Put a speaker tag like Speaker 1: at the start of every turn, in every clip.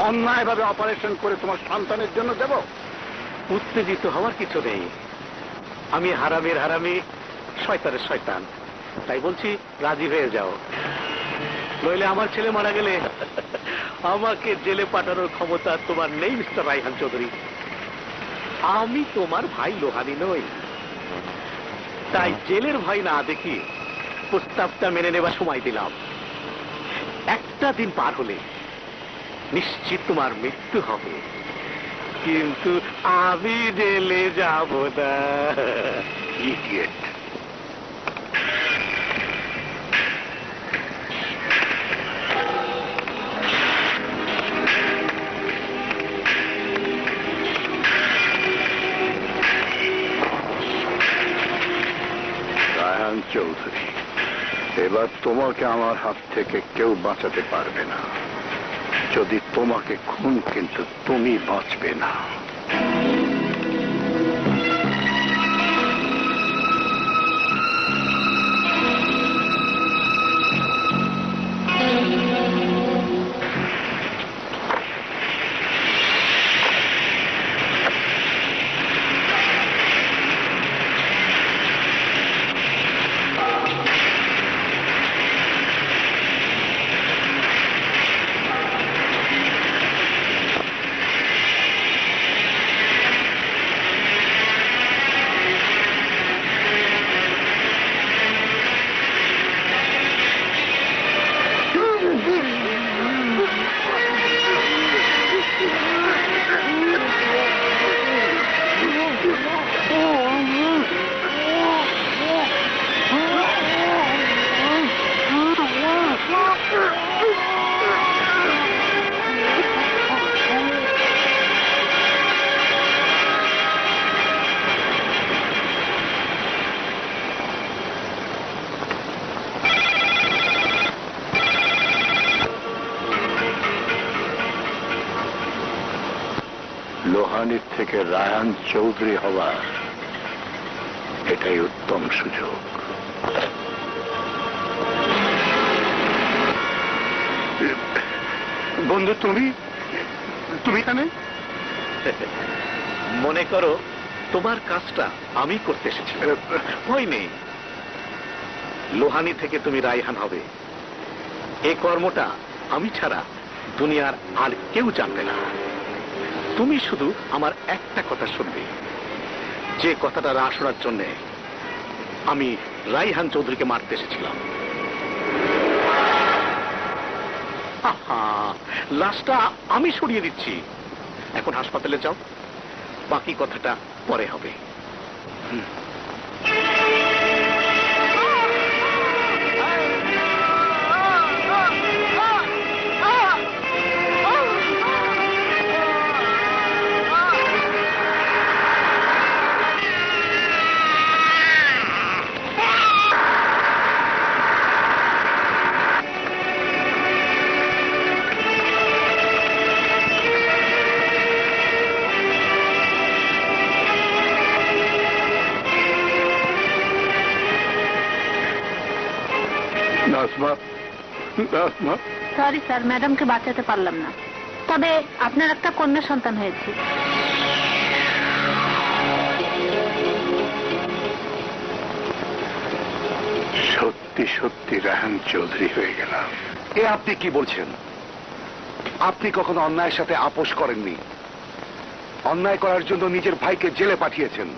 Speaker 1: অন্যায়ভাবে অপারেশন করে তোমার সন্তানের জন্য দেব?
Speaker 2: উত্তেজিত হওয়ার কিছু নেই। আমি হারামের হারামি, শয়তানের শয়তান, তাই বলছি রাজি হয়ে যাও। নইলে আমার ছেলে মারা গেলে আমাকে জেলে পাঠানোর ক্ষমতা তোমার নেই মিস্টার রায়হান চৌধুরী। আমি তোমার ভাই লোহানি নই, তাই জেলের ভয় না দেখি প্রস্তাবটা মেনে নেবার সময় দিলাম। একটা দিন পার হলে নিশ্চিত তোমার মৃত্যু হবে, কিন্তু আমি জেলে যাব না।
Speaker 1: ইডিয়েট। রায়হান চৌধুরী, এবার তোমাকে আমার হাত থেকে কেউ বাঁচাতে পারবে না। যদি তোমাকে খুন, কিন্তু তুমি বাঁচবে না। লোহানির থেকে রায়হান চৌধুরী হওয়ার এটাই উত্তম সুযোগ। বন্ধু, তুমি এখানে?
Speaker 2: মনে করো তোমার কাজটা আমি করতে এসেছি, ভয় নেই। লোহানি থেকে তুমি রায়হান হবে, এই কর্মটা আমি ছাড়া দুনিয়ার আর কেউ জানবে না। তুমি শুধু আমার একটা কথা শুনবে, যে কথাটা না শোনার জন্য আমি রায়হান চৌধুরীকে মারতে এসেছিলাম। লাশটা আমি সরিয়ে দিচ্ছি, এখন হাসপাতালে যাও, বাকি কথাটা পরে হবে।
Speaker 3: সরি স্যার, ম্যাডামকে বাঁচাতে পারলাম না, তবে আপনার একটা কন্যা সন্তান হয়েছে।
Speaker 1: সত্যি সত্যি রায়হান চৌধুরী হয়ে গেলাম।
Speaker 4: এ আপনি কি বলছেন? আপনি কখনো অন্যায়ের সাথে আপোষ করেননি। অন্যায় করার জন্য নিজের ভাইকে জেলে পাঠিয়েছেন,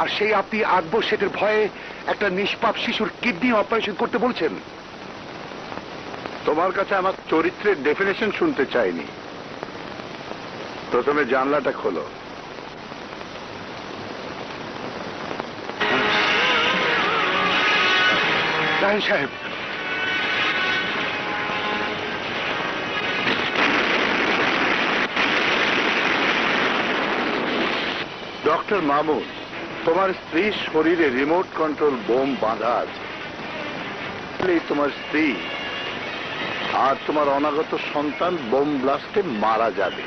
Speaker 4: আর সেই আপনি আকবর শেঠের ভয়ে একটা নিষ্পাপ শিশুর কিডনি অপারেশন করতে বলছেন।
Speaker 1: তোমার কাছে আমার চরিত্রের ডেফিনেশন শুনতে চাইনি, প্রথমে জানলাটা খোলো।
Speaker 4: রায়হান সাহেব,
Speaker 1: ডক্টর মামুন, তোমার স্ত্রীর শরীরে রিমোট কন্ট্রোল বোম বাঁধা আছে। তোমার স্ত্রী আর তোমার অনাগত সন্তান বোম ব্লাস্টে মারা যাবে।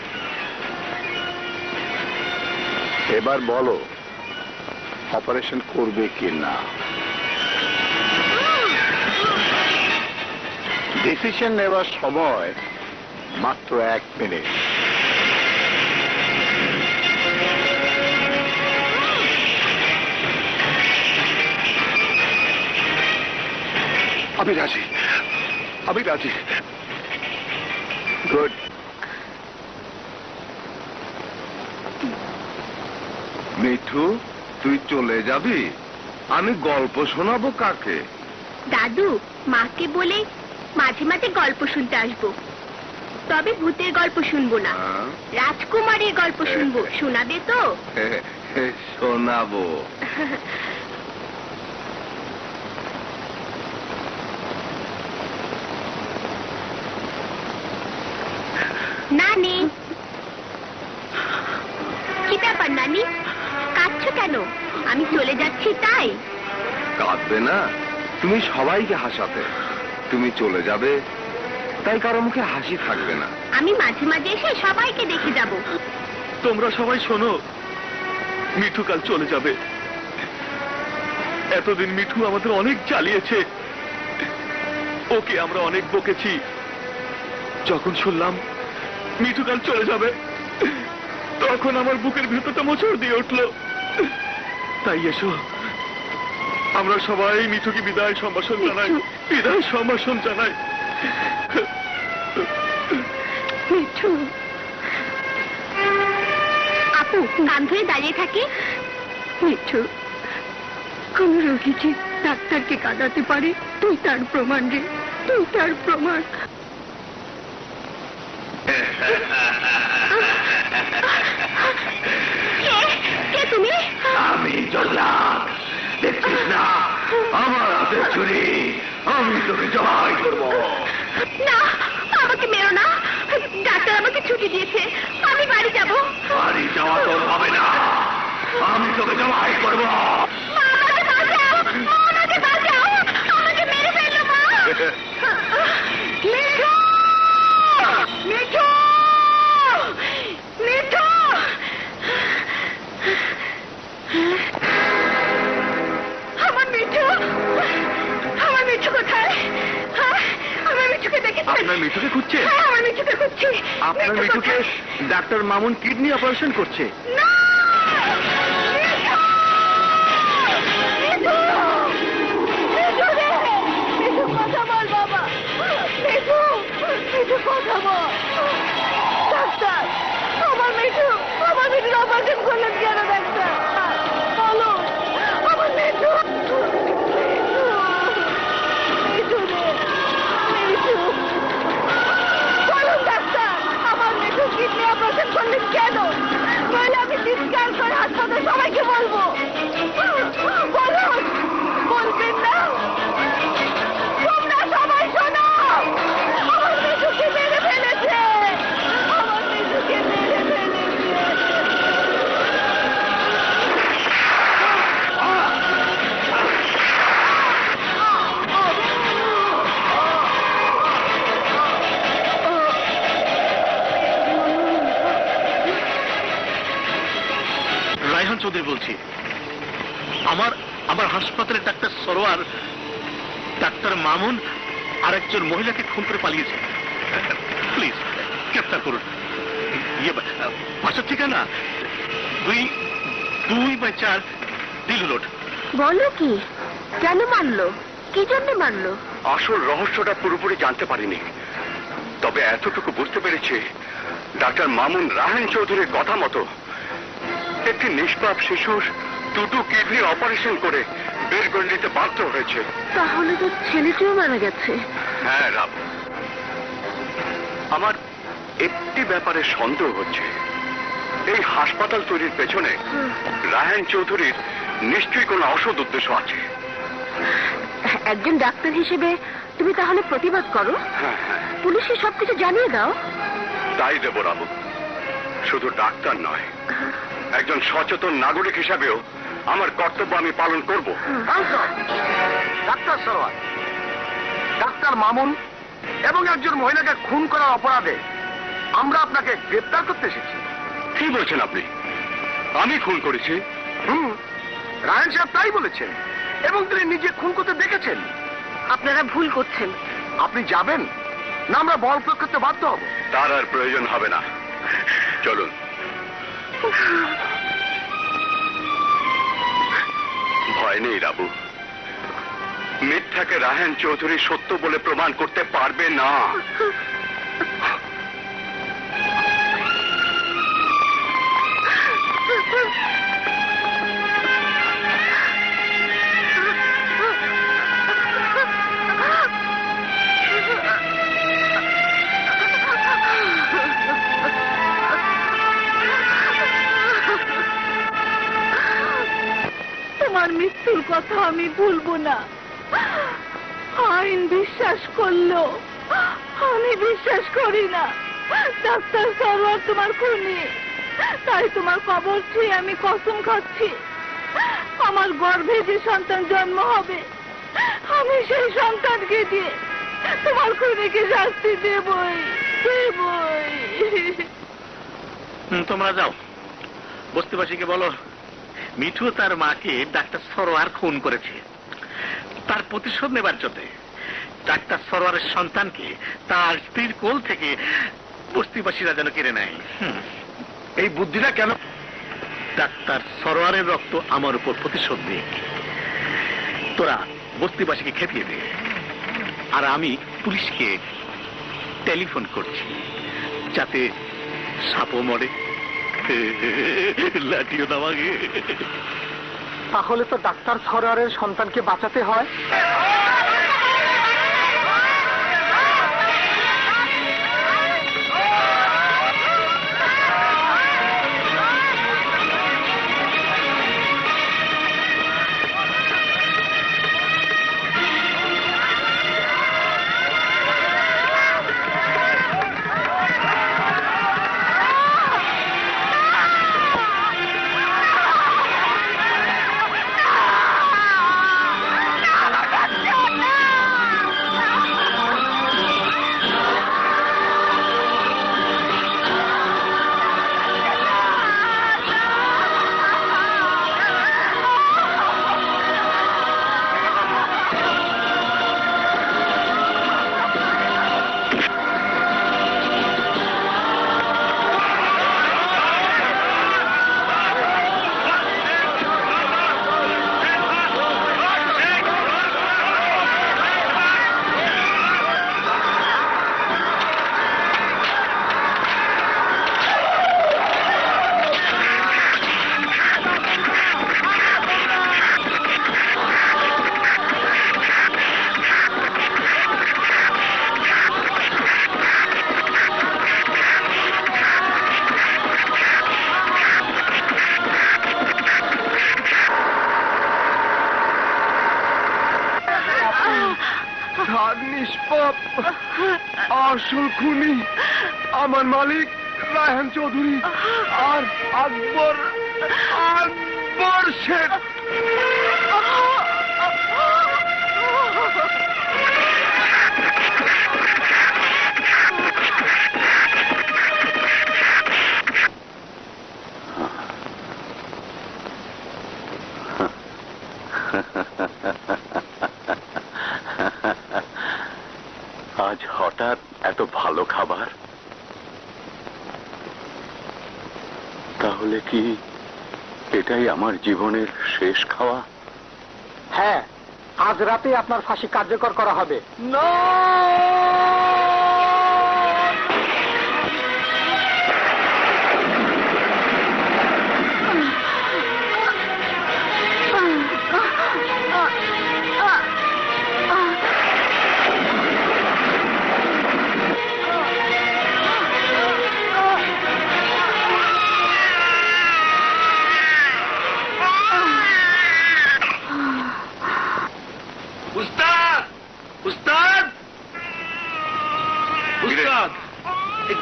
Speaker 1: এবার বলো, অপারেশন করবে কি না? ডিসিশন নেওয়ার সময় মাত্র 1 মিনিট।
Speaker 4: আমি রাজি, আমি রাজি।
Speaker 1: গুড।
Speaker 5: মিঠু, তুই চলে যাবি? আমি গল্প শোনাবো কাকে?
Speaker 3: দাদু, মাকে বলে মাঝে মাঝে গল্প শুনতে আসবো, তবে ভূতের গল্প শুনবো না,
Speaker 5: হ্যাঁ?
Speaker 3: রাজকুমারীর গল্প শুনবো। শোনাবে তো?
Speaker 5: শোনাবো।
Speaker 3: নানি, কি ব্যাপার নানি, কাঁদছো কেন? আমি চলে যাচ্ছি তাই?
Speaker 5: কাঁদবে না, তুমি সবাইকে হাসাতে। তুমি চলে যাবে তাই কারো মুখে হাসি থাকবে না।
Speaker 3: আমি মাঝে মাঝে এসে সবাইকে দেখে যাব।
Speaker 2: তোমরা সবাই শোনো, মিঠু কাল চলে যাবে। এতদিন মিঠু আমাদের অনেক জ্বালিয়েছে, ওকে আমরা অনেক বকেছি। যখন শুনলাম মিঠু কাল চলে যাবে, তখন আমার বুকের ভেতরটা মোচড় দিয়ে উঠল। তাই এসো, আমরা সবাই মিঠুকে বিদায় সম্ভাষণ জানাই, বিদায় সম্ভাষণ জানাই।
Speaker 3: মিঠু। আপু গান ধরে দাঁড়িয়ে থাকে। মিঠু, কোন রোগী যে ডাক্তারকে কাঁদাতে পারে, তুই তার প্রমাণ রে, তুই তার প্রমাণ। কে তুমি?
Speaker 2: আমি জল্লাদ, দেখছিস না আমার হাতে ছুরি, আমি তোকে জবাই করবো।
Speaker 3: না, আমাকে মেরো না, ডাক্তার আমাকে ছুটি দিয়েছে, আমি বাড়ি যাব।
Speaker 2: বাড়ি যাওয়া তোর হবে না, আমি তোকে জবাই করবো।
Speaker 3: মা, আমাকে বাঁচাও, মা, আমাকে বাঁচাও, আমাকে মেরে ফেললো মা। মিঠু! মিঠু! মিঠু! আমার মিঠু, আমার মিঠু কোথায়? হ্যাঁ, আমার মিঠুকে দেখেছেন?
Speaker 2: আপনার মিঠুকে খুঁজছে?
Speaker 3: হ্যাঁ, আমার মিঠুকে খুঁজছি।
Speaker 2: আপনার
Speaker 3: মিঠু
Speaker 2: মিঠুকে
Speaker 3: কোথায়?
Speaker 2: ডাক্তার মামুন কিডনি অপারেশন করছে।
Speaker 3: না! মিঠু! মিঠু! মিঠু রে! মিঠু কথা বল বাবা! মিঠু! মিঠু কথা বল! ডাক্তার! আমার মিঠুর অপারেশন করলেন কেন ডাক্তার? বলো! আমার মিঠু! মিঠু রে! মিঠু! বলুন ডাক্তার! আমার মিঠু কিডনি অপারেশন করলেন কেন? নইলে আমি চিৎকার করে হাসপাতালে সবাইকে বলবো। বলুন! বলবেন না? তোমরা সবাই শোনো! আমার মিঠুকে মেরে ফেলেছে! আমার মিঠুকে মেরে ফেলেছে!
Speaker 2: রায়হান চৌধুরী বলছি। আমার হাসপাতালে ডাক্তার সরোয়ার, ডাক্তার মামুন আর একজন মহিলাকে খুন করে পালিয়েছে। প্লিজ গ্রেফতার করুন। বাসার ঠিকানা 2/4 দিল রোড।
Speaker 3: বলো কি? কেন মারলো? কি জন্য মারলো?
Speaker 4: আসল রহস্যটা পুরোপুরি জানতে পারিনি, তবে এতটুকু বুঝতে পেরেছি ডাক্তার মামুন রায়হান চৌধুরীর কথা মতো একটি নিষ্পাপ শিশুর 2 কিডনি অপারেশন করে বের করে নিতে বাধ্য হয়েছে।
Speaker 3: তাহলে তো ছেলেটিও মারা গেছে।
Speaker 4: হ্যাঁ রাব, আমার একটি ব্যাপারে সন্দেহ হচ্ছে। এই হাসপাতাল তৈরির পেছনে রায়হান চৌধুরীর নিশ্চয়ই কোনো অসৎ উদ্দেশ্য আছে।
Speaker 3: একজন ডাক্তার হিসেবে তুমি তাহলে প্রতিবাদ করো,
Speaker 4: হ্যাঁ হ্যাঁ,
Speaker 3: পুলিশে সবকিছু জানিয়ে দাও।
Speaker 4: তাই দেব রাবু। শুধু ডাক্তার নয়, একজন সচেতন নাগরিক হিসাবেও আমার কর্তব্য আমি পালন করব।
Speaker 1: ডাক্তার সরোয়ার, ডাক্তার মামুন এবং একজন মহিলাকে খুন করার অপরাধে আমরা আপনাকে গ্রেপ্তার করতে এসেছি।
Speaker 4: কি বলছেন আপনি? আমি খুন করেছি?
Speaker 1: রায়হান সাহেব তাই বলেছেন এবং তিনি নিজে খুন করতে দেখেছেন।
Speaker 3: আপনারা ভুল করছেন।
Speaker 1: আপনি যাবেন না আমরা বল প্রয়োগ করতে বাধ্য হব? তার আর প্রয়োজন হবে না, চলুন। ভয় নেই রাবু, মিথ্যাকে রাহেন চৌধুরী সত্য বলে প্রমাণ করতে পারবে না।
Speaker 3: তোমার মৃত্যুর কথা আমি ভুলবো না। আইন বিশ্বাস করলো, আমি বিশ্বাস করি না। ডাক্তার সরোয়ার তোমার খুনি, তাই তোমার কবর ছুঁয়ে আমি কসম খাচ্ছি, আমার গর্ভে যে সন্তান জন্ম হবে, আমি সেই সন্তানকে দিয়ে তোমার খুনিকে শাস্তি দেবই দেবই।
Speaker 2: তোমরা যাও, বস্তিবাসীকে বলো মিঠু তার মাকে ডাক্তার সরোয়ার খুন করেছে। তার প্রতিশোধ নেবার জন্য ডাক্তার সরোয়ারের সন্তানকে তার স্ত্রীর কোল থেকে বস্তিবাসীরা যেন কেড়ে নেয়।
Speaker 4: এই বুদ্ধিটা কেন?
Speaker 2: ডাক্তার সরোয়ারের রক্ত আমার উপর প্রতিশোধ নিয়ে তোরা বস্তিবাসীকে খেপিয়ে দে, আর আমি পুলিশকে টেলিফোন করছি যাতে সাপও মরে, লাঠিও দামাগে।
Speaker 6: তাহলে তো ডাক্তার সরোয়ারের সন্তানকে বাঁচাতে হয়।
Speaker 4: নিষ্পাপ, আসল খুনি আমার মালিক রায়হান চৌধুরী আর আকবর শেখ।
Speaker 1: আজ হঠাৎ এত ভালো খাবার, তাহলে কি এটাই আমার জীবনের শেষ খাওয়া?
Speaker 6: হ্যাঁ, আজ রাতে আপনার ফাঁসি কার্যকর করা হবে।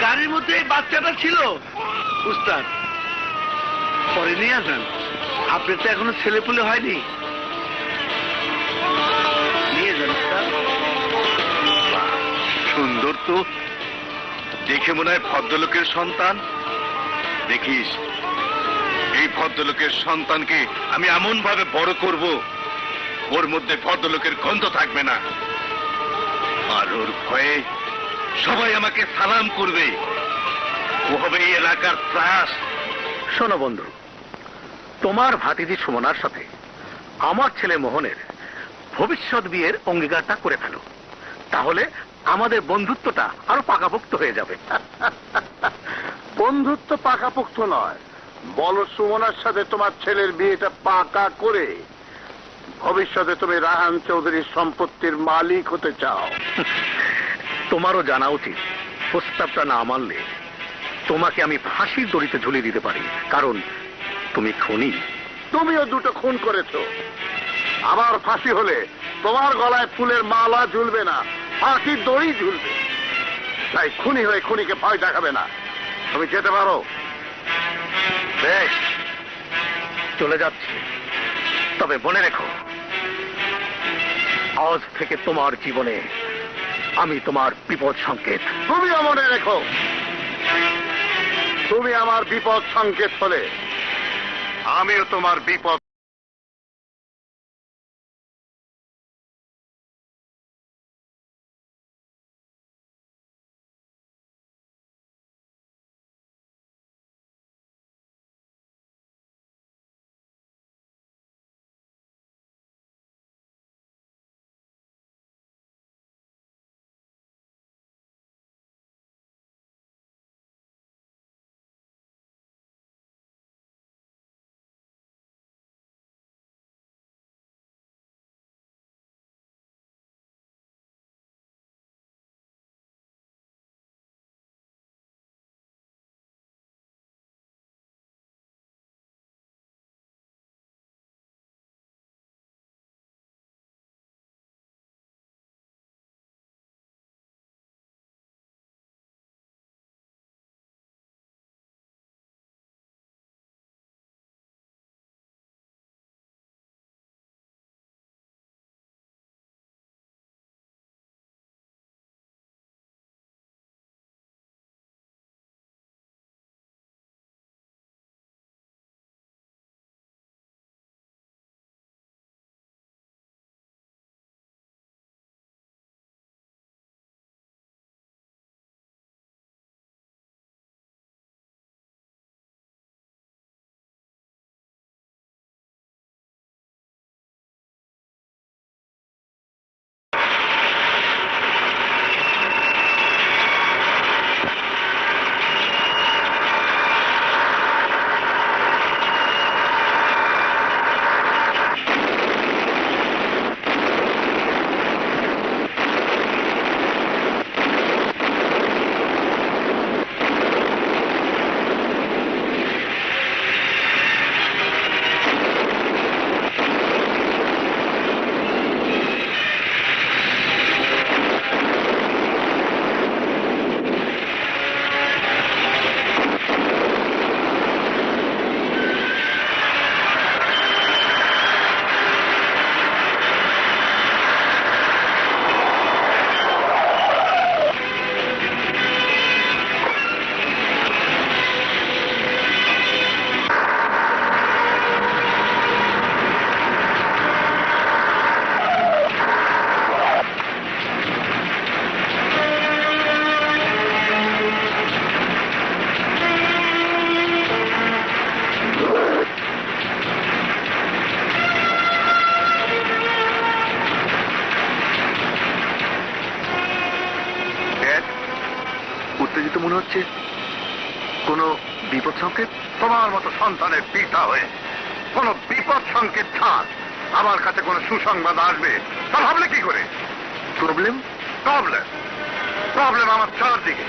Speaker 2: গাড়ির মধ্যে এই বাচ্চাটা ছিল উস্তাদ, পরে নিয়ে আসেন। আপনার তো এখনো ছেলেপুলে হয়নি, নিয়ে যান।
Speaker 1: সুন্দর তো দেখে, মনে হয় ভদ্রলোকের সন্তান। দেখিস, এই ভদ্রলোকের সন্তানকে আমি এমন ভাবে বড় করব, ওর মধ্যে ভদ্রলোকের গন্ধ থাকবে না, আর ওর ভয়ে সবাই আমাকে সালাম করবে। ও হবে এই এলাকার ত্রাস।
Speaker 2: শোনো বন্ধু, তোমার ভাতিজি সুমনার সাথে আমার ছেলে মোহনের ভবিষ্যৎ বিয়ের অঙ্গীকারটা করে ফেলো, তাহলে আমাদের বন্ধুত্বটা আরো পাকাপোক্ত হয়ে যাবে।
Speaker 1: বন্ধুত্ব পাকাপোক্ত নয়, বলো সুমনার সাথে তোমার ছেলের বিয়েটা পাকা করে ভবিষ্যতে তুমি রায়হান চৌধুরীর সম্পত্তির মালিক হতে চাও।
Speaker 2: তোমারও জানা উচিত, প্রস্তাবটা না মানলে তোমাকে আমি ফাঁসির দড়িতে ঝুলিয়ে দিতে পারি, কারণ তুমি খুনি।
Speaker 1: তুমিও দুটো খুন করেছো। আবার ফাঁসি হলে তোমার গলায় ফুলের মালা ঝুলবে না, ফাঁসির দড়ি ঝুলবে। তাই খুনি হয়ে খুনিকে ভয় দেখাবে না। তুমি যেতে পারো।
Speaker 2: বেশ, চলে যাচ্ছি, তবে মনে রেখো, আজ থেকে তোমার জীবনে আমি তোমার বিপদ সংকেত।
Speaker 1: তুমিও মনে রেখো, তুমি আমার বিপদ সংকেত হলে আমিও তোমার বিপদ।
Speaker 2: উত্তেজিত মনে হচ্ছে, কোনো বিপদ সংকেত?
Speaker 1: তোমার মতো সন্তানের পিতা হয়ে কোন বিপদ সংকেত ছাড় আমার কাছে কোন সুসংবাদ আসবে তা ভাবলে কি করে?
Speaker 2: প্রবলেম?
Speaker 1: প্রবলেম প্রবলেম আমার চারদিকে।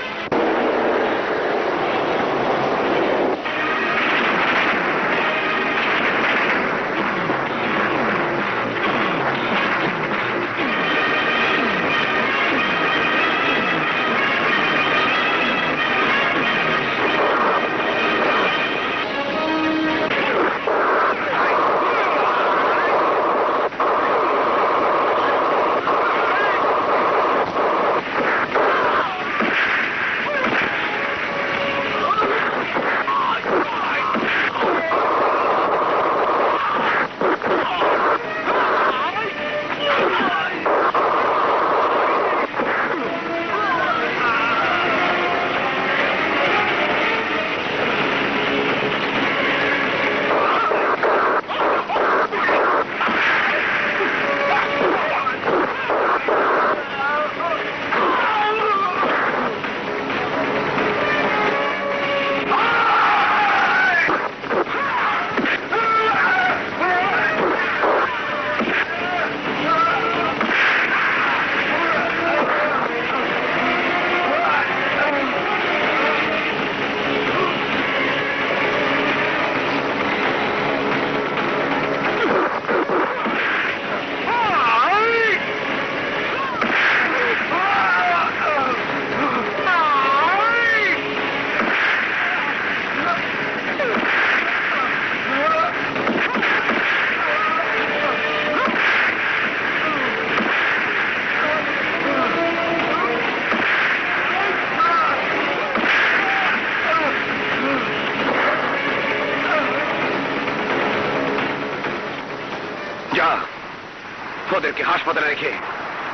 Speaker 4: ওদেরকে হাসপাতালে রেখে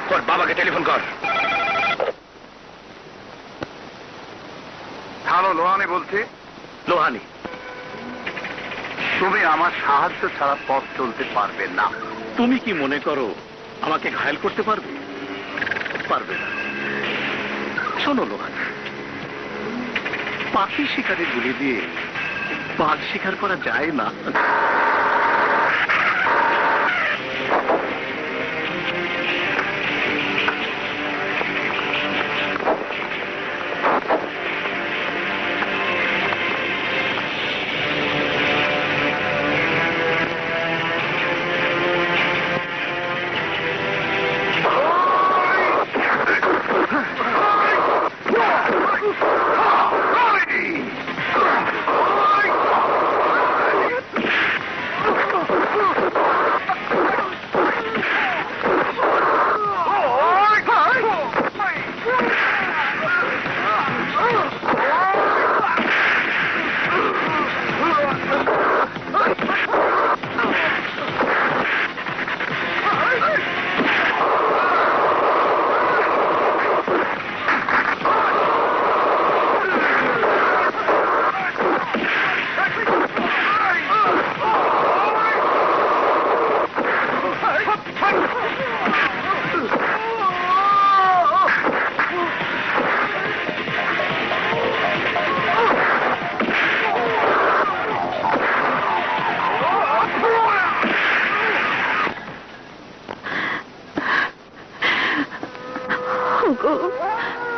Speaker 4: তোর বাবাকে টেলিফোন কর।
Speaker 1: হ্যালো, লোহানি বলছি।
Speaker 2: লোহানি,
Speaker 1: তুমি আমার সাহায্য ছাড়া পথ চলতে পারবে না।
Speaker 2: তুমি কি মনে করো আমাকে ঘায়েল করতে পারবে? পারবে না। শোনো লোহানি, পাখি শিকারে গুলি দিয়ে বাঘ শিকার করা যায় না।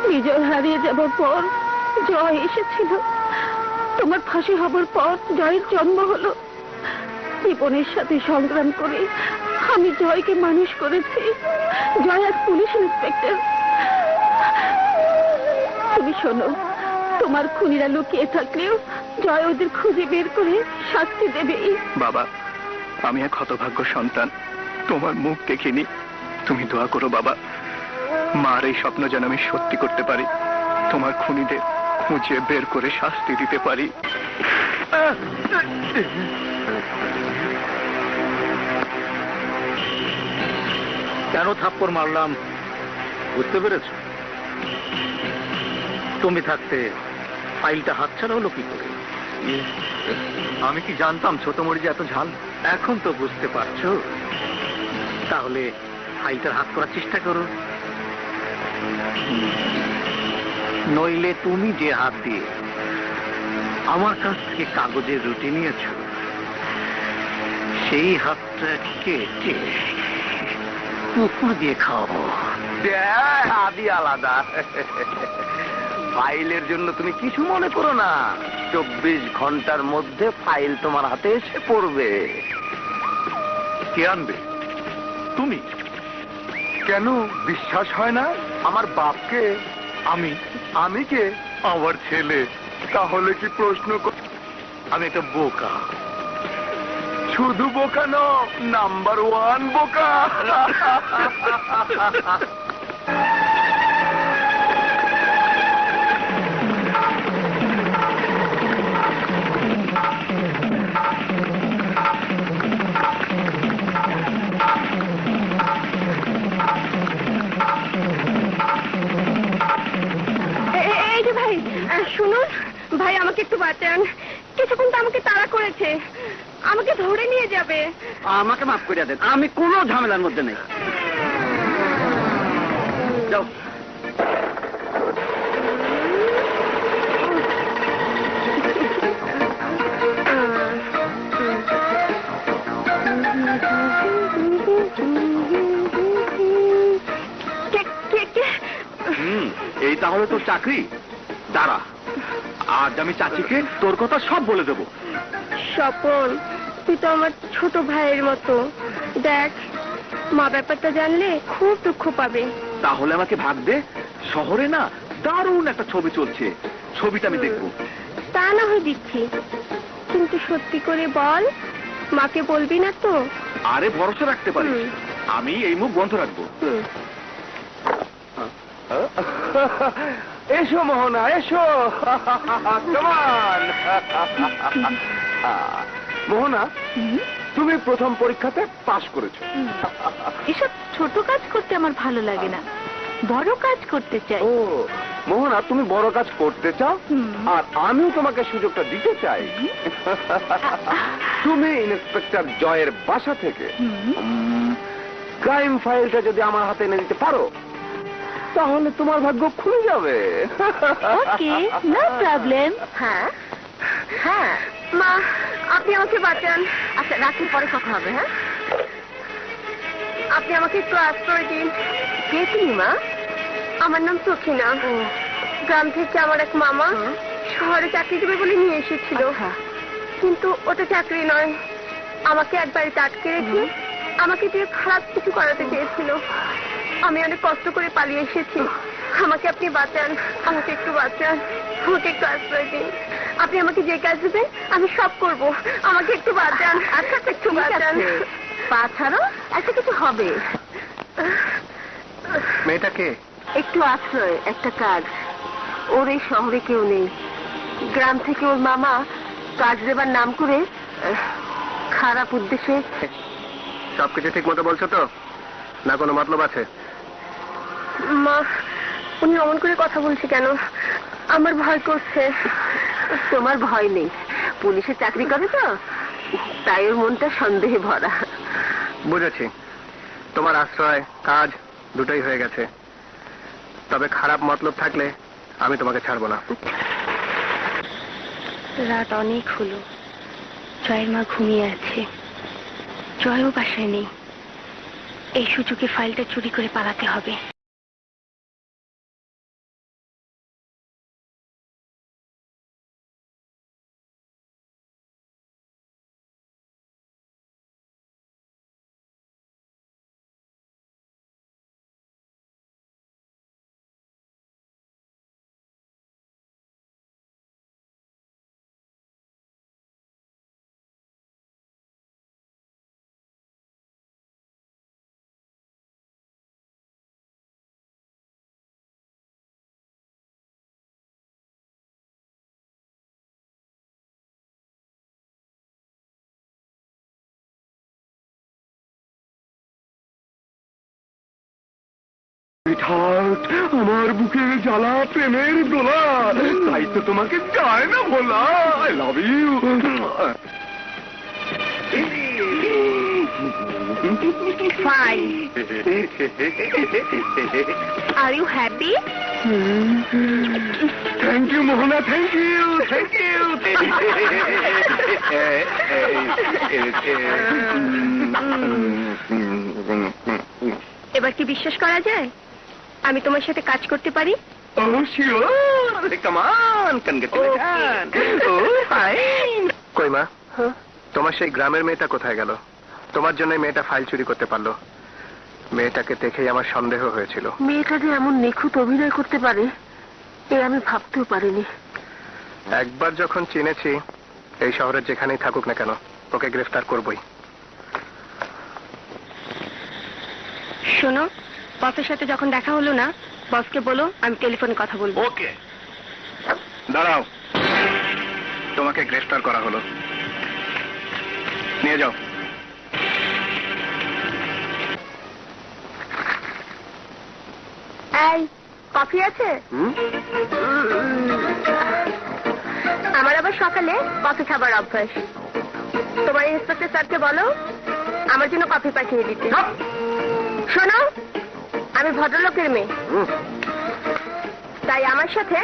Speaker 3: বিজয় হারিয়ে যাবার পর জয় এসেছিল, তোমার ফাঁসি হবার পর জয়ের জন্ম হলো। জীবনের সাথে সংগ্রাম করে আমি জয়কে মানুষ করেছি। জয় আজ পুলিশ ইন্সপেক্টর। তুমি শোনো, তোমার খুনিরা লুকিয়ে থাকলেও জয় ওদের খুঁজে বের করে শাস্তি দেবেই।
Speaker 2: বাবা, আমি এক হতভাগ্য সন্তান, তোমার মুখ দেখিনি। তুমি দোয়া করো বাবা, মার এই স্বপ্ন যেন আমি সত্যি করতে পারি, তোমার খুনিদের খুঁজে বের করে শাস্তি দিতে পারি। কেন থাপ্পড় মারলাম বুঝতে পেরেছ? তুমি থাকতে ফাইলটা হাতছাড়া হলো কি করে? আমি কি জানতাম ছোট মরিচে এত ঝাল? এখন তো বুঝতে পারছো। তাহলে ফাইলটার হাত করার চেষ্টা করো, নইলে তুমি যে হাত দিয়ে আমার কাছ থেকে কাগজের রুটি নিয়েছ, সেই হাতটা কেটে কুকুর দিয়ে খাওয়াবো।
Speaker 5: আদি আলাদা। ফাইলের জন্য তুমি কিছু মনে করো না, 24 ঘন্টার মধ্যে ফাইল তোমার হাতে এসে পড়বে।
Speaker 2: কে আনবে? তুমি?
Speaker 4: কেন বিশ্বাস হয় না?
Speaker 5: আমার বাপকে।
Speaker 2: আমি কে? আমার ছেলে।
Speaker 4: তাহলে কি প্রশ্ন
Speaker 2: আমি একটা বোকা।
Speaker 4: শুধু বোকা ন, নাম্বার 1 বোকা।
Speaker 3: এই যে ভাই, শুনুন ভাই, আমাকে একটু বাঁচান। কিছুক্ষণ তো আমাকে তাড়া করেছে, আমাকে ধরে নিয়ে যাবে।
Speaker 2: আমাকে মাফ করে দেন, আমি কোনো ঝামেলার মধ্যে নেই। যাও। এই তাহলে তোর চাকরি? দাঁড়া, আজ আমি চাচিকে তোর কথা সব বলে দেবো।
Speaker 3: স্বপন, তুই তো আমার ছোট ভাইয়ের মতো। দেখ, মা ব্যাপারটা জানলে খুব দুঃখ পাবে।
Speaker 2: তাহলে আমাকে ভাগ দে। শহরে না দারুণ একটা ছবি চলছে, ছবিটা আমি দেখবো।
Speaker 3: তা না হয় দিচ্ছি, কিন্তু সত্যি করে বল, মাকে বলবি না তো?
Speaker 2: আরে ভরসা রাখতে পারিস, আমি এই মুখ বন্ধ রাখবো।
Speaker 5: এসো মোহনা, এসো। কেমন মোহনা,
Speaker 4: তুমি প্রথম পরীক্ষাতে পাশ করেছো।
Speaker 3: এসব ছোট কাজ করতে আমার ভালো লাগে না, বড় কাজ করতে চাই।
Speaker 4: ও মোহনা, তুমি বড় কাজ করতে চাও, আর আমিও তোমাকে সুযোগটা দিতে চাই। তুমি ইন্সপেক্টর জয়ের বাসা থেকে ক্রাইম ফাইলটা যদি আমার হাতে এনে দিতে পারো, তাহলে তোমার ভাগ্য খুলে যাবে।
Speaker 3: ওকে, নো প্রবলেম।
Speaker 7: হ্যাঁ হ্যাঁ মা, আপনি আমাকে বাঁচান। আচ্ছা, রাখি, পরে কথা হবে। হ্যাঁ, আপনি আমাকে একটু আশ্রয় দিন। কে তুমি মা? আমার নাম সখিনা। গ্রাম থেকে আমার এক মামা শহরে চাকরি দেবে বলে নিয়ে এসেছিল, কিন্তু ওটা চাকরি নয়। আমাকে এক বাড়িতে আটকে রেখে আমাকে দিয়ে খারাপ কিছু করাতে চেয়েছিল। আমি অনেক কষ্ট করে পালিয়ে এসেছি। আমাকে আপনি বাঁচান, আমাকে একটু বাঁচান, আমাকে একটু আশ্রয় দিন। আপনি আমাকে যে কাজ দেবেন আমি সব করব। আমাকে একটু বাঁচান। আচ্ছা, একটু বাঁচান। পা ছাড়ো, একটা কিছু হবে।
Speaker 2: মেয়েটাকে
Speaker 7: একটু আশ্রয়, একটা কাজ। ওর এই শহরে কেউ নেই। গ্রাম থেকে ওর মামা কাজ দেবার নাম করে খারাপ উদ্দেশ্যে।
Speaker 2: সবকিছু ঠিক মতো বলছো তো, না কোনো মতলব আছে?
Speaker 7: মা, উনি অমন করে কথা বলছে কেন? আমার ভয় করছে। তোমার ভয় নেই, পুলিশে চাকরি করে তো, তাই ওর মনটা সন্দেহে ভরা।
Speaker 2: বুঝেছি, তোমার আশ্রয় কাজ দুটোই হয়ে গেছে, তবে খারাপ মতলব থাকলে আমি তোমাকে ছাড়বো না।
Speaker 7: রাত অনেক হলো, জয়ের মা ঘুমিয়ে আছে, জয়ও বাসায় নেই। এই সুযোগে ফাইলটা চুরি করে পালাতে হবে।
Speaker 4: আমার বুকে জ্বালা প্রেমের দোলা, তাই তো তোমাকে চায় না বলা। I love you.
Speaker 7: Fine. Are you happy?
Speaker 4: Thank you Mohona, thank you, thank you.
Speaker 7: এবার কি বিশ্বাস করা যায় আমি তোমার সাথে কাজ করতে পারি?
Speaker 4: Oh, sure. Come on, congratulations. Oh, fine.
Speaker 2: কই মা, তোমার সেই গ্রামের মেয়েটা কোথায় গেল? তোমার জন্য মেয়েটা ফাইল চুরি করতে পারলো। মেয়েটাকে দেখেই আমার সন্দেহ হয়েছিল।
Speaker 7: মেয়েটা যে এমন নিখুঁত অভিনয় করতে পারে এ আমি ভাবতেও পারিনি।
Speaker 2: একবার যখন চিনেছি, এই শহরের যেখানেই থাকুক না কেন ওকে গ্রেফতার করবই।
Speaker 7: শোনো, বসের সাথে যখন দেখা হলো না, বসকে বলো আমি টেলিফোনে কথা বলবো।
Speaker 2: ওকে, দাঁড়াও, তোমাকে গ্রেফতার করা হলো, নিয়ে যাও।
Speaker 7: এই, কফি আছে? আমার আবার সকালে কফি খাবার অভ্যাস। তোমার ইন্সপেক্টর স্যারকে বলো আমার জন্য কফি পাঠিয়ে দিতে। শোনো, আমি ভদ্রলোকের মেয়ে, তাই আমার সাথে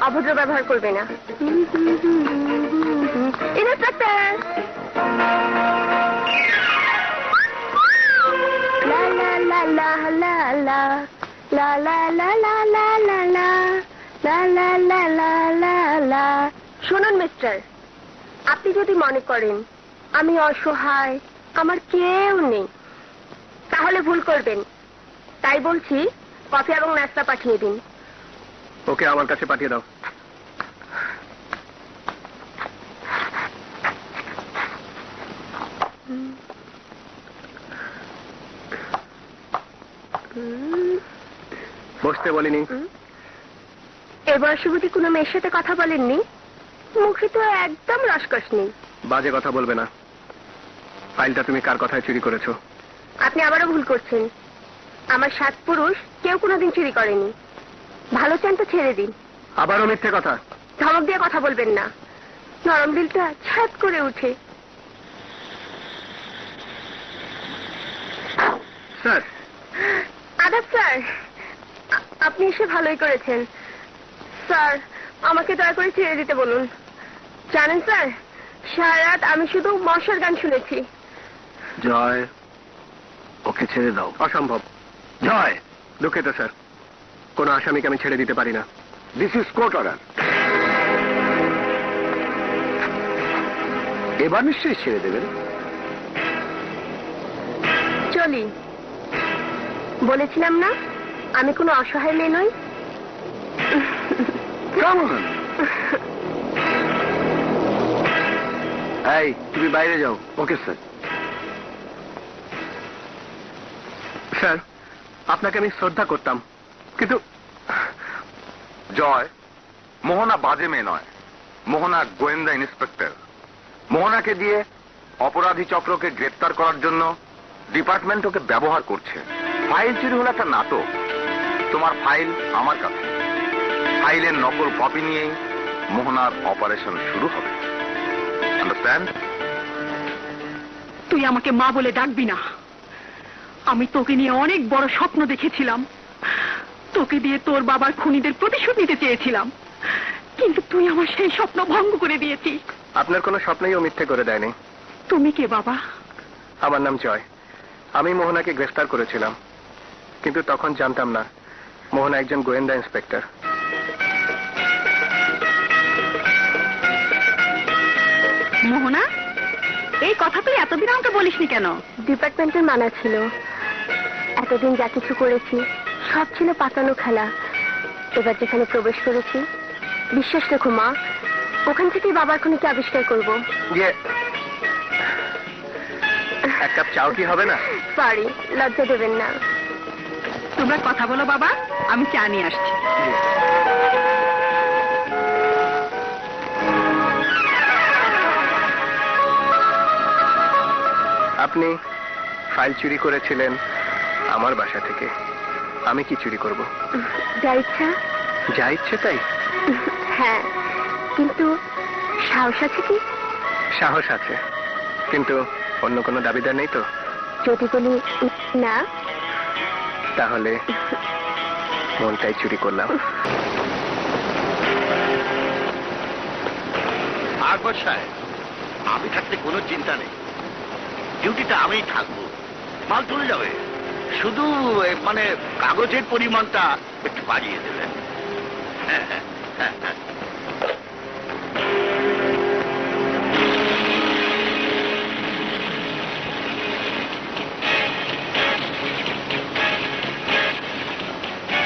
Speaker 7: অভদ্র ব্যবহার করবে না। ইন্সপেক্টর, লা লা লা লা লা লা লা লা লা লা লা লা লা লা লা লা লা লা লা। শুনুন মিস্টার, আপনি যদি মনে করেন আমি অসহায়, আমার কেউ নেই, তাহলে ভুল করবেন। তাই বলছি কফি এবং নাস্তা পাঠিয়ে দিন।
Speaker 2: ওকে আমার কাছে পাঠিয়ে দাও। বসতে বলিনি?
Speaker 7: এ বয়সে বুঝি কোনো মেয়ের সাথে কথা বলেননি? মুখে তো একদম রসকস নেই।
Speaker 2: বাজে কথা বলবে না।
Speaker 6: ফাইলটা তুমি কার কথায় চুরি করেছো?
Speaker 7: আপনি আবারও ভুল করছেন। আমার 7 পুরুষ কেউ কোনোদিন চুরি করেনি। ভালো চান তো ছেড়ে দিন।
Speaker 6: আবারও মিথ্যে কথা।
Speaker 7: ধমক দিয়ে কথা বলবেন না, নরম দিলটা ছাদ করে উঠে।
Speaker 6: স্যার।
Speaker 7: আদাব স্যার, আপনি এসে ভালোই করেছেন। স্যার, আমাকে দয়া করে ছেড়ে দিতে বলুন। জানেন স্যার, সারা রাত আমি শুধু মশার গান শুনেছি।
Speaker 6: জয়, ওকে ছেড়ে দাও। অসম্ভব। জয়। দুঃখিত স্যার, কোনো আসামিকে আমি ছেড়ে দিতে পারি না।
Speaker 4: This is court order. এবার নিশ্চয়ই ছেড়ে দেবেন।
Speaker 7: চলি। বলেছিলাম না আমি কোনো অসহায় মেয়ে নই।
Speaker 6: এই, তুমি বাইরে যাও।
Speaker 4: Okay sir.
Speaker 6: স্যার, আপনাকে আমি শ্রদ্ধা করতাম, কিন্তু
Speaker 5: জয়, মোহনা বাজে মেয়ে নয়, মোহনা গোয়েন্দা ইন্সপেক্টর। মোহনাকে দিয়ে অপরাধী চক্রকে গ্রেফতার করার জন্য ডিপার্টমেন্ট ওকে ব্যবহার করছে। ফাইল চুরি হলো একটা নাটক। তোমার ফাইল আমার কাছে, ফাইলের নকল কপি নিয়েই মোহনার অপারেশন শুরু হবে। আন্ডারস্ট্যান্ড?
Speaker 3: তুই আমাকে মা বলে ডাকবি না। আমি তোকে নিয়ে অনেক বড় স্বপ্ন দেখেছিলাম। তোকে দিয়ে তোর বাবার খুনিদের প্রতিশোধ নিতে চেয়েছিলাম, কিন্তু তুই আমার সেই স্বপ্ন ভঙ্গ করে দিয়েছিস।
Speaker 6: আপনার কোনো স্বপ্নই ও মিথ্যে করে দেয়নি।
Speaker 3: তুমি কে বাবা?
Speaker 6: আমার নাম জয়। আমি মোহনাকে গ্রেফতার করেছিলাম, কিন্তু তখন জানতাম না মোহনা একজন গোয়েন্দা ইন্সপেক্টর।
Speaker 3: মোহনা, এই কথা তুই এতদিন আমাকে বলিসনি কেন?
Speaker 7: ডিপার্টমেন্টের মানা ছিল। এতদিন যা কিছু করেছি সব ছিল পাতানো খেলা। এবার যেখানে প্রবেশ করেছি, বিশ্বাস রেখো মা, ওখান থেকেই বাবার খুনিকে আবিষ্কার করব।
Speaker 6: এক কাপ চাও কি হবে না?
Speaker 7: সরি, লজ্জা দেবেন না।
Speaker 3: তোমরা কথা বলো বাবা, আমি চা নিয়ে আসছি।
Speaker 6: আপনি ফাইল চুরি করেছিলেন আমার বাসা থেকে। আমি কি চুরি করব?
Speaker 7: যা ইচ্ছা।
Speaker 6: যা ইচ্ছে তাই?
Speaker 7: হ্যাঁ, কিন্তু সাহস আছে কি?
Speaker 6: সাহস আছে, কিন্তু অন্য কোনো দাবিদার নেই তো?
Speaker 7: যদি বলি না,
Speaker 6: তাহলে মনটাই চুরি করলাম।
Speaker 2: আকবর সাহেব, আমি থাকতে কোনো চিন্তা নেই, ডিউটিটা আমিই থাকবো। মাল চলে যাবে, শুধু মানে কাগজের পরিমাণটা একটু বাড়িয়ে দেবেন।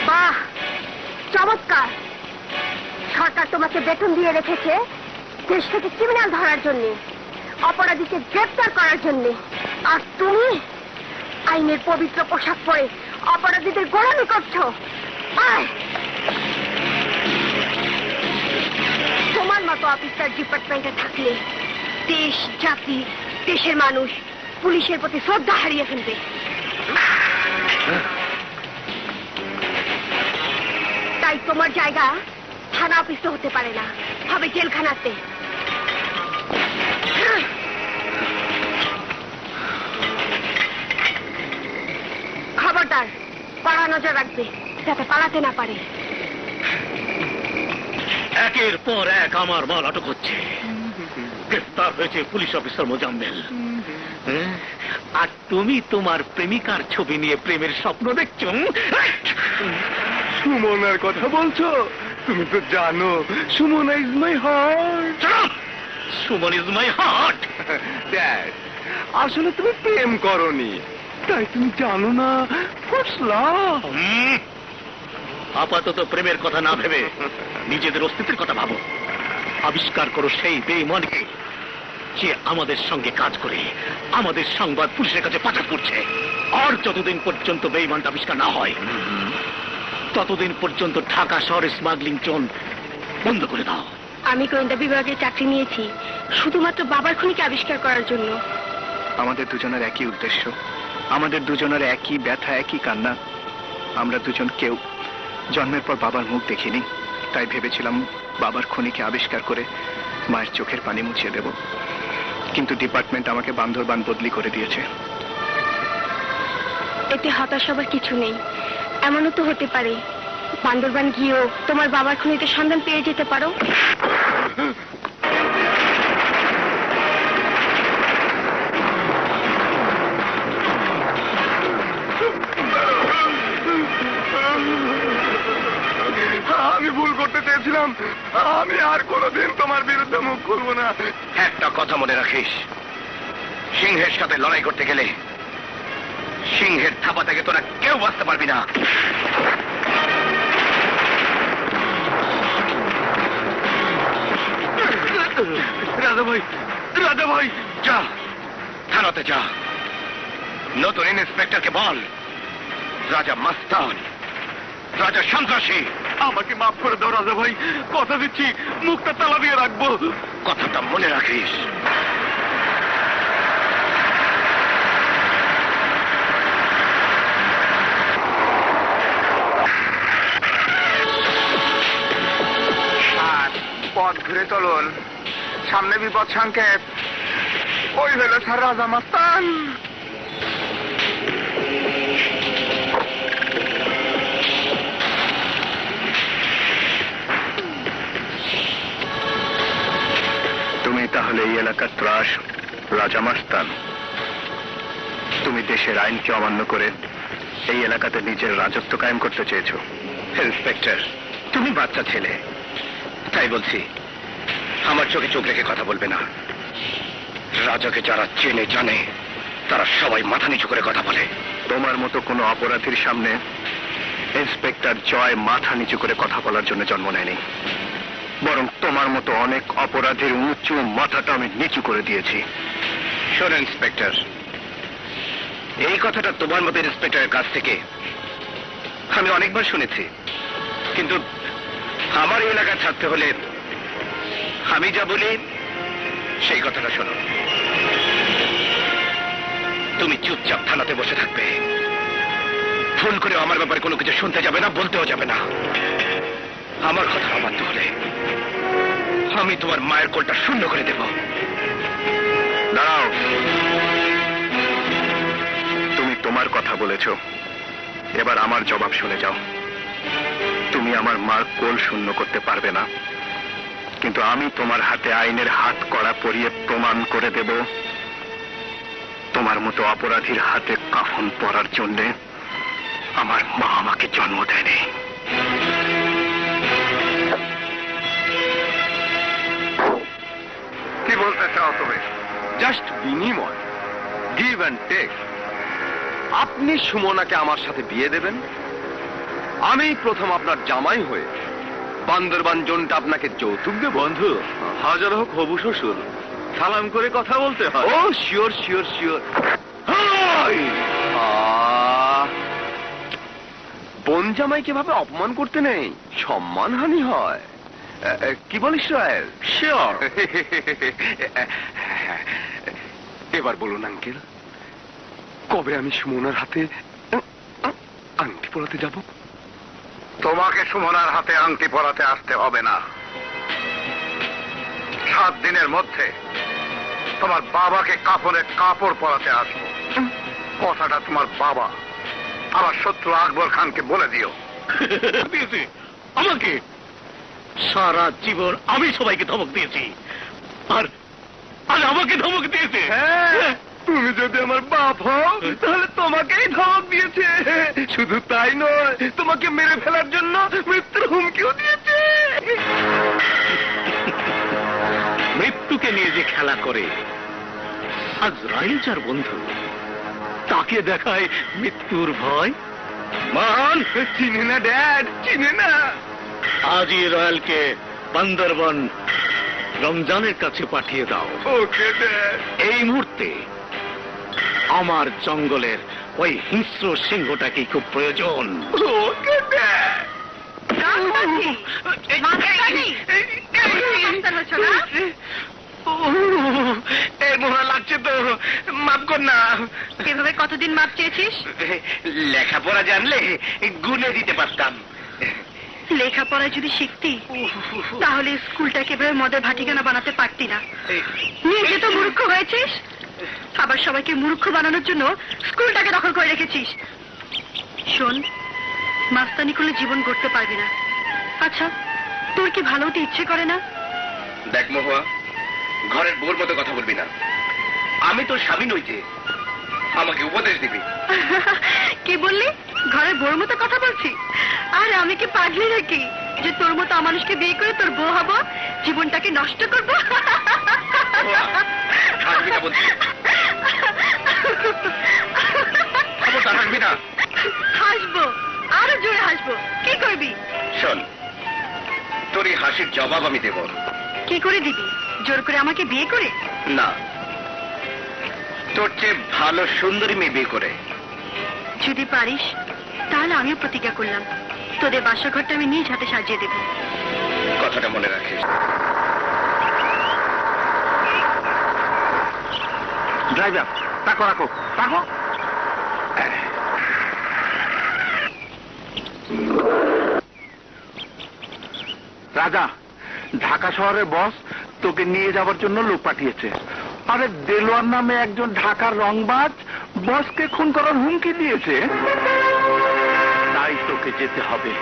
Speaker 7: বাহ, চমৎকার। সরকার তোমাকে বেতন দিয়ে রেখেছে দেশ থেকে ক্রিমিনাল ধরার জন্য, অপরাধীকে গ্রেফতার করার জন্য, আর তুমি আইনের পবিত্র পোশাক পরে অপরাধীদের গোলামি করছো। আয়, তোমার মতো অফিসার ডিপার্টমেন্টে থাকলে দেশ, জাতি, দেশের মানুষ পুলিশের প্রতি শ্রদ্ধা হারিয়ে ফেলবে। তাই তোমার জায়গা থানা অফিসে হতে পারে না, হবে জেলখানাতে। খবরদার, কড়া নজর রাখবে যাতে পালাতে না পারে।
Speaker 2: একের পর এক আমার মাল আটক হচ্ছে। গ্রেফতার হয়েছে পুলিশ অফিসার মোজাম্মেল। আর তুমি তোমার প্রেমিকার ছবি নিয়ে প্রেমের স্বপ্ন দেখছো।
Speaker 5: সুমনার কথা বলছো? তুমি তো জানো Sumana is my heart.
Speaker 2: Suman is my heart.
Speaker 5: Dad, আসলে তুমি প্রেম করনি, তাই তুমি জানো না ফার্স্ট লাভ।
Speaker 2: আপাতত প্রেমের কথা না ভেবে নিজেদের অস্তিত্বের কথা ভাবো। আবিষ্কার করো সেই বেঈমানকে যে আমাদের সঙ্গে কাজ করে আমাদের সংবাদ পুলিশের কাছে পাচার করছে। আর যতদিন পর্যন্ত বেঈমানটা আবিষ্কার না হয়, ততদিন পর্যন্ত ঢাকা শহরে স্মাগলিং জোন বন্ধ করে দাও।
Speaker 7: আমি গোয়েন্দা বিভাগে চাকরি নিয়েছি শুধুমাত্র বাবার খুনিকে আবিষ্কার করার জন্য।
Speaker 6: আমাদের দুজনের একই উদ্দেশ্য, আমাদের দুজনের একই ব্যথা, একই কান্না। আমরা দুজন কেউ জন্মের পর বাবার মুখ দেখিনি, তাই ভেবেছিলাম বাবার খুনিকে আবিষ্কার করে মায়ের চোখের পানি মুছিয়ে দেব। কিন্তু ডিপার্টমেন্ট আমাকে বান্দরবান বদলি করে দিয়েছে।
Speaker 7: এতে হতাশ হবার কিছু নেই। এমনও তো হতে পারে বান্দরবান গিয়েও তোমার বাবার খুনিতে সন্ধান পেয়ে যেতে পারো।
Speaker 5: আমি ভুল করতে চেয়েছিলাম। আমি আর কোনোদিন তোমার বিরুদ্ধে মুখ খুলবো না।
Speaker 4: একটা কথা মনে রাখিস, সিংহের সাথে লড়াই করতে গেলে সিংহের থাপা থেকে তোরা কেউ বাঁচতে পারবি না। রাজা ভাই যা, থানাতে যা, নতুন ইন্সপেক্টরকে বল রাজা মাস্তান, রাজা সন্ত্রাসী।
Speaker 5: আমাকে মাফ করে দাও রাজা ভাই, কথা দিচ্ছি মুখটা তালা দিয়ে রাখবো।
Speaker 4: কথাটা মনে রাখিস।
Speaker 5: পথ ঘুরে চলুন, সামনে বিপদ সংকেত। ওই হলো স্যার রাজা মাস্তান।
Speaker 6: তুমি তাহলে এই এলাকার ত্রাস রাজা মাস্তান। তুমি দেশের আইনকে অমান্য করে এই এলাকাতে নিজের রাজত্ব কায়েম করতে চেয়েছো।
Speaker 4: ইন্সপেক্টর, তুমি বাচ্চা ছেলে, তাই বলছি আমার চোখে চোখ রেখে কথা বলবে না। রাজাকে যারা চেনে জানে তারা সবাই মাথা নিচু করে কথা বলে।
Speaker 6: তোমার মতো কোনো অপরাধীর সামনে ইন্সপেক্টর জয় মাথা নিচু করে কথা বলার জন্য জন্ম নেয়নি, বরং তোমার মতো অনেক অপরাধীর উঁচু মাথাটা আমি নিচু করে দিয়েছি।
Speaker 4: শোন ইন্সপেক্টর, এই কথাটা তোমার মতো ইন্সপেক্টরের কাছ থেকে আমি অনেকবার শুনেছি, কিন্তু আমার এই এলাকা থাকতে হলে আমি যা বলি সেই কথাটা শোনো। তুমি চুপচাপ থানাতে বসে থাকবে, ফোন করে আমার ব্যাপারে কোনো কিছু শুনতে যাবে না, বলতেও যাবে না। আমার কথা অমান্য হলে আমি তোমার মায়ের কোলটা শূন্য করে দেব।
Speaker 6: দাঁড়াও, তুমি তোমার কথা বলেছ, এবার আমার জবাব শুনে যাও। তুমি আমার মার কোল শূন্য করতে পারবে না, কিন্তু আমি তোমার হাতে আইনের হাত কড়া পরিয়ে প্রমাণ করে দেব তোমার মতো অপরাধীর হাতে কাফন পরার জন্য আমার মা আমাকে জন্ম দেয়নি।
Speaker 5: কি বলতে চাও তুমি? জাস্ট বিনিময়, গিভ অ্যান্ড টেক। আপনি সুমনাকে আমার সাথে বিয়ে দেবেন, আমি প্রথম আপনার জামাই হয়ে বান্দরবান জোনটা আপনাকে যৌতুক দেব। বন্ধু, হাজার হোক হবু শ্বশুর, সালাম করে কথা বলতে হয়। ও শিওর শিওর শিওর। বোন জামাইকে ভাবে অপমান করতে নেই, সম্মানহানি হয়। কি বলিস রায়েল? শিওর। এবার বলুন আঙ্কেল, কবে আমি সুমনার হাতে আংটি পরাতে যাব?
Speaker 1: তোমাকে সুমনার হাতে আংটি পরাতে আসতে হবে না। 7 দিনের মধ্যে তোমার বাবাকে কাপড়ের কাপড় পরাতে আসবো। কথাটা তোমার বাবা আমার শত্রু আকবর খানকে বলে দিও।
Speaker 2: দিয়েছে আমাকে? সারা জীবন আমি সবাইকে ধমক দিয়েছি, আর আমাকে ধমক দিয়েছে।
Speaker 5: তুমি যদি আমার বাপ হও তাহলে তোমাকেই ধমক দিয়েছে। শুধু তাই নয়, তোমাকে মেরে ফেলার জন্য মৃত্যুর হুমকিও দিয়েছে।
Speaker 2: মৃত্যুকে নিয়ে যে খেলা করে আজরাইল যার বন্ধু, তাকে দেখায় মৃত্যুর ভয়।
Speaker 5: মান চিনে না ড্যাড, চিনে না।
Speaker 2: আজই রয়্যালকে বান্দরবান রমজানের কাছে পাঠিয়ে দাও।
Speaker 5: Okay dad.
Speaker 2: এই মুহূর্তে আমার জঙ্গলের ওই হিংস্র সিংহটাকে খুব প্রয়োজন।
Speaker 5: Okay dad. এই মনে লাগছে তো,
Speaker 2: মাফ কর না।
Speaker 3: এভাবে কতদিন মাপ চেয়েছিস?
Speaker 2: লেখাপড়া জানলে গুনে দিতে পারতাম।
Speaker 3: লেখাপড়া যদি শিখতি তাহলে স্কুলটাকে এভাবে মদের ভাটিখানা বানাতে পারতি না। নিজে তো মূর্খ হয়েছিস, আবার সবাইকে মূর্খ বানানোর জন্য স্কুলটাকে দখল করে রেখেছিস। শোন, মাস্তানি করলে জীবন গড়তে পারবি না। আচ্ছা, তোর কি ভালো হতে ইচ্ছে করে না?
Speaker 2: দেখ মহুয়া, ঘরের বউর মতো কথা বলবি না। আমি তোর স্বামী নই যে আমাকে উপদেশ দিবি।
Speaker 3: কি বললি? ঘরের বউর মতো কথা বলছি? আর আমি কি পাগলি নাকি যে তোর মতো মানুষকে বিয়ে করে তোর বউ হব, জীবনটাকে নষ্ট করবো?
Speaker 2: হাসবি না বলছি। খবরদার হাসবি না।
Speaker 3: হাসবো, আরো জোরে হাসবো। কি করবি?
Speaker 2: শোন, তোর এই হাসির জবাব আমি দেব।
Speaker 3: কি করে দিবি? জোর করে আমাকে বিয়ে করে?
Speaker 2: না, তোর চেয়ে ভালো সুন্দরী মেয়ে বিয়ে করে।
Speaker 3: যদি পারিস তাহলে আমিও প্রতিজ্ঞা করলাম তোদের বাসা ঘরটা আমি নিজ হাতে সাজিয়ে দেব।
Speaker 2: কথাটা মনে রাখিস।
Speaker 1: ড্রাইভার, রাখো রাখো রাখো। রাজা, ঢাকা শহরের বস তোকে নিয়ে যাওয়ার জন্য লোক পাঠিয়েছে। আরে দেলোয়ার নামে একজন ঢাকার রংবাজ বসকে খুন করার হুমকি দিয়েছে। তাই তোকে যেতে হবে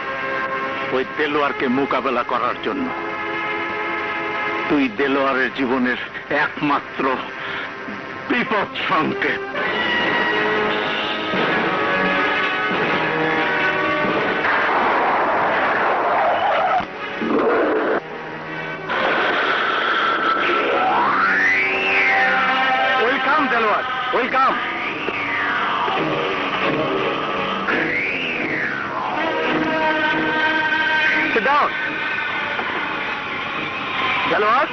Speaker 1: ওই দেলোয়ারকে মোকাবেলা করার জন্য। তুই দেলোয়ারের জীবনের একমাত্র বিপদ সংকেত। Welcome Delwar, welcome. দেলোয়ার,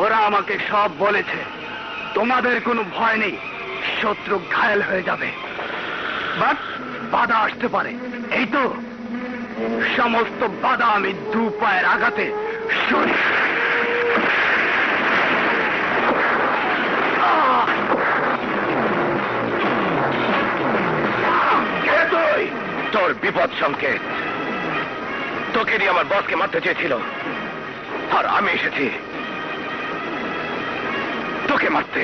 Speaker 1: ওরা আমাকে সব বলেছে তোমাদের কোনো ভয় নেই, শত্রু ঘায়েল হয়ে যাবে, বাট বাধা আসতে পারে। এই তো সমস্ত বাধা আমি দু পায়ের আঘাতে সরি। তোর বিপদ সংকেত। তোকে নিয়ে আমার বসকে মারতে চেয়েছিল, আর আমি এসেছি তোকে মারতে।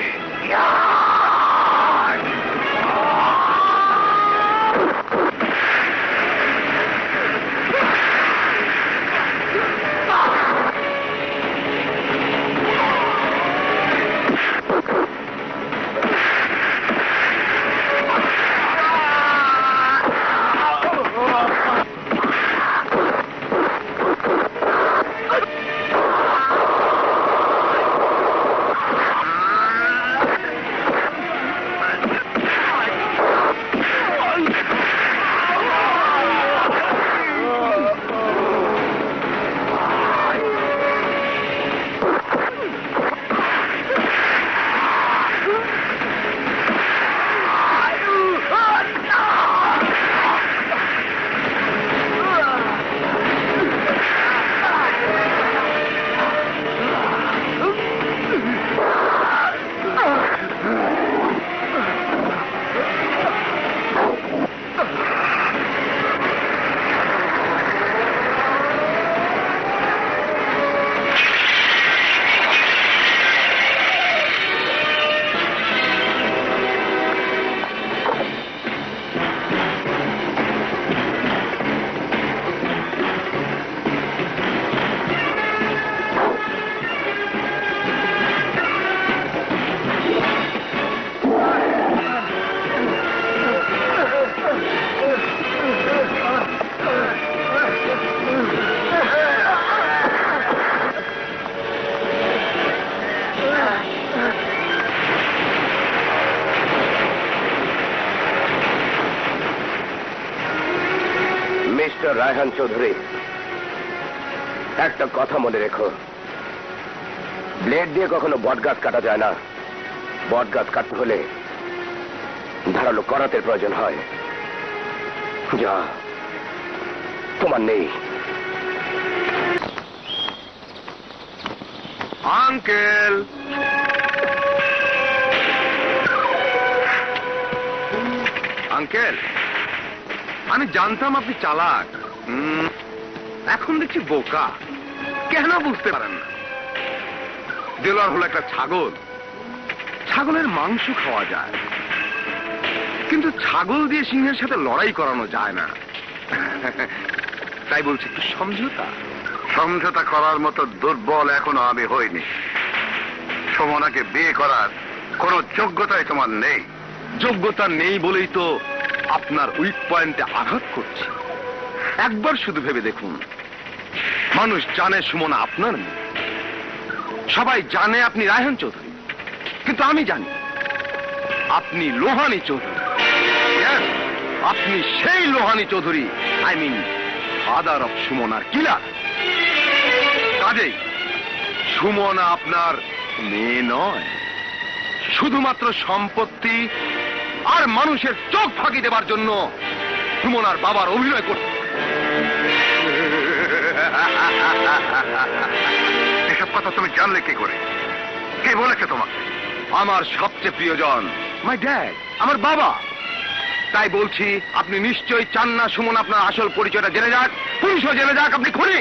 Speaker 2: মিস্টার রায়হান চৌধুরী, একটা কথা মনে রেখো, ব্লেড দিয়ে কখনো বটগাছ কাটা যায় না। বটগাছ কাটতে হলে ধারালো করাতের প্রয়োজন হয়, যা তোমার নেই।
Speaker 4: আঙ্কেল,
Speaker 5: আঙ্কেল, আমি জানতাম আপনি চালাক, এখন দেখছি বোকা। কেন বুঝতে পারেন না? দেলোয়ার হলো একটা ছাগল, ছাগলের মাংস খাওয়া যায়, কিন্তু ছাগল দিয়ে সিংহের সাথে লড়াই করানো যায় না। তাই বলছি একটু সমঝোতা।
Speaker 1: সমঝোতা করার মতো দুর্বল এখনো আমি হইনি। সুমনাকে বিয়ে করার কোনো যোগ্যতাই তোমার নেই।
Speaker 5: যোগ্যতা নেই বলেই তো আপনার উইক পয়েন্টে আঘাত করছি। একবার শুধু ভেবে দেখুন, মানুষ জানে সুমনা আপনার মেয়ে, সবাই জানে আপনি রায়হান চৌধুরী, কিন্তু আমি জানি আপনি লোহানী চৌধুরী। Yes, আপনি সেই Lohani Chowdhury, I mean father of সুমনার কিলার। কাজেই সুমনা আপনার মেয়ে নয়, শুধুমাত্র সম্পত্তি আর মানুষের চোখ ফাঁকি দেবার জন্য সুমনার বাবার অভিনয় করতে।
Speaker 1: এসব কথা তুমি জানলে কি করে? কে বলেছে তোমাকে?
Speaker 5: আমার সবচেয়ে প্রিয়জন, মাই ড্যাড, আমার বাবা। তাই বলছি, আপনি নিশ্চয়ই চান না সুমন আপনার আসল পরিচয়টা জেনে যাক, পুলিশও জেনে যাক আপনি খুনি।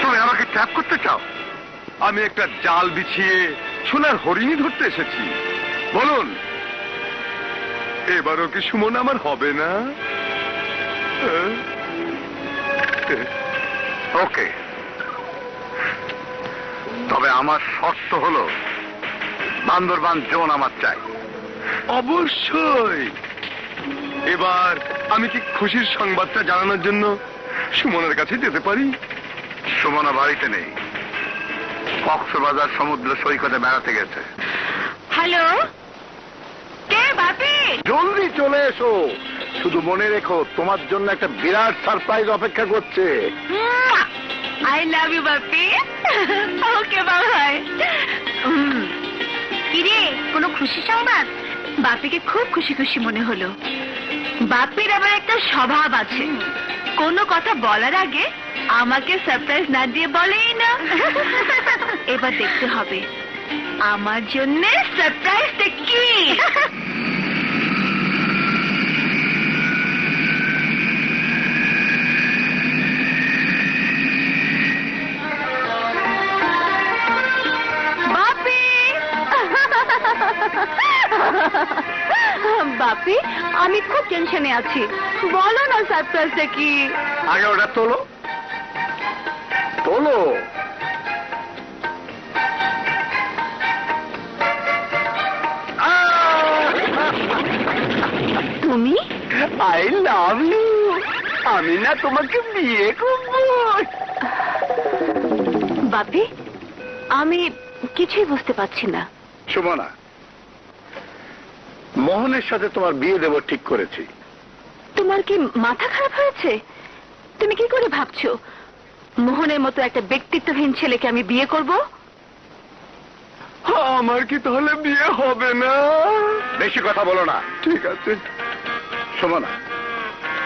Speaker 1: তুমি আমাকে ট্র্যাপ করতে চাও?
Speaker 5: আমি একটা জাল বিছিয়ে সোনার হরিণী ধরতে এসেছি। বলুন, এবারও কি সুমন আমার হবে না?
Speaker 1: ওকে, তবে আমার শর্ত হলো বান্দরবান জোন আমার চাই।
Speaker 5: অবশ্যই। এবার আমি কি খুশির সংবাদটা জানানোর জন্য সুমনের কাছে যেতে পারি?
Speaker 1: সুমনা বাড়িতে নেই, কক্সবাজার সমুদ্র সৈকতে বেড়াতে গেছে।
Speaker 3: হ্যালো, কে বাপি?
Speaker 1: জলদি চলে এসো, শুধু মনে রেখো তোমার জন্য একটা বিরাট সারপ্রাইজ অপেক্ষা করছে।
Speaker 3: আই লাভ ইউ বাপি। Okay bye. কিরে, কোনো খুশি সংবাদ? বাপিকে খুব খুশি খুশি মনে হলো। বাপির আবার একটা স্বভাব আছে, কোনো কথা বলার আগে আমাকে সারপ্রাইজ না দিয়ে বলেই না। এবার দেখতে হবে আমার জন্য সারপ্রাইজটা কি। বাপি, আমি খুব টেনশনে আছি, বলো না সারপ্রাইজটা কি।
Speaker 1: আগে ওটা তোলো তোলো।
Speaker 3: তুমি?
Speaker 1: I love you. আমি না তোমাকে বিয়ে করবো।
Speaker 3: বাপি, আমি কিছুই বুঝতে পারছি না।
Speaker 1: সুমনা, মোহনের সাথে তোমার বিয়ে দেব ঠিক করেছি।
Speaker 3: তোমার কি মাথা খারাপ হয়েছে? তুমি কি করে ভাবছো মোহনের মতো একটা ব্যক্তিত্বহীন ছেলেকে আমি বিয়ে করব?
Speaker 5: আমার কি তাহলে বিয়ে হবে না?
Speaker 1: বেশি কথা বলো না।
Speaker 5: ঠিক আছে।
Speaker 1: সুমনা,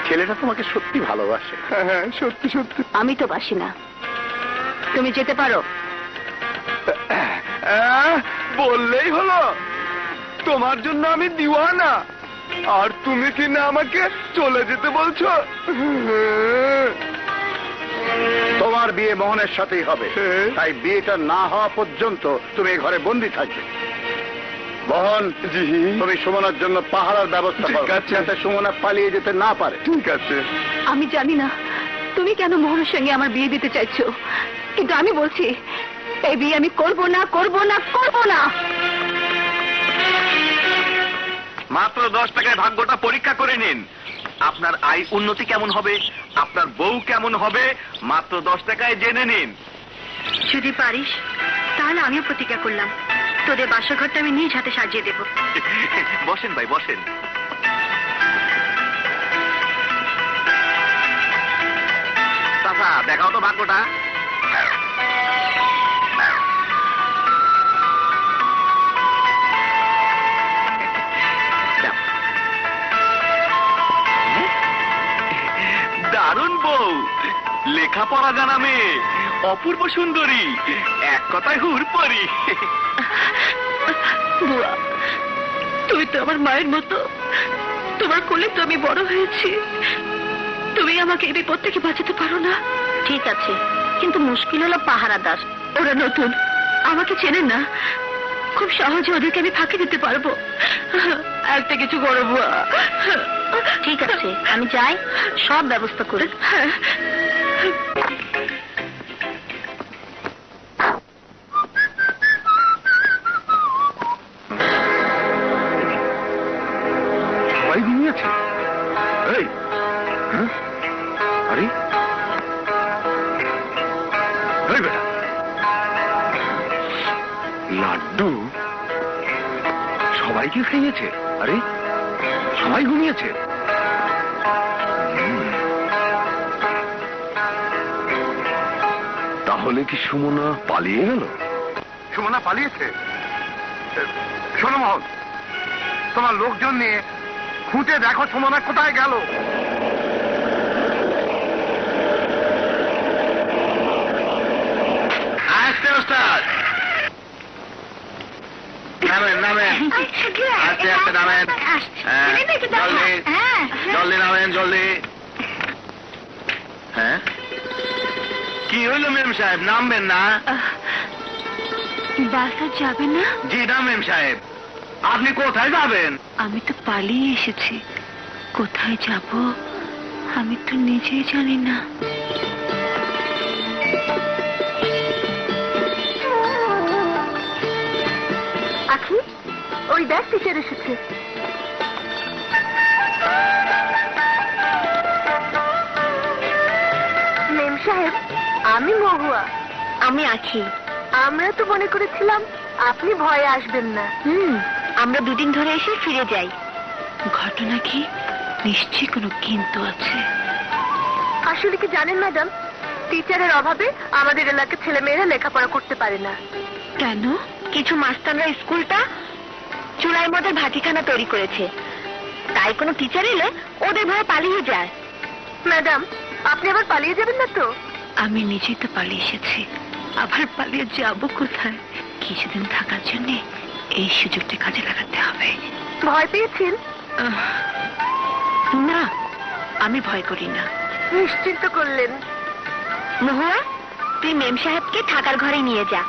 Speaker 1: ছেলেটা তোমাকে সত্যি ভালোবাসে।
Speaker 5: হ্যাঁ, সত্যি সত্যি।
Speaker 3: আমি তো বাসি না। তুমি যেতে পারো।
Speaker 5: বললেই হলো, তোমার জন্য আমি দিওয়ানা, আর তুমি কি না আমাকে চলে যেতে বলছো?
Speaker 1: তোমার বিয়ে মোহনের সাথেই হবে, তাই বিয়েটা না হওয়া পর্যন্ত তুমি এই ঘরে বন্দি থাকবে। মোহন,
Speaker 5: জি।
Speaker 1: তুমি সুমনার জন্য পাহারার ব্যবস্থা করো,
Speaker 5: ঠিক আছে।
Speaker 1: যাতে সুমনা পালিয়ে যেতে না পারে।
Speaker 5: ঠিক আছে।
Speaker 3: আমি জানি না তুমি কেন মোহনের সঙ্গে আমার বিয়ে দিতে চাইছো, কিন্তু আমি বলছি এই বিয়ে আমি করব না, করব না, করব না।
Speaker 2: মাত্র 10 টাকায় ভাগ্যটা পরীক্ষা করে নিন। আপনার আয় উন্নতি কেমন হবে, আপনার বউ কেমন হবে, মাত্র 10 টাকায় জেনে নিন।
Speaker 3: যদি পারিস তাহলে আমিও প্রতিজ্ঞা করলাম, তোদের বাসর ঘরটা আমি নিজ হাতে সাজিয়ে দেব।
Speaker 2: বসেন ভাই, বসেন। চাচা, দেখাও তো ভাগ্যটা। দারুণ বউ, লেখাপড়া জানা মেয়ে, অপূর্ব সুন্দরী, এক কথায় হুরপরি।
Speaker 3: বুয়া, তুই তো আমার মায়ের মতো, তোমার কোলে তো আমি বড় হয়েছি, তুমি আমাকে এই বিপদ থেকে বাঁচাতে পারো না? ঠিক আছে, কিন্তু মুশকিল হলো পাহারাদার। ওরা নতুন, আমাকে চেনেন না, খুব সহজে ওদেরকে আমি ফাঁকি দিতে পারবো। একটা কিছু করো বুয়া। ঠিক আছে, আমি যাই, সব ব্যবস্থা করি।
Speaker 4: সবাই ঘুমিয়েছে? এই, হ্যাঁ? আরে এই বেটা, লাড্ডু সবাইকে খাইয়েছে? আরে সবাই ঘুমিয়েছে? তাহলে কি সুমনা পালিয়ে গেল?
Speaker 5: সুমনা পালিয়েছে? শোনো মোহন, তোমার লোকজন নিয়ে খুঁজে দেখো সুমনা কোথায় গেল। আসতে ওস্তাদ, নামেন নামেন, আস্তে আস্তে নামেন, জলদি জলদি নামেন, জলদি। হ্যাঁ, কি হইল মেম সাহেব, নামবেন না?
Speaker 3: বাসা যাবে না?
Speaker 5: জি না মেম সাহেব, আপনি কোথায় যাবেন?
Speaker 3: আমি তো পালিয়ে এসেছি, কোথায় যাব আমি তো নিজেই জানি না। আখি, ওই দেখ টিচার এসেছে। মেম সাহেব, আমি মহুয়া। আমি আখি। আমরা তো মনে করেছিলাম আপনি ভয়ে আসবেন না। আমরা দুদিন ধরে এসে ফিরে যাই। ঘটনা কি? নিশ্চয়ই কোনো কিন্তু আছে। আসলে কি জানেন ম্যাডাম, টিচারের অভাবে আমাদের এলাকার ছেলেমেয়েরা লেখাপড়া করতে পারে না। কেন? কিছু মাস্টাররা স্কুলটা চুলার মধ্যে ভাটিখানা তৈরি করেছে, তাই কোনো টিচার এলে ওদের ভয়ে পালিয়ে যায়। ম্যাডাম, আপনি আবার পালিয়ে যাবেন না তো? আমি নিজেই তো পালিয়ে এসেছি, আবার পালিয়ে যাব কোথায়? কিছুদিন থাকার জন্য এই সুযোগটা কাজে লাগাতে হবে। ভয় পেয়েছেন? না, আমি ভয় করি না। নিশ্চিন্ত করলেন। মহুয়া, তুই মেম সাহেবকে থাকার ঘরে নিয়ে যা,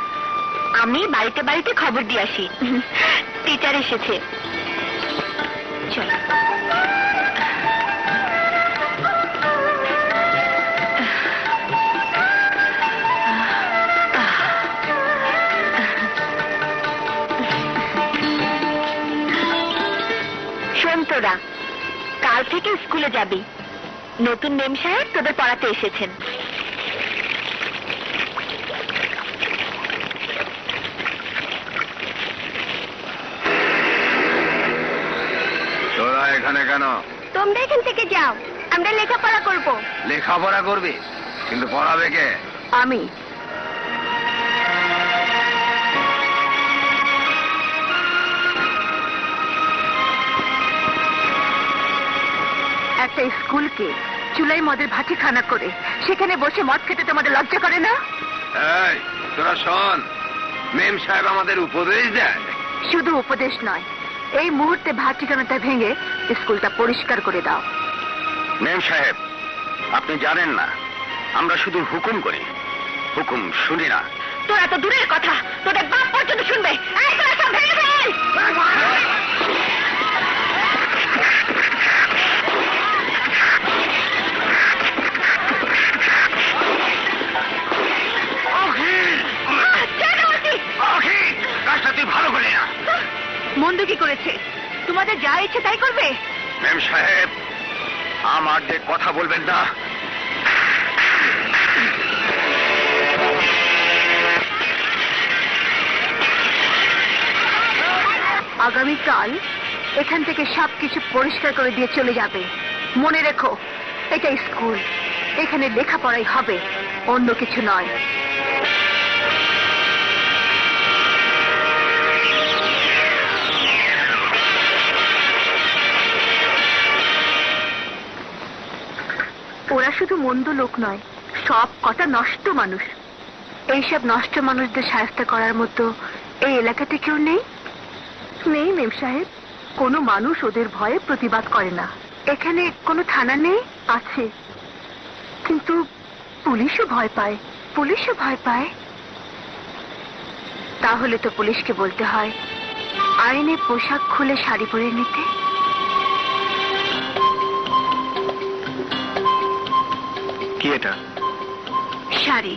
Speaker 3: আমি বাড়িতে বাড়িতে খবর দিয়ে আসি টিচার এসেছে। চল। শোন তোরা, কাল থেকে স্কুলে যাবি, নতুন মেম সাহেব তোদের পড়াতে এসেছেন।
Speaker 5: তোরা এখানে কেন?
Speaker 7: তোমরা এখান থেকে যাও, আমরা লেখাপড়া করব।
Speaker 5: লেখাপড়া করবি, কিন্তু পড়াবে কে?
Speaker 3: আমি। একটা স্কুলকে চুলাই মদের ভাটিখানা করে সেখানে বসে মদ খেতে তোমাদের লজ্জা করে না?
Speaker 5: এই তোরা শোন, মেম সাহেব আমাদের উপদেশ দেয়।
Speaker 3: শুধু উপদেশ নয়, এই মুহূর্তে ভাটিখানাটা ভেঙে স্কুলটা পরিষ্কার করে দাও।
Speaker 5: মেম সাহেব, আপনি জানেন না, আমরা শুধু হুকুম করি, হুকুম শুনি না।
Speaker 3: তোরা তো দূরের কথা, তোদের বাপ পর্যন্ত শুনবে। এই তোরা সব ভেঙে ফেল।
Speaker 5: কাজটা তুই ভালো করে না।
Speaker 3: মন্দ কি করেছে? তোমাদের যা ইচ্ছে তাই করবে?
Speaker 5: মেম সাহেব, আমার যে কথা বলবেন না।
Speaker 3: আগামীকাল এখান থেকে সবকিছু পরিষ্কার করে দিয়ে চলে যাবে। মনে রেখো, এটা স্কুল, এখানে লেখাপড়াই হবে, অন্য কিছু নয়। ওরা শুধু মন্দ লোক নয়, সব কটা নষ্ট মানুষ। এইসব নষ্ট মানুষদের সাহায্য করার মতো এই এলাকাতে কেউ নেই? নেই মেম সাহেব।
Speaker 7: কোনো মানুষ ওদের ভয়ে প্রতিবাদ করে না। এখানে কোনো থানা নেই? আছে, কিন্তু পুলিশও ভয় পায়। পুলিশও ভয় পায়? তাহলে তো পুলিশকে বলতে হয় আইনে পোশাক খুলে শাড়ি পরে নিতে।
Speaker 6: কি এটা?
Speaker 7: শাড়ি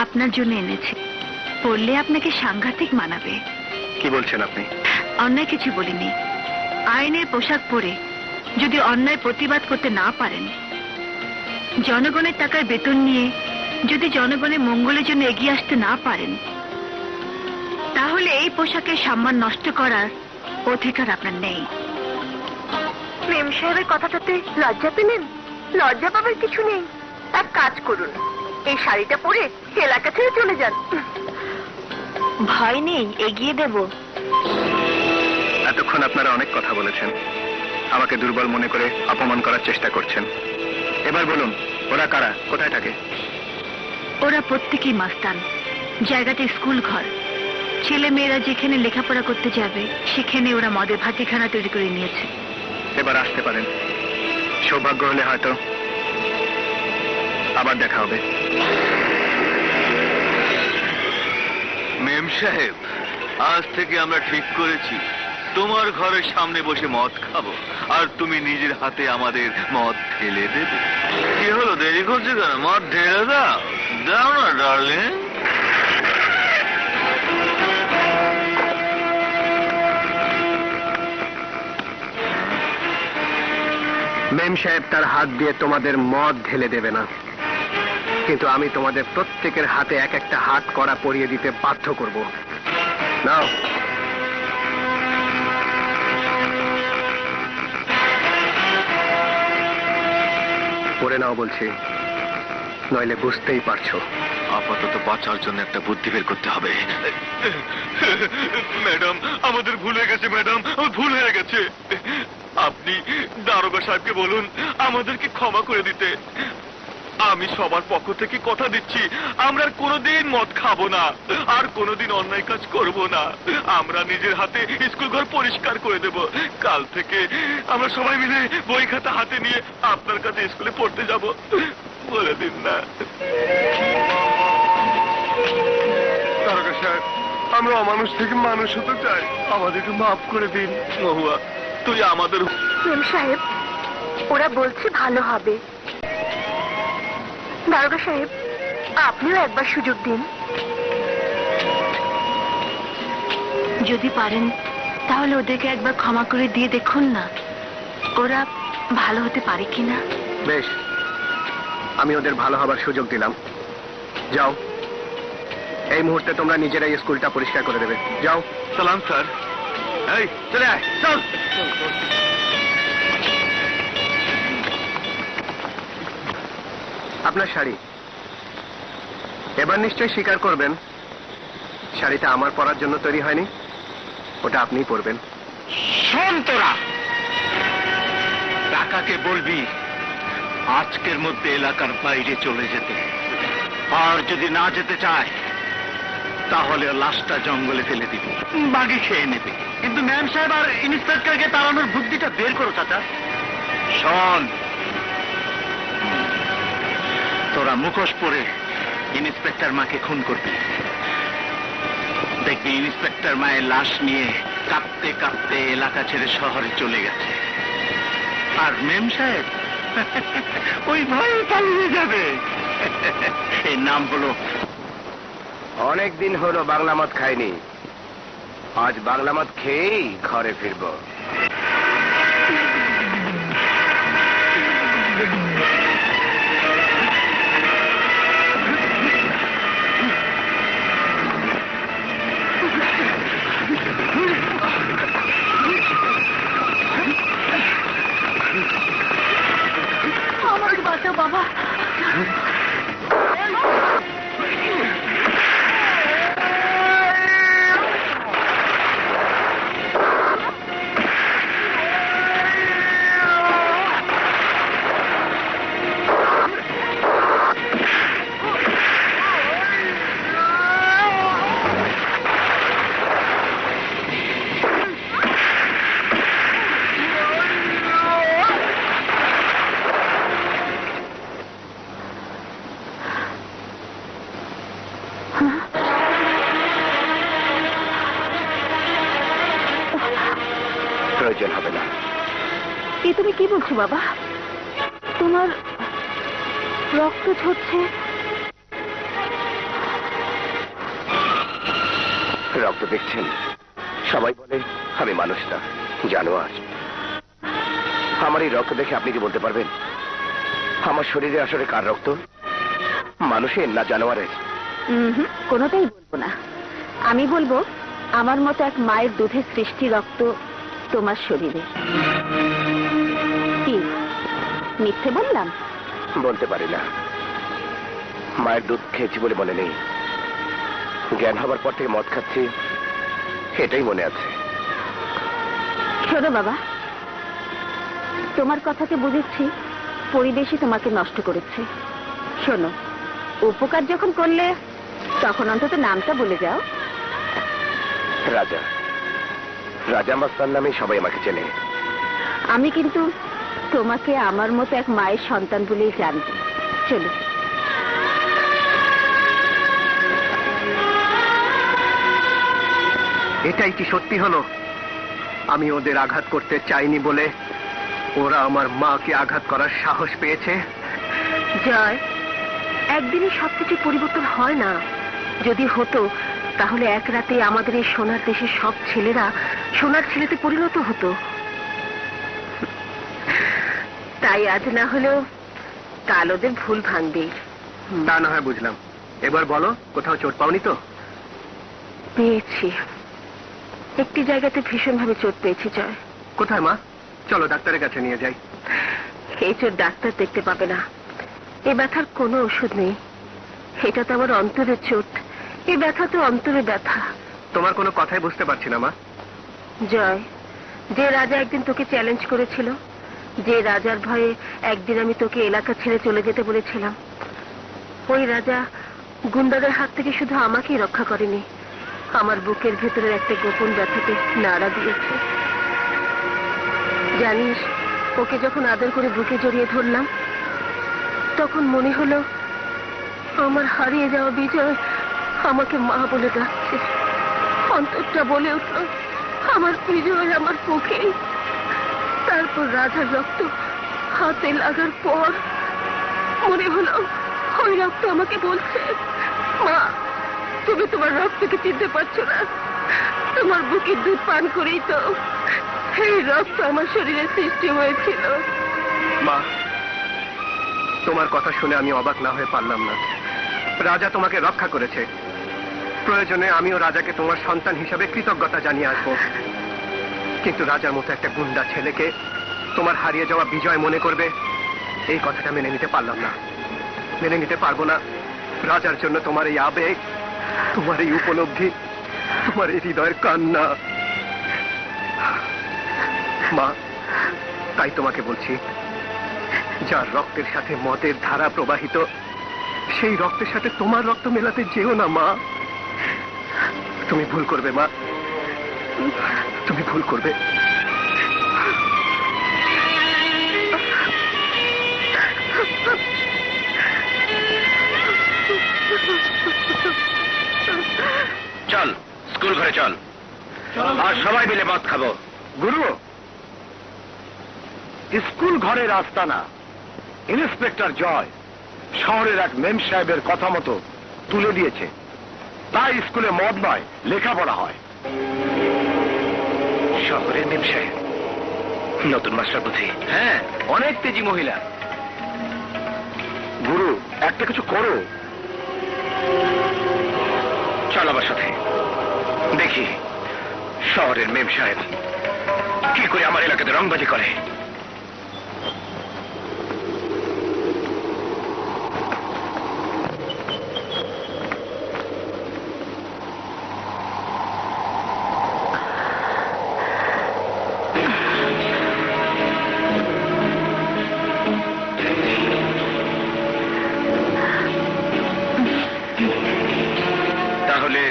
Speaker 7: আপনার জন্য এনেছি, পরলে আপনাকে সাংঘাতিক মানাবে।
Speaker 6: কি বলছেন আপনি?
Speaker 7: অন্যায় কিছু বলিনি। আইনের পোশাক পরে যদি অন্যায় প্রতিবাদ করতে না পারেন, জনগণের টাকার বেতন নিয়ে যদি জনগণের মঙ্গলের জন্য এগিয়ে আসতে না পারেন, তাহলে এই পোশাকের সম্মান নষ্ট করার অধিকার আপনার নেই। মেম সাহেবের কথাটাতে লজ্জা পেলেন? লজ্জা পাবার কিছু নেই। এক কাজ করুন, এই শাড়িটা পরে এলাকা ছেড়ে চলে যান। ভয় নেই, এগিয়ে দেব।
Speaker 6: এতক্ষণ আপনারা অনেক কথা বলেছেন, আমাকে দুর্বল মনে করে অপমান করার চেষ্টা করছেন। এবার বলুন, ওরা কারা, কোথায় থাকে?
Speaker 7: ওরা প্রত্যেকেই মাস্তান। জায়গাটা স্কুল ঘর। ছেলে মেয়েরা যেখানে লেখাপড়া করতে যাবে সেখানে ওরা মদের ভাটিখানা তৈরি করে নিয়েছে।
Speaker 6: এবার আসতে পারেন, সৌভাগ্য হলে হয়তো আবার দেখা হবে।
Speaker 8: মেম সাহেব, আজ থেকে আমরা ঠিক করেছি তোমার ঘরের সামনে বসে মদ খাবো, আর তুমি নিজের হাতে আমাদের মদ ঢেলে দেবে। কি হলো, দেরি করছে কেন? মদ ঢেলে দাও, দাও না ডার্লিং।
Speaker 6: মেম সাহেব তার হাত দিয়ে তোমাদের মদ ঢেলে দেবে না, কিন্তু আমি তোমাদের প্রত্যেকের হাতে এক একটা হাত কড়া পরিয়ে দিতে বাধ্য করব। নাও। পরে নাও বলছি, নইলে বুঝতেই পারছো।
Speaker 8: আপাতত বাঁচার জন্য একটা বুদ্ধি বের করতে হবে। ম্যাডাম, আমাদের ভুল হয়ে গেছে ম্যাডাম, ভুল হয়ে গেছে। আপনি দারোগা সাহেবকে বলুন আমাদেরকে ক্ষমা করে দিতে। আমি সবার পক্ষ থেকে কথা দিচ্ছি, আমরা কোনোদিন মদ খাবো না, আর কোনোদিন অন্যায় কাজ করব না। আমরা নিজের হাতে স্কুল ঘর পরিষ্কার করে দেব। কাল থেকে আমরা সবাই মিলে বই খাতা হাতে নিয়ে আপনার কাছে স্কুলে পড়তে যাব। বলে দিন না।
Speaker 4: দারোগা সাহেব, আমরা অমানুষ থেকে মানুষ হতে চাই, আমাদেরকে মাফ করে দিন।
Speaker 8: মহুয়া, তুই আমাদের।
Speaker 7: মেম সাহেব, ওরা বলছে ভালো হবে। দারোগা সাহেব, আপনিও একবার সুযোগ দিন। যদি পারেন তাহলে ওদেরকে একবার ক্ষমা করে দিয়ে দেখুন না, ওরা ভালো হতে পারে কিনা।
Speaker 6: বেশ, আমি ওদের ভালো হবার সুযোগ দিলাম। যাও, এই মুহূর্তে তোমরা নিজেরাই স্কুলটা পরিষ্কার করে দেবে। যাও।
Speaker 8: সালাম স্যার। এই চলে আয়, চল।
Speaker 6: আপনার শাড়ি। এবার নিশ্চয়ই স্বীকার করবেন শাড়িটা আমার পরার জন্য তৈরি হয়নি, ওটা আপনিই পরবেন।
Speaker 2: শোন তোরা, টাকাকে বলবি আজকের মধ্যে এলাকার বাইরে চলে যেতে, আর যদি না যেতে চায় তাহলে লাশটা জঙ্গলে ফেলে দিবি, বাঘে খেয়ে নেবে। কিন্তু ম্যাম সাহেব আর ইন্সপেক্টরকে তাড়ানোর বুদ্ধিটা বের করো চাচা। শোন, তোরা মুখোশ পরে ইন্সপেক্টর মাকে খুন করবি। দেখবি ইন্সপেক্টর মায়ের লাশ নিয়ে কাঁপতে কাঁপতে এলাকা ছেড়ে শহরে চলে গেছে, আর মেম সাহেব ওই ভয়ে পালিয়ে যাবে। এর নাম হলো।
Speaker 6: অনেক দিন হলো বাংলা মদ খাইনি, আজ বাংলা মদ খেয়েই ঘরে ফিরবো।
Speaker 7: আমাকে বাঁচাও বাবা।
Speaker 2: প্রয়োজন হবে না।
Speaker 3: এ তুমি কি বলছো বাবা? তোমার রক্ত ঝরছে।
Speaker 2: রক্ত দেখছেন? সবাই বলে আমি মানুষ না, জানোয়ার। আমার এই রক্ত দেখে আপনি কি বলতে পারবেন আমার শরীরে আসলে কার রক্ত, মানুষের না জানোয়ারের?
Speaker 3: কোনোটাই বলবো না। আমি বলবো আমার মতো এক মায়ের দুধের সৃষ্টি রক্ত তোমার শরীরে। কি মিথ্যে বললাম?
Speaker 2: বলতে পারি না। মায়ের দুধ খেয়েছি বলে মনে নেই, জ্ঞান হবার পর থেকে মদ খাচ্ছি, এটাই মনে আছে।
Speaker 3: শোনো বাবা, তোমার কথাতে বুঝেছি পরিবেশই তোমাকে নষ্ট করেছে। শোনো, উপকার যখন করলে তখন অন্তত নামটা বলে যাও।
Speaker 2: রাজা, রাজা মাস্তার নামে সবাই আমাকে চেনে।
Speaker 3: আমি কিন্তু তোমাকে আমার মতো এক মায়ের সন্তান বলেই জানবো। চলো।
Speaker 6: এটাই কি সত্যি হলো? আমি ওদের আঘাত করতে চাইনি বলে ওরা আমার মাকে আঘাত করার সাহস পেয়েছে?
Speaker 7: জয়, একদিনে সবকিছু পরিবর্তন হয় না। যদি হতো তাহলে এক রাতে আমাদের এই সোনার দেশের সব ছেলেরা সোনার ছেলেতে পরিণত হতো। তাই আজ না হলেও কাল ওদের ভুল ভাঙবে।
Speaker 6: তা না হয় বুঝলাম। এবার বলো, কোথাও চোট পাওনি তো?
Speaker 7: পেয়েছি, একটি জায়গাতে ভীষণভাবে চোট পেয়েছি জয়।
Speaker 6: কোথায় মা? চলো ডাক্তারের কাছে নিয়ে যাই।
Speaker 7: এই চোট ডাক্তার দেখতে পাবে না। এ ব্যথার কোনো ওষুধ নেই। এটা তো আমার অন্তরের চোট। এ ব্যথা তো অন্তরে ব্যথা।
Speaker 6: তোমার কোনো কথাই বুঝতে পারছি না মা।
Speaker 7: জয়, যে রাজা একদিন তোকে চ্যালেঞ্জ করেছিল, যে রাজার ভয়ে একদিন আমি তোকে এলাকা ছেড়ে চলে যেতে বলেছিলাম, ওই রাজা গুন্ডাদের হাত থেকে শুধু আমাকেই রক্ষা করেনি, আমার বুকের ভেতরের একটা গোপন ব্যথাতে নাড়া দিয়েছে। জানিস, ওকে যখন আদর করে বুকে জড়িয়ে ধরলাম তখন মনে হলো আমার হারিয়ে যাওয়া বিজয় আমাকে মা বলে ডাকছে। অন্তরটা বলে উঠল আমার বিজয় আমার বুকে। তারপর রাজার রক্ত হাতে লাগার পর মনে হলো ওই রক্ত আমাকে বলছে, মা তুমি তোমার রক্তকে চিনতে পারছো না, তোমার বুকের দুধ পান করেই তো এই রক্ত আমার শরীরে সৃষ্টি হয়েছিল।
Speaker 6: মা, তোমার কথা শুনে আমি অবাক না হয়ে পারলাম না। রাজা তোমাকে রক্ষা করেছে, প্রয়োজনে আমিও রাজাকে তোমার সন্তান হিসাবে কৃতজ্ঞতা জানিয়ে আসবো। কিন্তু রাজার মতো একটা গুন্ডা ছেলেকে তোমার হারিয়ে যাওয়া বিজয় মনে করবে, এই কথাটা মেনে নিতে পারলাম না, মেনে নিতে পারবো না। রাজার জন্য তোমার এই আবেগ, তোমার এই উপলব্ধি, তোমার এই হৃদয়ের কান্না। মা, তাই তোমাকে বলছি, যার রক্তের সাথে মদের ধারা প্রবাহিত, সেই রক্তের সাথে তোমার রক্ত মেলাতে যেও না মা। তুমি ভুল করবে মা, তুমি ভুল করবে।
Speaker 2: চল স্কুল ঘরে চল, আর সবাই মিলে মদ খাবো।
Speaker 4: গুরু, স্কুল ঘরে রাস্তা না, ইন্সপেক্টর জয় শহরের এক মেম সাহেবের কথা মতো তুলে দিয়েছে, তাই স্কুলে মদ নয় লেখাপড়া হয়।
Speaker 2: শহরের মেম সাহেব নতুন মাস্টার বুঝি? হ্যাঁ, অনেক তেজি মহিলা।
Speaker 4: গুরু, একটা কিছু করো।
Speaker 2: চল আমার সাথে, দেখি শহরের মেম সাহেব কি করে আমার এলাকাতে রংবাজি করে। তাহলে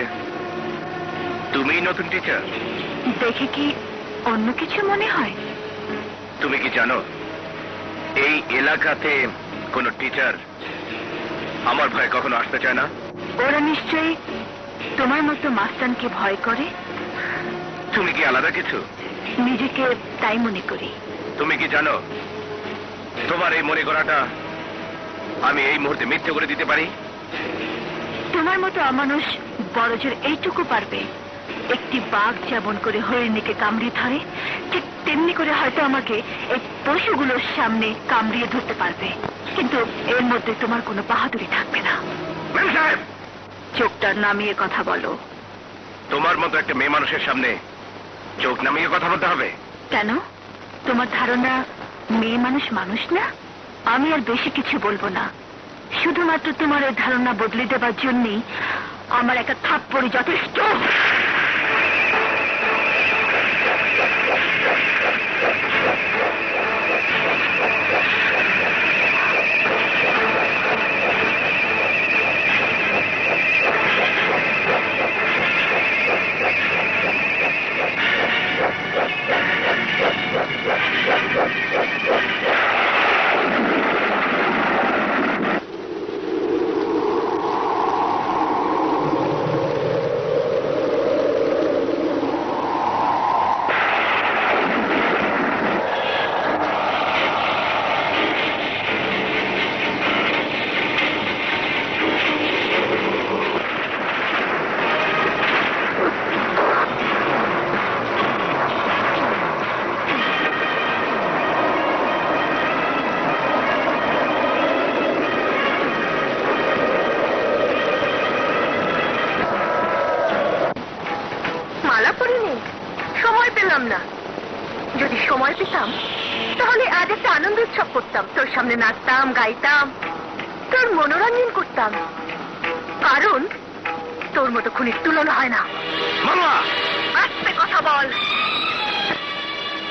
Speaker 2: তুমি নতুন টিচার?
Speaker 3: দেখে কি অন্য কিছু মনে হয়?
Speaker 2: তুমি কি জানো এই এলাকাতে কোন টিচার আমার ভয়ে কখনো আসতে চায় না?
Speaker 3: ওরা নিশ্চয়ই তোমার মতো মাস্টারকে ভয় করে।
Speaker 2: তুমি কি আলাদা কিছু?
Speaker 3: নিজেকে তাই মনে করি।
Speaker 6: তুমি কি জানো তোমার এই মনে করাটা আমি এই মুহূর্তে মিথ্যে করে দিতে পারি?
Speaker 3: তোমার মতো অমানুষ বড়জোর এইটুকু পারবে, একটি বাঘ যেমন করে হরিণীকে কামড়িয়ে ধরে ঠিক তেমনি করে হয়তো আমাকে এই পশুগুলোর সামনে কামড়িয়ে ধরতে পারবে, কিন্তু এর মধ্যে তোমার কোনো বাহাদুরি থাকবে না।
Speaker 6: ম্যাম সাহেব,
Speaker 3: চোখটা নামিয়ে কথা বলো।
Speaker 6: তোমার মতো একটা মেয়ে মানুষের সামনে চোখ নামিয়ে কথা বলতে হবে?
Speaker 3: কেন, তোমার ধারণা মেয়ে মানুষ মানুষ না? আমি আর বেশি কিছু বলবো না, শুধুমাত্র তোমার এই ধারণা বদলে দেবার জন্যই আমার একটা থাপ্পড়ই যথেষ্ট।
Speaker 7: মালা পরিনি, সময় পেলাম না। যদি সময় পেতাম তাহলে আজ একটা আনন্দ উৎসব করতাম, তোর সামনে নাচতাম, গাইতাম, তোর মনোরঞ্জন করতাম, কারণ তোর মতো খুনির তুলনা হয় না।
Speaker 6: মামা,
Speaker 7: আস্তে কথা বল।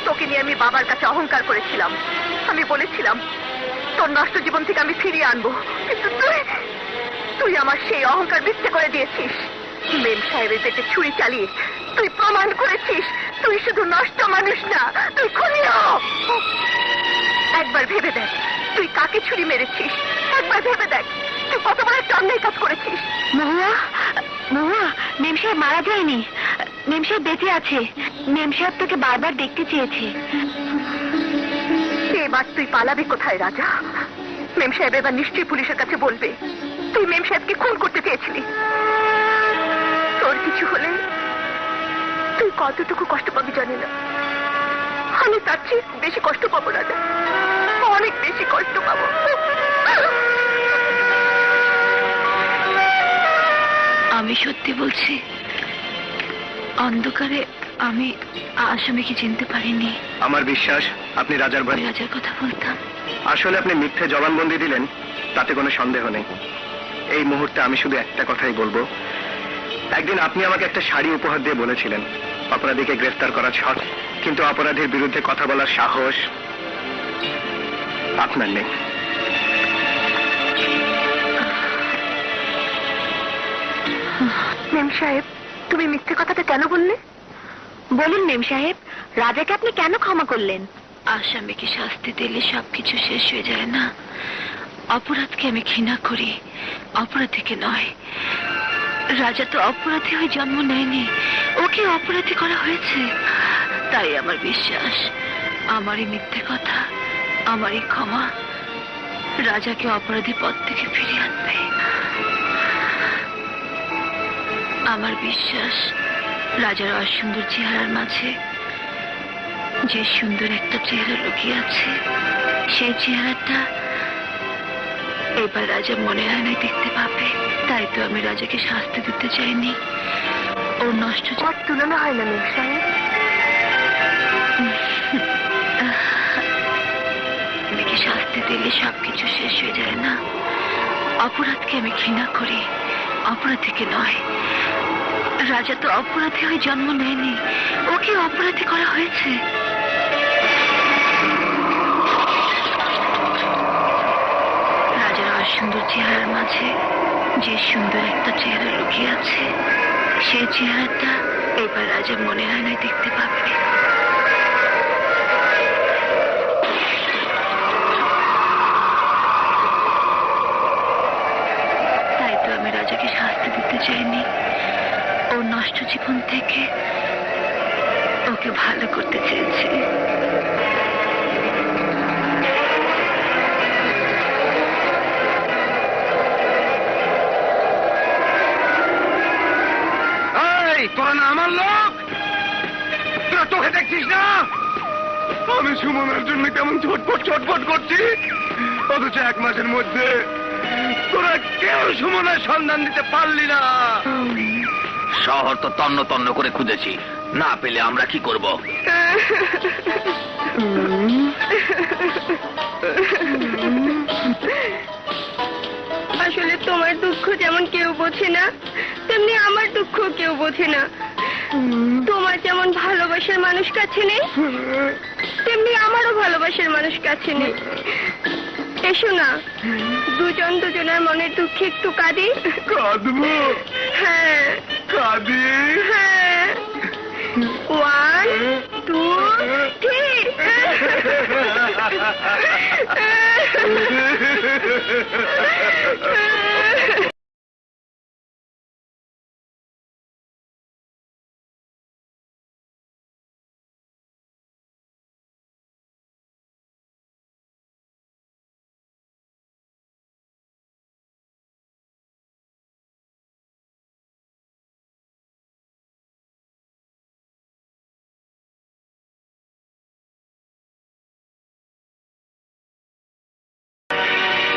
Speaker 7: তোকে নিয়ে আমি বাবার কাছে অহংকার করেছিলাম, আমি বলেছিলাম তোর নষ্ট জীবন থেকে আমি ফিরিয়ে আনবো, কিন্তু তুই আমার সেই অহংকার মিথ্যে করে দিয়েছিস। মেম সাহেবের পেটে ছুরি চালিয়ে তুই প্রমাণ করেছিস তুই শুধু নষ্ট মানুষ না, তুই খুনিও। একবার ভেবে দেখ তুই কাকে ছুরি মেরেছিস, একবার ভেবে দেখ তুই কত বড় একটা অন্যায় কাজ করেছিস।
Speaker 3: মহুয়া, মহুয়া, মেম সাহেব মারা যায়নি, মেম সাহেব বেঁচে আছে। মেম সাহেব তোকে বারবার দেখতে চেয়েছে।
Speaker 7: এবার তুই পালাবি কোথায় রাজা? মেম সাহেব এবার নিশ্চয়ই পুলিশের কাছে বলবে তুই মেম সাহেবকে খুন করতে চেয়েছিলি। তোর কিছু হলে তুই কতটুকু কষ্ট পাবি জানি না, আমি তার চেয়ে বেশি কষ্ট পাবো রাজা, অনেক বেশি কষ্ট পাবো।
Speaker 3: আমি সত্যি বলছি, অন্ধকারে আমি আসামিকে চিনতে পারিনি।
Speaker 6: আমার বিশ্বাস আপনি রাজার ভাই।
Speaker 3: রাজার কথা বলতাম।
Speaker 6: আসলে আপনি মিথ্যে জবানবন্দি দিলেন, তাতে কোনো সন্দেহ নেই। এই মুহূর্তে আমি শুধু একটা কথাই বলবো, একদিন আপনি আমাকে একটা শাড়ি উপহার দিয়ে বলেছিলেন অপরাধীকে গ্রেফতার করা সহজ, কিন্তু অপরাধীর বিরুদ্ধে কথা বলার সাহস আপনার নেই।
Speaker 7: মেম সাহেব, তুমি মিথ্যে কথাটা কেন বললে?
Speaker 3: বলুন মেম সাহেব, রাজাকে আপনি কেন ক্ষমা করলেন? আসামিকে শাস্তি দিলে সবকিছু শেষ হয়ে যায় না। অপরাধকে আমি ঘৃণা করি, অপরাধীকে নয়। রাজা তো অপরাধী হয়ে জন্ম নেয়নি, ওকে অপরাধী করা হয়েছে। তাই আমার বিশ্বাস আমারই মিথ্যে কথা, আমারই ক্ষমা রাজাকে অপরাধী পথ থেকে ফিরিয়ে আনবে। আমার বিশ্বাস রাজার অসুন্দর চেহারার মাঝে যে সুন্দর একটা চেহারা লুকিয়ে আছে, সেই চেহারাটা এবার রাজা মনে আয়নায় দেখতে পাবে। তাই তো আমি রাজাকে শাস্তি দিতে চাইনি। ও নষ্ট
Speaker 7: তুলনা হয় না মেম সাহেব।
Speaker 3: আমাকে শাস্তি দিলে সবকিছু শেষ হয়ে যায় না। অপরাধকে আমি ঘৃণা করি, অপরাধীকে নয়। রাজা তো অপরাধী হয়ে জন্ম নেয়নি, ওকে অপরাধী করা হয়েছে। রাজার অসুন্দর চেহারার মাঝে যে সুন্দর একটা চেহারা লুকিয়ে আছে, সেই চেহারাটা এবার রাজা মনে আয়নায় দেখতে পাবে। তাই তো আমি রাজাকে শাস্তি দিতে চাইনি। ওর নষ্ট জীবন থেকে ওকে ভালো করতে চেয়েছি।
Speaker 4: তোরা না আমার লোক, তোরা তোকে দেখছিস না আমি সুমনের জন্য কেমন ছটফট করছি, অথচ 1 মাসের মধ্যে তোরা কেউ সুমনের সন্ধান দিতে পারলি না।
Speaker 2: শহর তো তন্ন তন্ন করে খুঁজেছি, না পেলে আমরা কি করব?
Speaker 7: আসলে তোমার দুঃখ যেমন কেউ বোঝে না, তেমনি আমার দুঃখ কেউ বোঝে না। তোমার যেমন ভালোবাসার মানুষ কাছে নেই, তেমনি আমারও ভালোবাসার মানুষ কাছে নেই। এসো না, দুজন দুজনের মনের দুঃখে একটু কাঁদি।
Speaker 4: কাঁদবো?
Speaker 7: হ্যাঁ
Speaker 4: কাঁদি?
Speaker 7: হ্যাঁ। 1 2 3।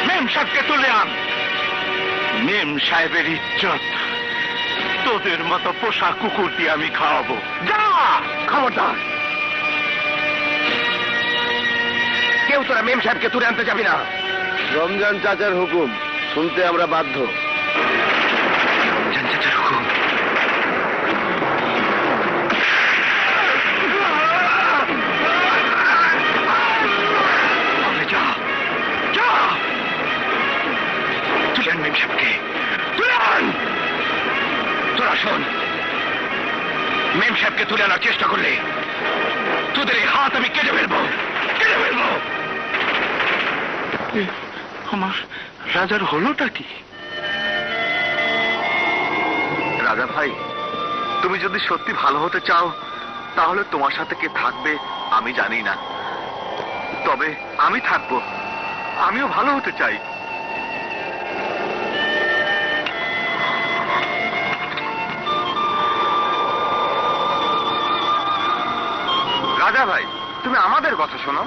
Speaker 4: মেম সাহেবকে তুলে আন। মেম সাহেবের ইজ্জত তোদের মতো পোষা কুকুর দিয়ে আমি খাওয়াবো। যা, খবরদার কেউ তোরা মেম সাহেবকে তুলে আনতে যাবি না।
Speaker 1: রমজান চাচার হুকুম শুনতে আমরা বাধ্য।
Speaker 4: রমজান চাচার হুকুম? যা যা, তুলে আন মেম সাহেবকে, তুলে আন। তোরা শোন, মেম সাহেবকে তুলে আনার চেষ্টা করলে তোদের এই হাত আমি কেটে ফেলবো, কেটে ফেলবো। আমার রাজার হলোটা কি?
Speaker 5: রাজা ভাই, তুমি যদি সত্যি ভালো হতে চাও তাহলে তোমার সাথে কে থাকবে আমি জানি না, তবে আমি থাকবো। আমিও ভালো হতে চাই। রাজা ভাই, তুমি আমাদের কথা শোনো।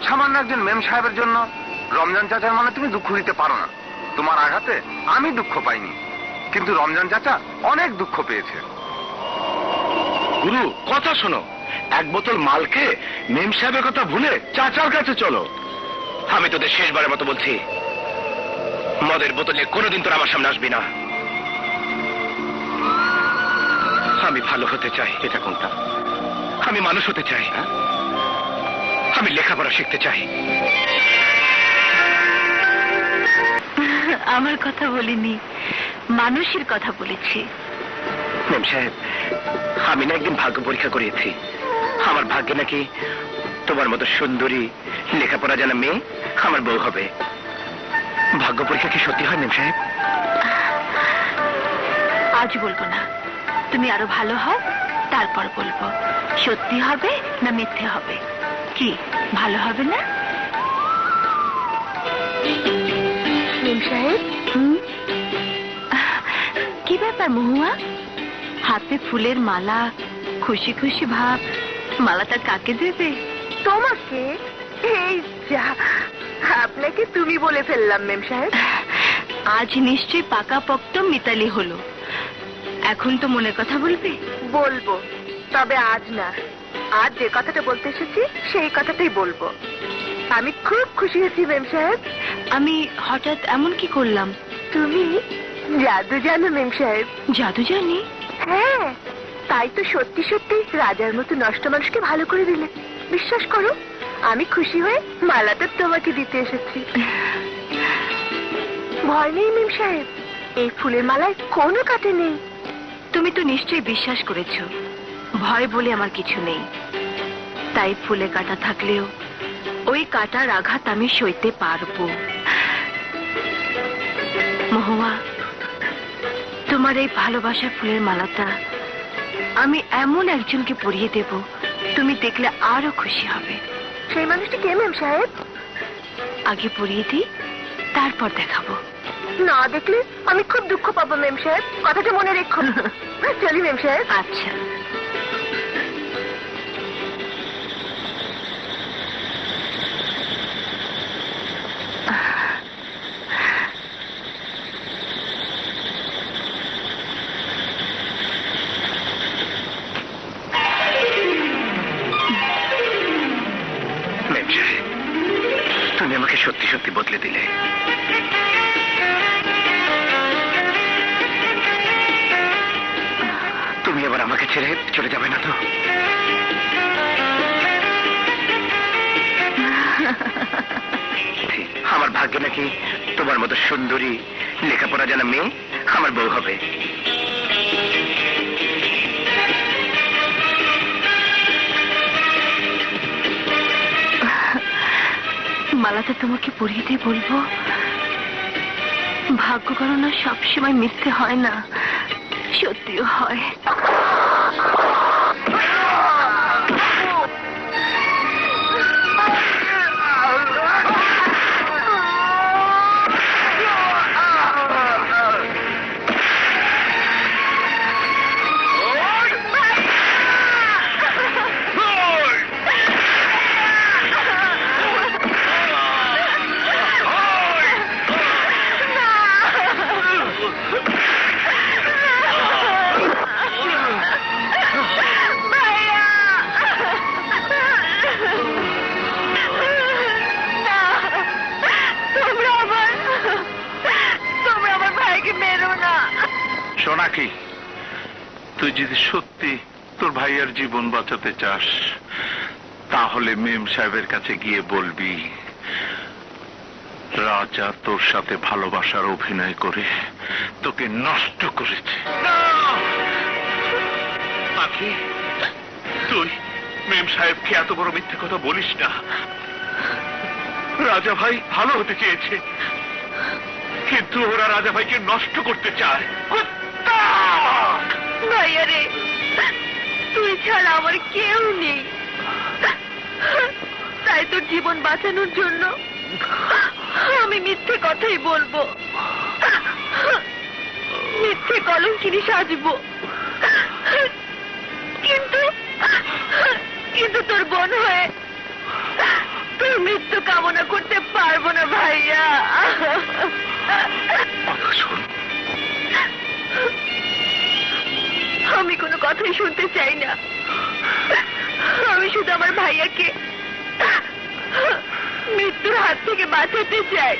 Speaker 5: সামান্য একজন মেম সাহেবের জন্য রমজান চাচার মনে তুমি দুঃখ দিতে পারো না। তোমার আঘাতে আমি দুঃখ পাইনি, কিন্তু রমজান চাচা অনেক দুঃখ পেয়েছে।
Speaker 4: গুরু, কথা শোনো। 1 বোতল মাল খেয়ে মেম সাহেবের কথা ভুলে চাচার কাছে চলো। আমি তোদের শেষবারের মতো বলছি, মদের বোতলে কোনোদিন তোরা আমার সামনে আসবি না। আমি ভালো হতে চাই। এটা কোনটা? আমি মানুষ হতে চাই। আমি লেখাপড়া শিখতে চাই।
Speaker 3: আমার কথা বলিনি, মানুষের কথা বলেছি।
Speaker 4: মেম সাহেব, আমি না একদিন ভাগ্য পরীক্ষা করিয়েছি। আমার ভাগ্যে নাকি তোমার মতো সুন্দরী লেখাপড়া জানা মেয়ে আমার বউ হবে। ভাগ্য পরীক্ষা কি সত্যি হয় মেম সাহেব?
Speaker 3: আজ বলবো না, তুমি আরো ভালো হও, তারপর বলবো সত্যি হবে না মিথ্যে হবে। কি ভালো হবে না?
Speaker 7: মেম সাহেব,
Speaker 3: কি ব্যাপার মহুয়া? হাতে ফুলের মালা, খুশি খুশি ভাব। মালাটা কাকে দেবে?
Speaker 7: তোমাকে। এই যা, আপনাকে তুমি বলে ফেললাম মেম সাহেব।
Speaker 3: আজ নিশ্চয়ই পাকাপোক্ত মিতালি হলো। এখন তো মনের কথা বলবে?
Speaker 7: বলবো, তবে আজ না। আজ যে কথাটা বলতে এসেছি সেই কথাটাই বলবো। আমি খুব খুশি হয়েছি মেম সাহেব।
Speaker 3: আমি হঠাৎ এমন কি করলাম?
Speaker 7: তুমি জাদু জানো মেম সাহেব?
Speaker 3: জাদু জানি?
Speaker 7: হ্যাঁ, তাই তো সত্যি সত্যি রাজার মতো নষ্ট মানুষকে ভালো করে দিলে। বিশ্বাস করো, আমি খুশি হয়ে মালাটা তোমাকে দিতে এসেছি। ভয় নেই মেম সাহেব, এই ফুলের মালায় কোনো কাঁটা নেই।
Speaker 3: তুমি তো নিশ্চয়ই বিশ্বাস করেছো ভয় বলে আমার কিছু নেই। তাই ফুলে কাটা থাকলেও ওই কাটার আঘাত আমি সইতে পারবো। মহুয়া, তোমার এই ভালোবাসার ফুলের মালাটা আমি এমন একজনকে পরিয়ে দেব তুমি দেখলে আরো খুশি হবে।
Speaker 7: সেই মানুষটি কে মেম সাহেব?
Speaker 3: আগে পড়িয়ে দিই, তারপর দেখাবো।
Speaker 7: না দেখলে আমি খুব দুঃখ পাবো মেম সাহেব, কথাটা মনে রেখো। চলি মেম সাহেব।
Speaker 3: আচ্ছা।
Speaker 6: তুমি আমাকে সত্যি সত্যি বদলে দিলে। তুমি এবার আমাকে ছেড়ে চলে যাবে না তো? আমার ভাগ্যে নাকি তোমার মতো সুন্দরী লেখাপড়া জানা মেয়ে আমার বউ হবে।
Speaker 3: মালাটা তোমাকে পরিয়ে দিয়ে বলবো, ভাগ্য গণনা সবসময় মিথ্যে হয় না, সত্যিও হয়।
Speaker 8: সোনাকি, তুই যদি সত্যি তোর ভাইয়ের জীবন বাঁচাতে চাস, তাহলে মেম সাহেবের কাছে গিয়ে বলবি রাজা তোর সাথে ভালোবাসার অভিনয় করে তোকে নষ্ট করেছে। আখি, তুই মেম সাহেবকে এত বড় মিথ্যে কথা বলিস না। রাজা ভাই ভালো হতে চেয়েছে, কিন্তু ওরা রাজা ভাইকে নষ্ট করতে চায়।
Speaker 3: ভাইয়া রে, তুই ছাড়া আমার কেউ নেই, তাই তোর জীবন বাঁচানোর জন্য আমি মিথ্যে কথাই বলবো, মিথ্যে কলঙ্কিনী সাজবো। কিন্তু কিন্তু তোর বোন হয়ে তোর মৃত্যু কামনা করতে পারবো না ভাইয়া। আমি কোনো কথাই শুনতে চাই না, আমি শুধু আমার ভাইয়াকে মৃত্যুর হাত থেকে বাঁচাতে চাই।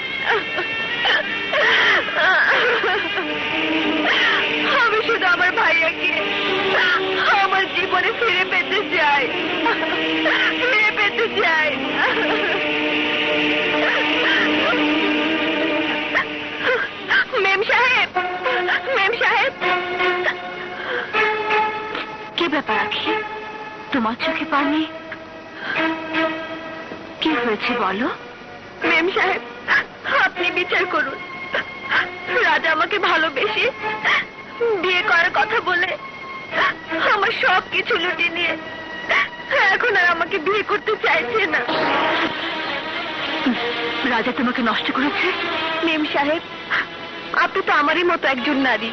Speaker 3: আমি শুধু আমার ভাইয়াকে আমার জীবনে ফিরে পেতে চাই, ফিরে পেতে চাই। মেম সাহেব, মেম সাহেব। কি ব্যাপার আখি, তোমার চোখে পানি? কি হয়েছে বলো? মেম সাহেব, আপনি বিচার করুন। রাজা আমাকে ভালোবেসে বিয়ে করার কথা বলে আমার সব কিছু লুটে নিয়ে এখন আর আমাকে বিয়ে করতে চাইছে না। রাজা তোমাকে নষ্ট করেছে? মেম সাহেব, আপনি তো আমারই মতো একজন নারী,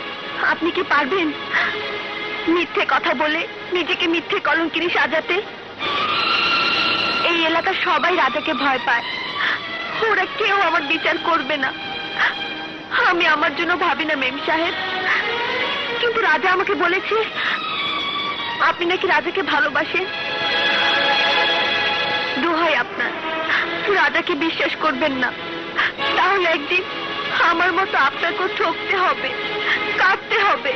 Speaker 3: আপনি কি পারবেন মিথ্যে কথা বলে নিজেকে মিথ্যে কলঙ্কিনী সাজাতে? এই এলাকার সবাই রাজাকে ভয় পায়, ওরা কেউ আমার বিচার করবে না। আমি আমার জন্য ভাবি না মেম সাহেব, কিন্তু রাজা আমাকে বলেছে আপনি নাকি রাজাকে ভালোবাসেন। দোহাই আপনার, রাজাকে বিশ্বাস করবেন না, তাহলে একদিন আমার মতো আপনাকেও ঠকতে হবে, কাঁদতে হবে।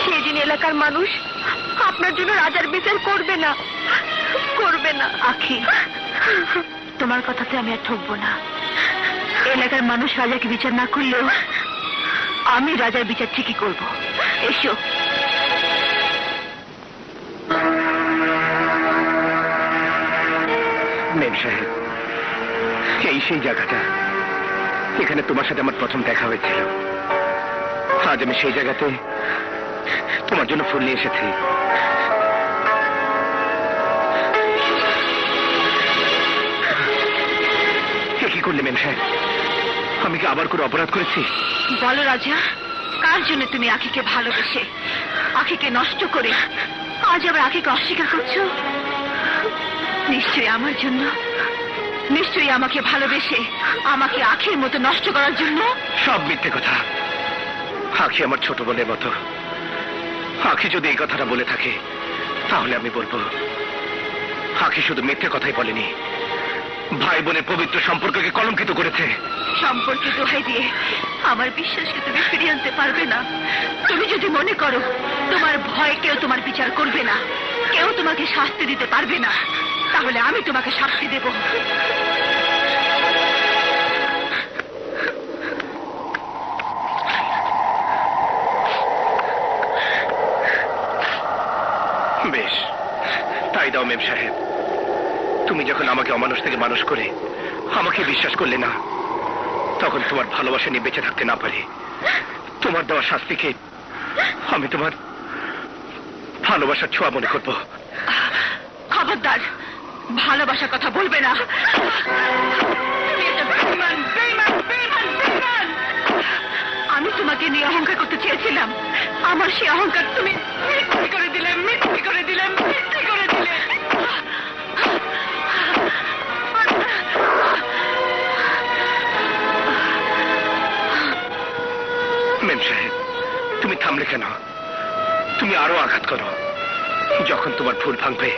Speaker 3: সেদিন এলাকার মানুষ আপনার জন্য রাজার বিচার করবে না, করবে না। আখি, তোমার কথাতে আমি আর ঠকবো না। এলাকার মানুষ রাজাকে বিচার না করলেও আমি রাজার বিচার ঠিকই করব। এসো।
Speaker 6: মেম সাহেব, এই সেই জায়গাটা, এখানে তোমার সাথে আমার প্রথম দেখা হয়েছিল। আজ আমি সেই জায়গাতে তোমার জন্য ফুল নিয়ে এসেছি। কি করলে মেম সাহেব? আমি কি আবার কোনো অপরাধ করেছি?
Speaker 3: বলো রাজা, কার জন্য তুমি আখিকে ভালোবেসে আখিকে নষ্ট করে আজ আবার আখিকে অস্বীকার করছো? নিশ্চয়ই আমার জন্য, নিশ্চয়ই আমাকে ভালোবেসে আমাকে আখির মতো নষ্ট করার জন্য।
Speaker 6: সব মিথ্যে কথা। আখি আমার ছোট বোনের মতো। আখি যদি এই কথাটা বলে থাকে তাহলে আমি বলবো আখি শুধু মিথ্যে কথাই বলেনি, ভাই বোনের পবিত্র সম্পর্ককে কলঙ্কিত করেছে।
Speaker 3: সম্পর্কে দোহাই দিয়ে আমার বিশ্বাসকে তুমি ফিরিয়ে আনতে পারবে না। তুমি যদি মনে করো তোমার ভয় কেউ তোমার বিচার করবে না, কেউ তোমাকে শাস্তি দিতে পারবে না, তাহলে আমি তোমাকে শাস্তি দেব।
Speaker 6: বেশ, তাই দাও মেম সাহেব। তুমি যখন আমাকে অমানুষ থেকে মানুষ করে আমাকে বিশ্বাস করলে না, তখন তোমার ভালোবাসা নিয়ে বেঁচে থাকতে না পারি। তোমার দেওয়া শাস্তিকে আমি তোমার ভালোবাসার ছোঁয়া মনে করবো।
Speaker 3: খবরদার, ভালোবাসার কথা বলবে না। তুমি একটা বেঈমান, বেঈমান, বেঈমান, বেঈমান। আমি তোমাকে নিয়ে অহংকার করতে চেয়েছিলাম, আমার সেই অহংকার তুমি মিথ্যে করে দিলে, মিথ্যে করে দিলে, মিথ্যে করে দিলে।
Speaker 6: মেম সাহেব, তুমি থামলে কেন? তুমি আরো আঘাত করো। যখন তোমার ভুল ভাঙবে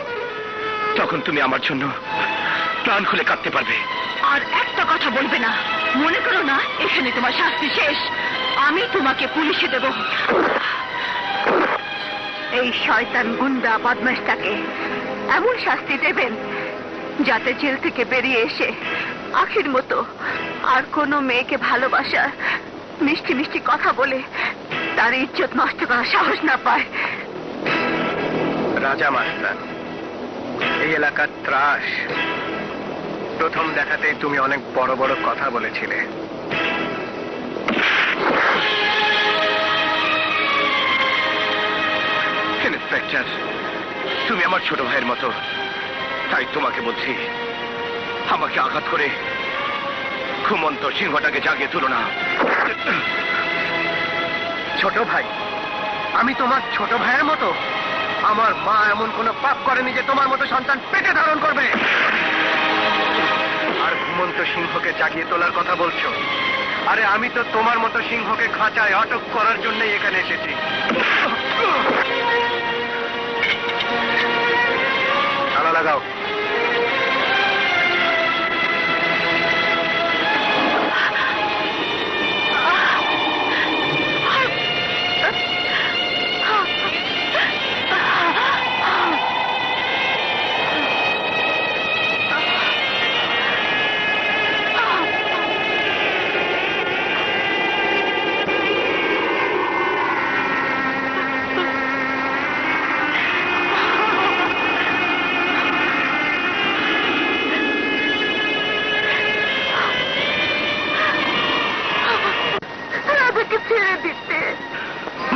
Speaker 6: তখন তুমি আমার জন্য প্রাণ খুলে কাঁদতে পারবে।
Speaker 3: আর একটা কথা বলবে না। মনে করো না এখানে তোমার শাস্তি শেষ। আমি তোমাকে পুলিশে দেব। এই শয়তান গুন্ডা বদমাশটাকে এমন শাস্তি দেবেন যাতে জেল থেকে বেরিয়ে এসে আখির মতো আর কোনো মেয়েকে ভালোবাসা মিষ্টি মিষ্টি কথা বলে তার ইজ্জত নষ্ট করার সাহস না পায়।
Speaker 6: রাজা মাস্টার, এই এলাকার ত্রাস। প্রথম দেখাতেই তুমি অনেক বড় বড় কথা বলেছিলে। ইন্সপেক্টর, তুমি আমার ছোট ভাইয়ের মতো, তাই তোমাকে বলছি আমাকে আঘাত করে ঘুমন্ত সিংহটাকে জাগিয়ে তুলো না। ছোট ভাই? আমি তোমার ছোট ভাইয়ের মতো? আমার মা এমন কোনো পাপ করেনি যে তোমার মতো সন্তান পেটে ধারণ করবে। আর ঘুমন্ত সিংহকে জাগিয়ে তোলার কথা বলছো? আরে আমি তো তোমার মতো সিংহকে খাঁচায় আটক করার জন্যই এখানে এসেছি। তালা লাগাও।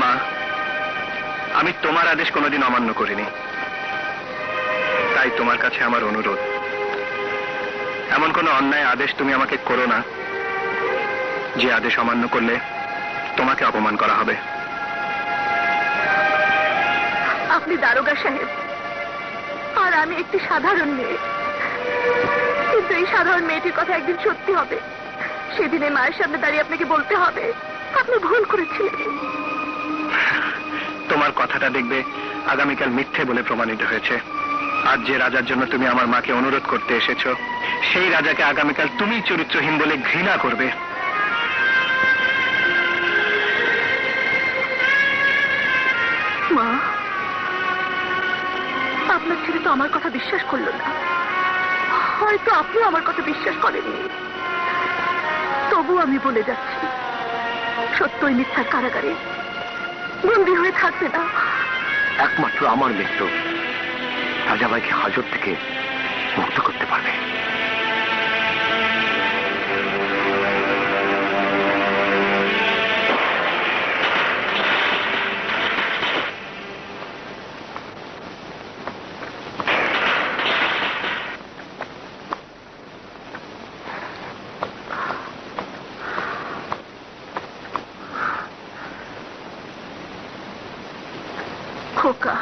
Speaker 6: মা, আমি তোমার আদেশ কোনোদিন অমান্য করিনি, তাই তোমার কাছে আমার অনুরোধ, এমন কোনো অন্যায় আদেশ তুমি আমাকে করো না যে আদেশ অমান্য করলে তোমাকে অপমান করা হবে।
Speaker 3: আপনি দারোগা সাহেব, আর আমি একটি সাধারণ মেয়ে, কিন্তু এই সাধারণ মেয়েটির কথা একদিন সত্যি হবে। সেদিনে মায়ের সামনে দাঁড়িয়ে আপনাকে বলতে হবে আপনি ভুল করেছিলেন।
Speaker 6: তোমার কথাটা দেখবে আগামীকাল মিথ্যে বলে প্রমাণিত হয়েছে। আজ যে রাজার জন্য তুমি আমার মাকে অনুরোধ করতে এসেছো, সেই রাজাকে আগামীকাল তুমি চরিত্রহীন বলে ঘৃণা করবে।
Speaker 3: মা, আপনার ছেলে তো আমার কথা বিশ্বাস করলো না, হয়তো আপনিও আমার কথা বিশ্বাস করেননি। তবু আমি বলে যাচ্ছি, সত্যই মিথ্যার কারাগারে বন্দী হয়ে থাকবে না।
Speaker 4: একমাত্র আমার মৃত্যু রাজাবাইকে হাজত থেকে মুক্ত করতে পারবে।
Speaker 7: খোকা।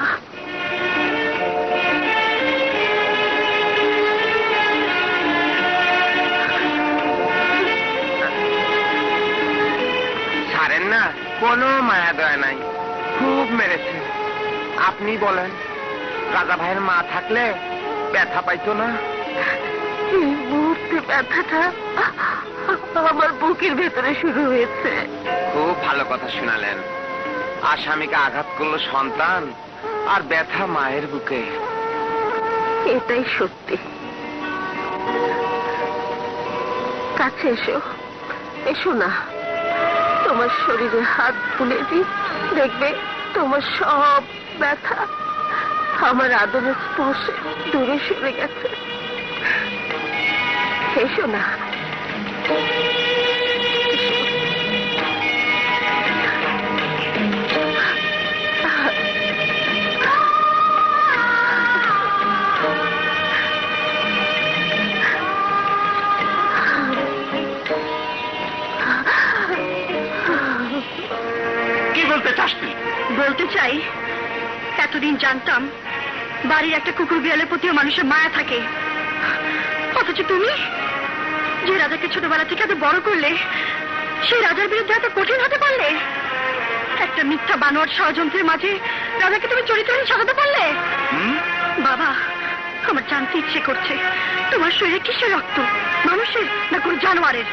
Speaker 5: ছাড়েন না, কোনো মায়া দয়া নাই, খুব মেরেছে। আপনি বলেন, রাজা ভাইয়ের মা থাকলে ব্যথা পাইতো না?
Speaker 7: এই মুহূর্তে ব্যথাটা আমার বুকের ভেতরে শুরু হয়েছে।
Speaker 5: খুব ভালো কথা শুনালেন। আসামিকে আঘাত করলো সন্তান, আর ব্যথা মায়ের বুকে।
Speaker 7: এটাই সত্যি। কাছে এসো, এসো না, তোমার শরীরে হাত বুলে দিই, দেখবে তোমার সব ব্যথা আমার আদরের স্পর্শে দূরে সরে গেছে। এসো না।
Speaker 2: কি বলতে চাস তুই?
Speaker 3: বলতে চাই, এতদিন জানতাম বাড়ির একটা কুকুর বিড়ালের প্রতিও মানুষের মায়া থাকে, অথচ তুমি যে রাজাকে ছোটবেলা থেকে এত বড় করলে, সেই রাজার বিরুদ্ধে এত কঠিন হতে পারলে। একটা মিথ্যা বানোয়ার ষড়যন্ত্রের মাঝে রাজাকে তুমি চরিত্রহীন সাজাতে পারলে। বাবা, আমার জানতে ইচ্ছে করছে, তোমার শরীরে কিসের রক্ত, মানুষের না কোন জানোয়ারের?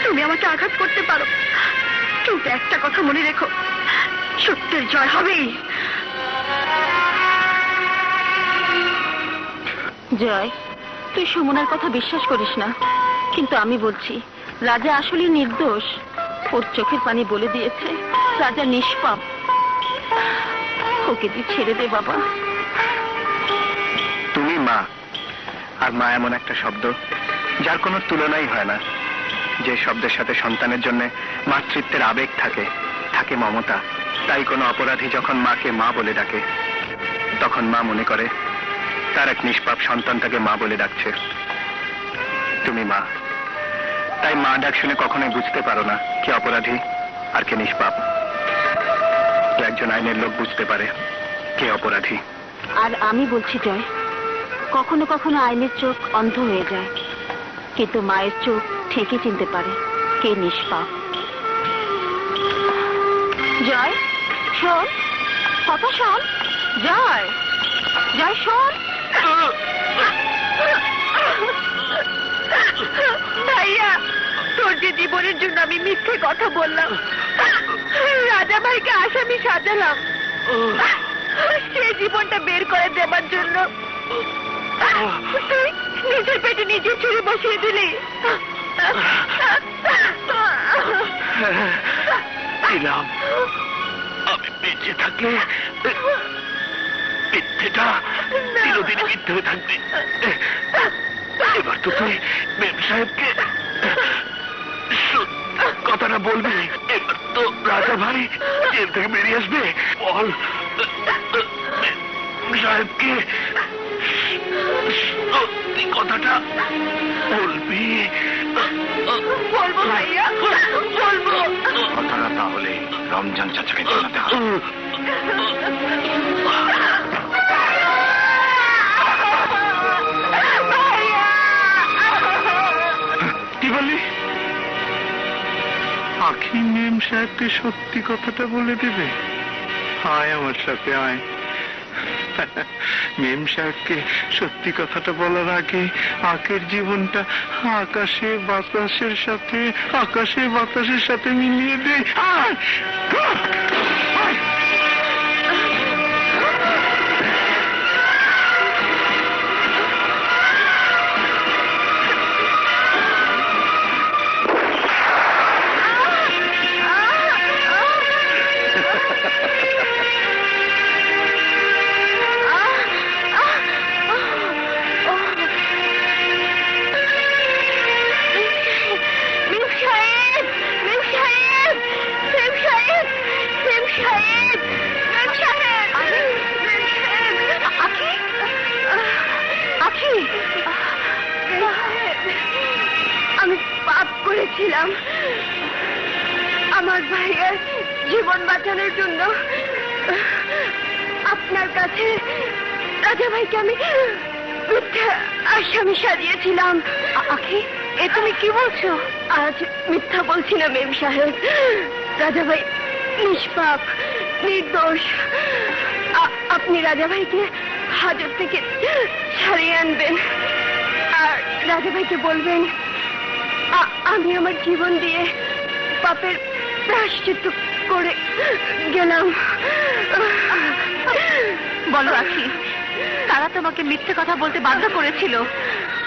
Speaker 3: তুমি আমাকে আঘাত করতে পারো, কিন্তু একটা কথা মনে রেখো, সত্যের জয় হবেই। জয়, তুই সুমনার কথা বিশ্বাস করিস না, কিন্তু আমি বলছি রাজা আসলে নির্দোষ। ওর চোখের পানি বলে দিয়েছে রাজা নিষ্পাপ। ওকে তুই ছেড়ে দে বাবা।
Speaker 6: তুমি মা, আর মা এমন একটা শব্দ যার কোনো তুলনাই হয় না। যে শব্দের সাথে সন্তানের জন্য মাতৃত্বের আবেগ থাকে, থাকে মমতা। তাই কোনো অপরাধী যখন মাকে মা বলে ডাকে, তখন মা মনে করে তার এক নিষ্পাপ সন্তান তাকে মা বলে ডাকছে। তুমি মা, তাই মা ডাক শুনে কখনোই বুঝতে পারো না কে অপরাধী আর কে নিষ্পাপ। একজন আইনের লোক বুঝতে পারে কে অপরাধী।
Speaker 3: আর আমি বলছি জয়, কখনো কখনো আইনের চোখ অন্ধ হয়ে যায়, কিন্তু মায়ের চোখ ঠিকই চিনতে পারে কে নিষ্পাপ। জয় শোন, কথা শোন। জয়, জয় শোন। ভাইয়া, তোর যে জীবনের জন্য আমি মিথ্যে কথা বললাম, রাজা ভাইকে আসামি সাজালাম, সেই জীবনটা বের করে দেবার জন্য তুই নিজের পেটে নিজে ছুরি বসিয়ে দিলি।
Speaker 2: দিলাম, আমি বেঁচে থাকলে মিথ্যেটা চিরদিনই মিথ্যে হয়ে থাকবে। এবার তো তুই মেম সাহেবকে কথাটা বলবি। এবার তো রাজা ভাই জেল থেকে বেরিয়ে আসবে। বল মেম সাহেবকে সত্যি কথাটা বলবি।
Speaker 3: বলবো ভাইয়া, বলবো।
Speaker 6: কথাটা তাহলে রমজান চাচাকে জানাতে হবে। কি বললি? আখি মেম সাহেবকে সত্যি কথাটা বলে দেবে? আয় আমার সাথে আয়। মেম সাহেবকে সত্যি কথাটা বলার আগে আখের জীবনটা আকাশে বাতাসের সাথে মিলিয়ে দে। আয়!
Speaker 7: আমি পাপ করেছিলাম, আমার ভাইয়ের জীবন বাঁচানোর জন্য আপনার কাছে রাজা ভাইকে আমি মিথ্যা আসামি সাজিয়েছিলাম। আখি, এ তুমি কি বলছো? আজ মিথ্যা বলছি না মেম সাহেব। রাজা ভাই নিষ্পাপ, নির্দোষ। আপনি রাজা ভাইকে হাজত থেকে ছাড়িয়ে আনবেন আর রাজা ভাইকে বলবেন আমি আমার জীবন দিয়ে পাপের প্রায়শ্চিত্ত করে গেলাম। বলো আখি, তারা তোমাকে মিথ্যে কথা বলতে বাধ্য করেছিল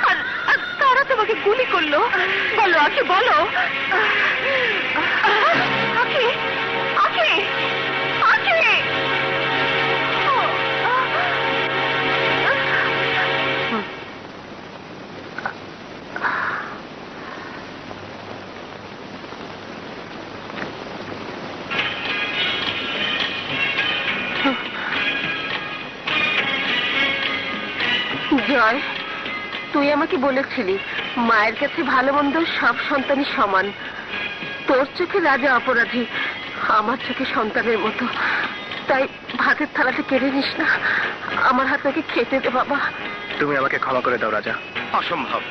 Speaker 7: আর তারা তোমাকে গুলি করলো। বলো আখি, বলো। আখি, আখি, আখি। জয়, তুই আমাকে বলেছিলি মায়ের কাছে ভালো মন্দ সব সন্তানই সমান। তোর চোখে রাজা অপরাধী, আমার চোখে সন্তানের মতো। তাই ভাতের থালাতে কেড়ে নিস না, আমার হাত থেকে খেতে দে বাবা।
Speaker 6: তুমি আমাকে ক্ষমা করে দাও রাজা।
Speaker 4: অসম্ভব,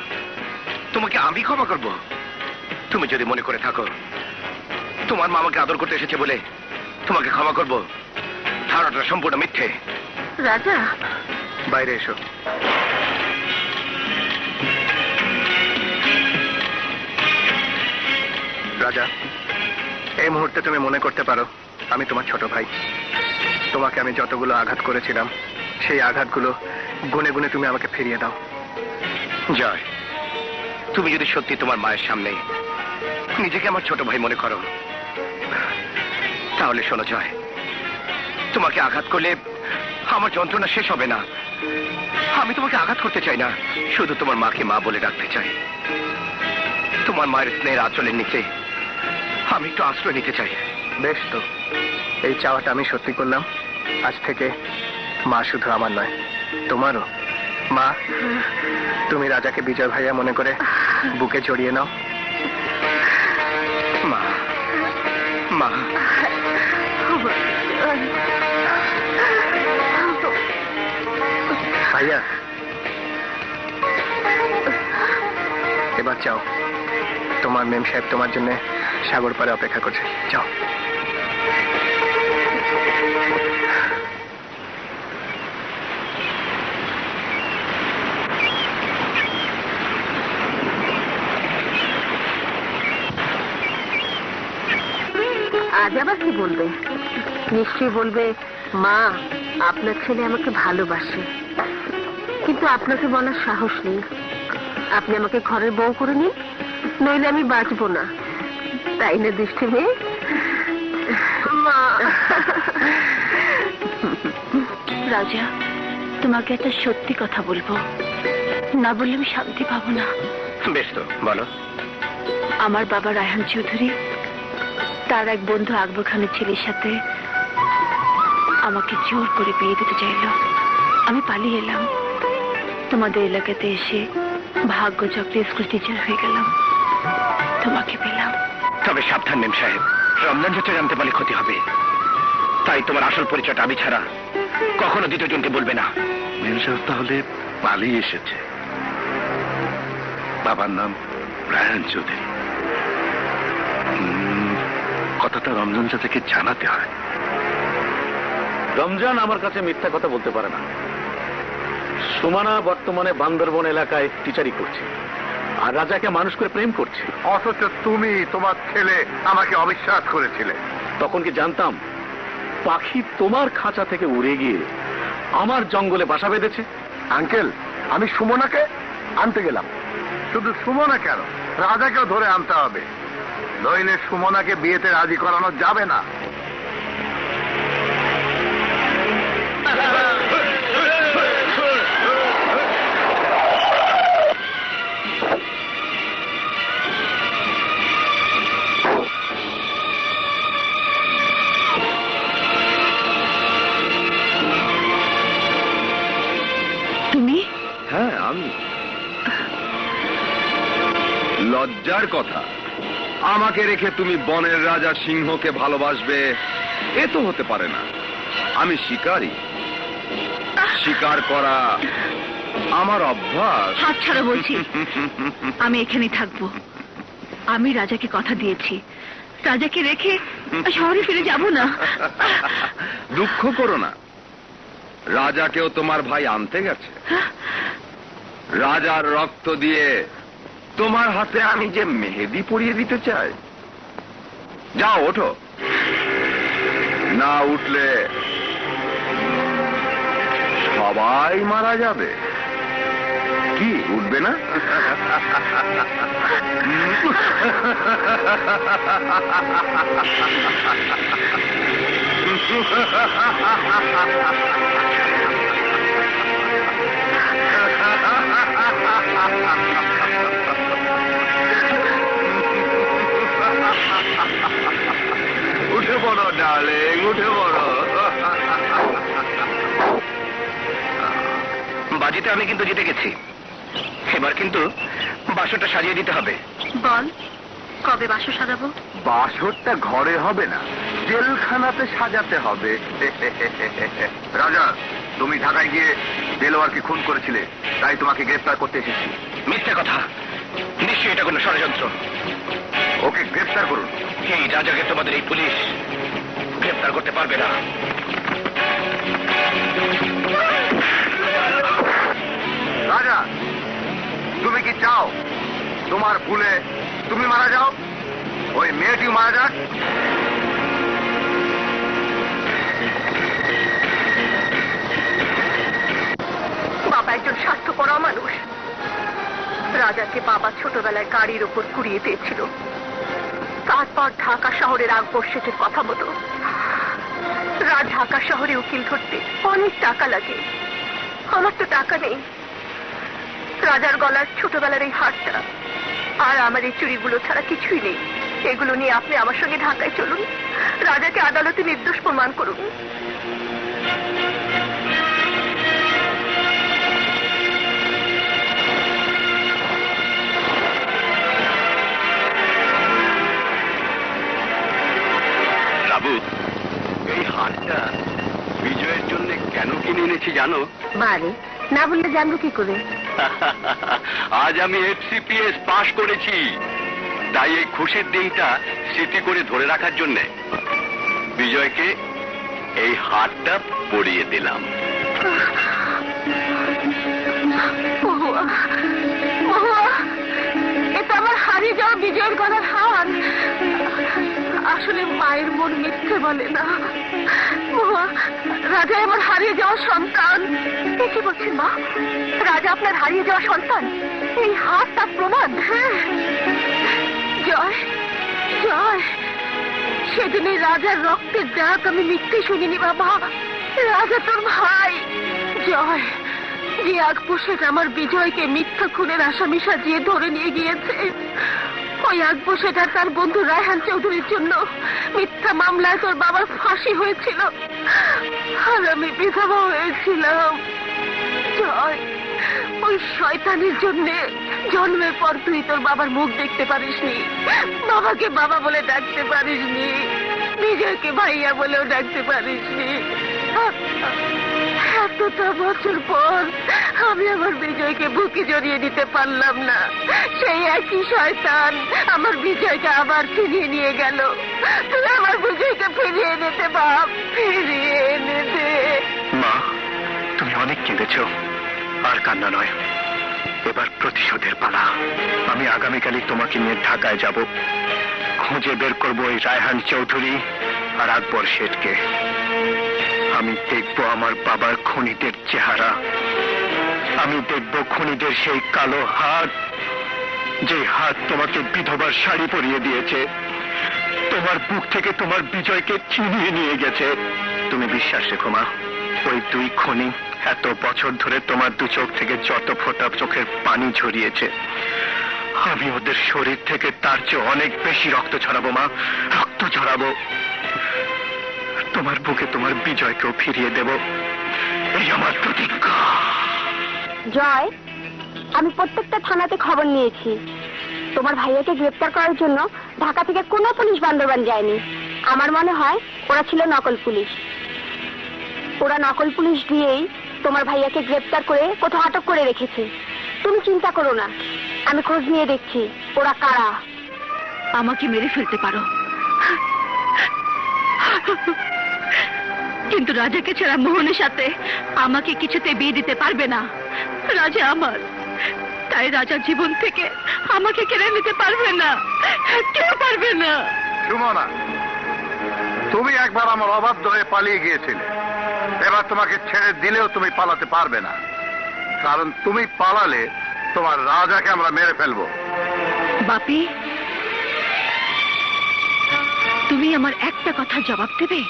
Speaker 4: তোমাকে আমি ক্ষমা করব? তুমি যদি মনে করে থাকো তোমার মা আমাকে আদর করতে এসেছে বলে তোমাকে ক্ষমা করব, ধারণাটা সম্পূর্ণ মিথ্যে।
Speaker 7: রাজা,
Speaker 6: বাইরে এসো। রাজা, এই মুহূর্তে তুমি মনে করতে পারো আমি তোমার ছোট ভাই। তোমাকে আমি যতগুলো আঘাত করেছিলাম সেই আঘাতগুলো গুনে গুনে তুমি আমাকে ফিরিয়ে দাও।
Speaker 4: জয়, তুমি যদি সত্যি তোমার মায়ের সামনে নিজেকে আমার ছোট ভাই মনে করো তাহলে শোনো জয়, তোমাকে আঘাত করলে আমার যন্ত্রণা শেষ হবে না। আমি তোমাকে আঘাত করতে চাই না, শুধু তোমার মাকে মা বলে ডাকতে চাই। তোমার মায়ের স্নেহের আঁচলের নিচে আমি একটু আশ্রয় নিতে চাই।
Speaker 6: বেশ, তো এই চাওয়াটা আমি সত্যি করলাম। আজ থেকে মা শুধু আমার নয়, তোমারও। মা, তুমি রাজাকে বিজয় ভাইয়া মনে করে বুকে জড়িয়ে নাও।
Speaker 4: মা, মা।
Speaker 6: ভাইয়া, এবার যাও, তোমার মেম সাহেব তোমার জন্য সাগর পাড়ে অপেক্ষা করছে। যাও।
Speaker 7: আজ আবার কি বলবে? নিশ্চয়ই বলবে মা আপনার ছেলে আমাকে ভালোবাসে, কিন্তু আপনাকে বলার সাহস নেই। আপনি আমাকে ঘরের বউ করে নিন, নইলে আমি বাঁচবো না। তাই না দৃষ্টি মেয়ে? মা। রাজা, তোমাকে একটা সত্যি কথা বলবো, না বললে আমি শান্তি পাবো না।
Speaker 6: বেশ, তো বলো।
Speaker 7: আমার বাবা রায়হান চৌধুরী তার এক বন্ধু আকবর খানের ছেলের সাথে আমাকে জোর করে বিয়ে দিতে চাইল। আমি পালিয়ে এলাম, তোমাদের এলাকাতে এসে ভাগ্যচক্রে স্কুল টিচার হয়ে গেলাম, তোমাকে পেলাম।
Speaker 4: তবে সাবধান মেম সাহেব, রমজান চাচা জানতে পারলে ক্ষতি হবে। তাই তোমার আসল পরিচয়টা আমি ছাড়া কখনো দ্বিতীয়জনকে বলবে না।
Speaker 1: মেম সাহেব তাহলে পালিয়ে এসেছে। বাবার নাম রায়হান চৌধুরী। কথাটা রমজান চাচাকে জানাতে হয়।
Speaker 2: রমজান আমার কাছে মিথ্যা কথা বলতে পারে না। সুমানা বর্তমানে বান্দরবন এলাকায় টিচারি করছে আর রাজাকে মানুষ করে প্রেম করছে।
Speaker 1: অথচ তুমি তোমার ছেলে আমাকে অবিশ্বাস করেছিলে।
Speaker 2: তখন কি জানতাম পাখি তোমার খাঁচা থেকে উড়ে গিয়ে আমার জঙ্গলে বাসা বেঁধেছে?
Speaker 1: আঙ্কেল, আমি সুমনাকে আনতে গেলাম। শুধু সুমনা কেন, রাজাকেও ধরে আনতে হবে, নইলে সুমনাকে বিয়েতে রাজি করানো যাবে না।
Speaker 7: তুমি?
Speaker 1: হ্যাঁ, আমি। লজ্জার কথা,
Speaker 5: আমাকে রেখে তুমি বনের রাজা সিংহকে ভালোবাসবে এ তো হতে পারে না। আমি শিকারী, শিকার করা আমার অভ্যাস।
Speaker 3: হাত ছাড়া বলছি। আমি এখানেই থাকবো। আমি রাজাকে কথা দিয়েছি, রাজাকে রেখে শহরে ফিরে যাব না।
Speaker 5: দুঃখ করো না, রাজাকেও তোমার ভাই আনতে গেছে। রাজার রক্ত দিয়ে তোমার হাতে আমি যে মেহেদি পরিয়ে দিতে চাই। যাও ওঠো, না উঠলে সবাই মারা যাবে। কি উঠবে না? উঠে পড়ো ডার্লিং, উঠে পড়ো।
Speaker 6: বাজিতে আমি কিন্তু জিতে গেছি। এবার কিন্তু বাসরটা সাজিয়ে দিতে হবে।
Speaker 3: বল, কবে বাসর সাজাবো?
Speaker 5: বাসরটা ঘরে হবে না, জেলখানাতে সাজাতে হবে। রাজা, তুমি ঢাকায় গিয়ে দেলোয়ারকে খুন করেছিলে, তাই তোমাকে গ্রেফতার করতে এসেছি।
Speaker 6: মিথ্যে কথা, নিশ্চয়ই এটা কোনো ষড়যন্ত্র।
Speaker 5: ওকে গ্রেফতার করুন।
Speaker 6: এই রাজাকে তোমাদের এই পুলিশ গ্রেফতার করতে পারবে না।
Speaker 5: রাজা, তুমি কি চাও তোমার ভুলে তুমি মারা যাও, ওই মেয়েটি মারা যাক?
Speaker 7: বাবা একজন স্বাস্থ্যকর মানুষ। রাজাকে বাবা ছোটবেলায় গাড়ির ওপর কুড়িয়ে দিয়েছিল। তারপর ঢাকা শহরের আকবর শেঠের কথা মতো ঢাকা শহরে উকিল ধরতে অনেক টাকা লাগে। আমার তো টাকা নেই। রাজার গলার ছোটবেলার এই হারটা আর আমার এই চুড়িগুলো ছাড়া কিছুই নেই। এগুলো নিয়ে আপনি আমার সঙ্গে ঢাকায় চলুন, রাজাকে আদালতে নির্দোষ প্রমাণ করুন।
Speaker 5: বাবু, এই হারটা বিজয়ের জন্য কেন কিনে এনেছি জানো?
Speaker 7: বারে না বললে জানবো কি করে?
Speaker 5: আজ আমি FCPS পাশ করেছি, তাই এই খুশির দিনটা স্মৃতি করে ধরে রাখার জন্য বিজয়কে এই হারটা পরিয়ে দিলাম।
Speaker 7: এটা আমার হারিয়ে যাওয়া বিজয়ের গলার হার। আসলে মায়ের মন মিথ্যে বলে না। রাজা আমার হারিয়ে যাওয়া সন্তান। কি বলছেন মা? রাজা আপনার হারিয়ে যাওয়া সন্তান? এই হার তার প্রমাণ। জয়, জয়, সেদিন এই রাজার রক্তের ডাক আমি মিথ্যে শুনিনি বাবা। রাজা তোর ভাই। জয়, যে আকবর শেঠ আমার বিজয়কে মিথ্যা খুনের আসামি সাজিয়ে ধরে নিয়ে গিয়েছে, ওই আকবর শেঠ আর তার বন্ধু রায়হান চৌধুরীর জন্য মিথ্যা মামলায় তোর বাবার ফাঁসি হয়েছিল আর আমি বিধবা হয়েছিলাম। জয়, ওই শয়তানের জন্য জন্মের পর তুই তোর বাবার মুখ দেখতে পারিসনি, বাবাকে বাবা বলে ডাকতে পারিসনি, বিজয়কে ভাইয়া বলেও ডাকতে পারিসনি। এতটা বছর পর আমি আমার বিজয়কে বুকে জড়িয়ে দিতে পারলাম না। সেই একই শয়তান আমার বিজয়কে আবার ফিরিয়ে নিয়ে গেল। তুই আমার বিজয়কে ফিরিয়ে এনে দে বাপ, ফিরিয়ে এনে দে।
Speaker 6: মা, তুমি অনেক কেঁদেছ, আর কান্না নয়, এবার প্রতিশোধের পালা। আমি আগামীকালই তোমাকে নিয়ে ঢাকায় যাব, খুঁজে বের করবো ওই রায়হান চৌধুরী আর আকবর শেঠকে। আমি দেখব আমার বাবার খুনিদের চেহারা, আমি দেখব খুনিদের সেই কালো হাত, যে হাত তোমাকে বিধবার শাড়ি পরিয়ে দিয়েছে, তোমার বুক থেকে তোমার বিজয়কে ছিনিয়ে নিয়ে গেছে। তুমি বিশ্বাস রেখো মা, ওই দুই খুনি এত বছর ধরে তোমার দু চোখ থেকে যত ফোঁটা চোখের পানি ঝরিয়েছে, আমি ওদের শরীর থেকে তার চেয়ে অনেক বেশি রক্ত ঝরাবো মা, রক্ত ঝরাবো। তোমার বুকে তোমার বিজয়কেও ফিরিয়ে দেব, এই আমার প্রতিজ্ঞা।
Speaker 7: জয়, আমি প্রত্যেকটা থানাতে খবর নিয়েছি। তোমার ভাইয়াকে গ্রেপ্তার করার জন্য ঢাকা থেকে কোনো পুলিশ বান্দরবান যায়নি। আমার মনে হয় ওরা ছিল নকল পুলিশ। ওরা নকল পুলিশ দিয়েই তোমার ভাইয়াকে গ্রেপ্তার করে কোথাও আটক করে রেখেছে। তুমি চিন্তা করো না, আমি খোঁজ নিয়ে দেখছি ওরা কারা।
Speaker 3: আমাকে মেরে ফেলতে পারো, কিন্তু রাজাকে ছাড়া মোহনের সাথে আমাকে কিছুতে বিয়ে দিতে পারবে না। রাজা আমার, তাই রাজার জীবন থেকে আমাকে কেড়ে নিতে পারবে না, কেউ পারবে না।
Speaker 1: সুমনা, তুমি একবার আমার অবাধ্য হয়ে পালিয়ে গিয়েছিলে, এবার তোমাকে ছেড়ে দিলেও তুমি পালাতে পারবে না, কারণ তুমি পালালে তোমার রাজাকে আমরা মেরে ফেলবো।
Speaker 3: বাপি, তুমি আমার একটা কথার জবাব দেবে?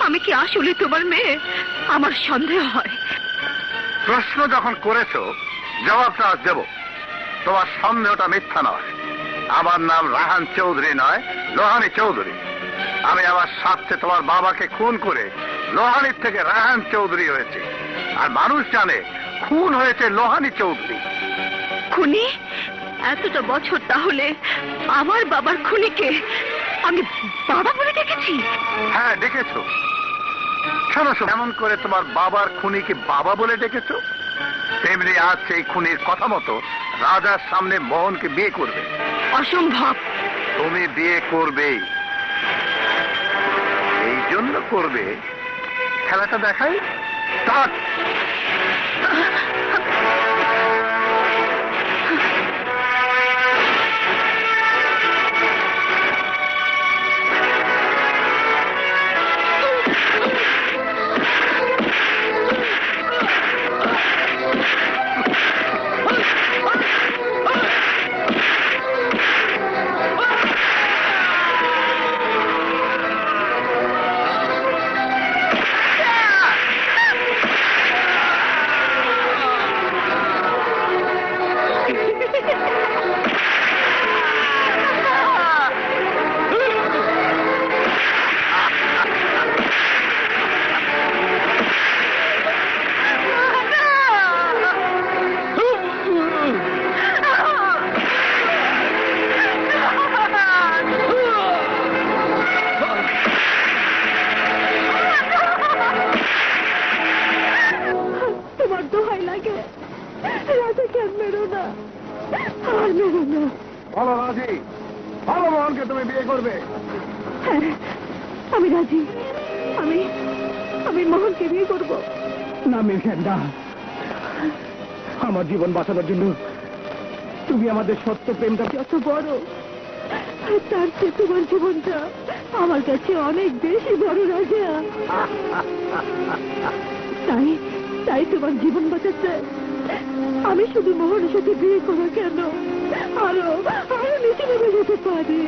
Speaker 3: আমি কি আসলে তোমার মেয়ে? আমার সন্দেহ হয়।
Speaker 1: প্রশ্ন যখন করেছো, জবাবটা আজ দেব। তোমার সন্দেহটা মিথ্যা নয়। আমার নাম রাহান চৌধুরী নয়, লোহানী চৌধুরী। আমি আমার স্বার্থে তোমার বাবাকে খুন করে লোহানীর থেকে রাহান চৌধুরী হয়েছে, আর মানুষ জানে খুন হয়েছে লোহানী চৌধুরী।
Speaker 3: খুনি? এতটা বছর তাহলে আমার বাবার খুনিকে আমি বাবা বলে ডেকেছি?
Speaker 1: হ্যাঁ, ডেকেছো। শোনো, এমন করে তোমার বাবার খুনিকে বাবা বলে ডেকেছো, তেমনি আজ সেই খুনির কথা মতো রাজার সামনে মোহনকে বিয়ে করবে।
Speaker 3: অসম্ভব।
Speaker 1: তুমি বিয়ে করবেই। এই জন্য করবে, খেলাটা দেখাই। স্টার্ট।
Speaker 4: বলো রাজি, বলো মোহনকে তুমি বিয়ে করবে?
Speaker 3: আমি রাজি। আমি মোহনকে বিয়ে করব।
Speaker 2: না মিরখান, না। আমার জীবন বাঁচানোর জন্য তুমি আমাদের সত্য প্রেমটা
Speaker 3: যত বড়, তার চেয়ে তোমার জীবনটা আমার কাছে অনেক বেশি বড় রাজা। তাই তোমার জীবন বাঁচাতে আমি শুধু মোহনের সাথে বিয়ে করবো কেন, আরো নিচে নেমে যেতে পারি।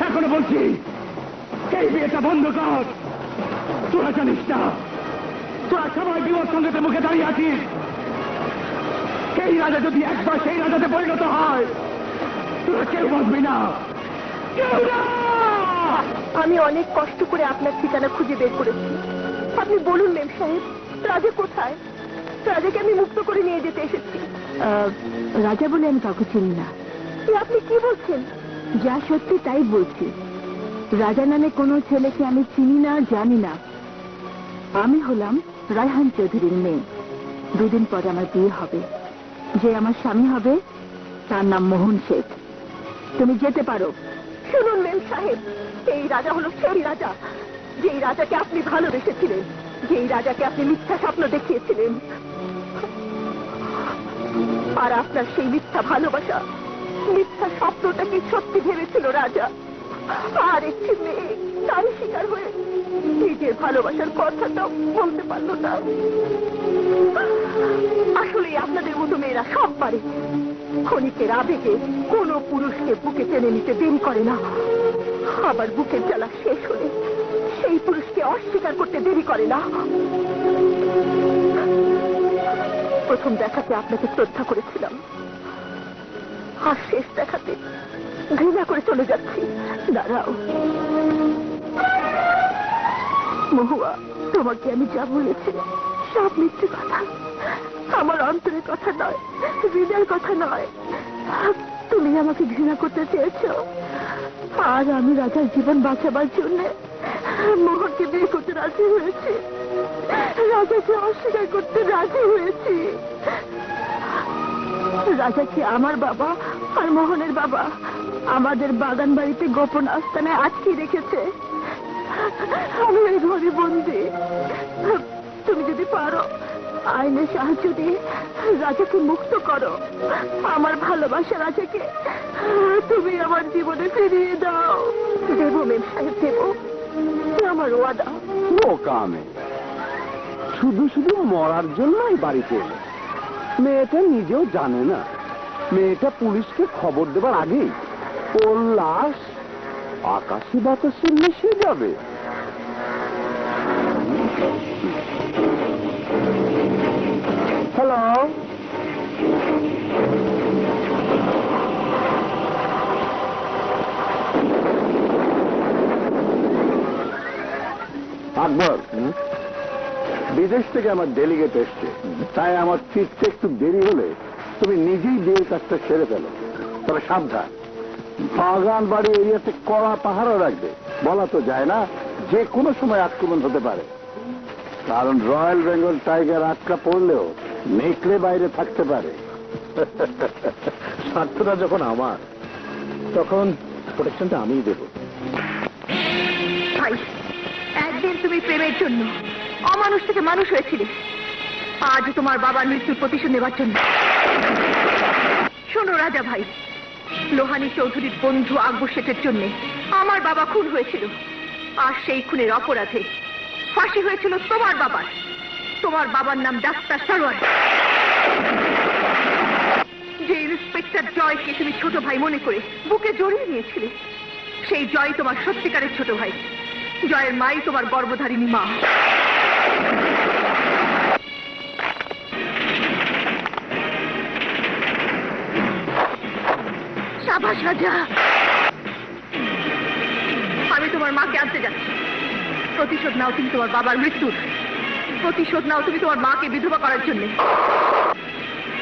Speaker 2: এখনো বলছি, এই বিয়েটা বন্ধ কর। তোরা জানিস না, তোরা সবাই বিপদ সঙ্গেতে মুখে দাঁড়িয়ে আছিস। সেই রাজা যদি একবার সেই রাজাতে পরিণত হয়, তোরা কেউ বাঁচবি না, কেউ না।
Speaker 7: আমি অনেক কষ্ট করে আপনার ঠিকানা খুঁজে বের করেছি। আপনি বলুন মেম সাহেব, রাজা কোথায়? রাজাকে আমি মুক্ত করে নিয়ে যেতে এসেছি।
Speaker 3: রাজা বলে আমি কাউকে চিনি না।
Speaker 7: আপনি কি বলছেন?
Speaker 3: যা সত্যি তাই বলছি। রাজা নামে কোনো ছেলেকে আমি চিনি না, জানি না। আমি হলাম রায়হান চৌধুরীর মেয়ে। 2 দিন পরে আমার বিয়ে হবে। যে আমার স্বামী হবে তার নাম মোহন শেখ। তুমি যেতে পারো।
Speaker 7: শুনুন মেম সাহেব, এই রাজা হলো সেই রাজা, যেই রাজাকে আপনি ভালোবেসেছিলেন, যেই রাজাকে আপনি মিথ্যা স্বপ্ন দেখিয়েছিলেন। আর আপনার সেই মিথ্যা ভালোবাসা, মিথ্যা স্বপ্নটাকে সত্যি ভেবেছিল রাজা। আর একটি মেয়ে তারই শিকার হয়ে নিজের ভালোবাসার কথাটাও বলতে পারল না। আসলে আপনাদের মতো মেয়েরা সব পারে। ক্ষণিকের আবেগে কোনো পুরুষকে বুকে টেনে নিতে দেরি করে না, আবার বুকের জ্বালা শেষ হলে সেই পুরুষকে অস্বীকার করতে দেরি করে না। প্রথম দেখাতে আপনাকে শ্রদ্ধা করেছিলাম, আর শেষ দেখাতে ঘৃণা করে চলে যাচ্ছি। দাঁড়াও মহুয়া, তোমাকে আমি যা বলেছি
Speaker 3: সব মিথ্যে কথা, আমার অন্তরের কথা নয়, হৃদয়ের কথা নয়। তুমি আমাকে ঘৃণা করতে চেয়েছো, আর আমি রাজার জীবন বাঁচাবার জন্য মোহনকে বিয়ে করতে রাজি হয়েছি, রাজাকে অস্বীকার করতে রাজি হয়েছি। রাজা কি আমার বাবা আর মোহনের বাবা আমাদের বাগান বাড়িতে গোপন আস্তানে আটকে রেখেছে। আমি এই ঘরে বন্দি। তুমি যদি পারো আইনের সাহায্য দিয়ে রাজাকে মুক্ত করো, আমার ভালোবাসা রাজাকে তুমি আমার জীবনে ফিরিয়ে দাও। দেবো মেম সাহেব, দেবো, আমার ওয়াদা।
Speaker 9: বোকা মেয়ে, শুধু শুধু মরার জন্যই বাড়িতে এলো। মেয়েটা নিজেও জানে না, মেয়েটা পুলিশকে খবর দেবার আগেই ওর লাশ আকাশে বাতাসে মিশে যাবে। হ্যালো, আকবর, বিদেশ থেকে আমার ডেলিগেট এসছে, তাই আমার ফিরতে একটু দেরি হলে তুমি নিজেই বিয়ের কাজটা সেরে ফেলো। তবে সাবধান, বাগান বাড়ি এরিয়াতে কড়া পাহারা রাখবে। বলা তো যায় না, যে কোনো সময় আক্রমণ হতে পারে। কারণ রয়্যাল বেঙ্গল টাইগার আটকা পড়লেও নেকড়ে বাইরে থাকতে পারে। স্বার্থটা যখন আমার, তখন প্রোটেকশনটা আমিই দেব।
Speaker 3: ভাই, একদিন তুমি প্রেমের জন্য অমানুষ থেকে মানুষ হয়েছিলে, আজ তোমার বাবার মৃত্যুর প্রতিশোধ নেবার জন্য। শোনো রাজা ভাই, লোহানী চৌধুরীর বন্ধু আকবর শেঠের জন্য আমার বাবা খুন হয়েছিল, আর সেই খুনের অপরাধে ফাঁসি হয়েছিল তোমার বাবার। তোমার বাবার নাম ডাক্তার সরোয়ার। যে ইন্সপেক্টর জয়কে তুমি ছোট ভাই মনে করে বুকে জড়িয়ে নিয়েছিলে, সেই জয় তোমার সত্যিকারের ছোট ভাই। জয়ের মাই তোমার গর্ভধারিণী মা। সাবাস রাজা, আমি তোমার মাকে আনতে যাচ্ছি। প্রতিশোধ নাও তুমি তোমার বাবার মৃত্যুর, প্রতিশোধ নাও তুমি তোমার মাকে বিধবা করার জন্য।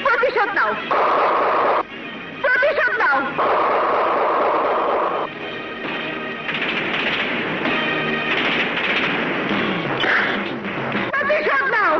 Speaker 3: প্রতিশোধ নাও, প্রতিশোধ নাও। প্রতিশোধ নাও।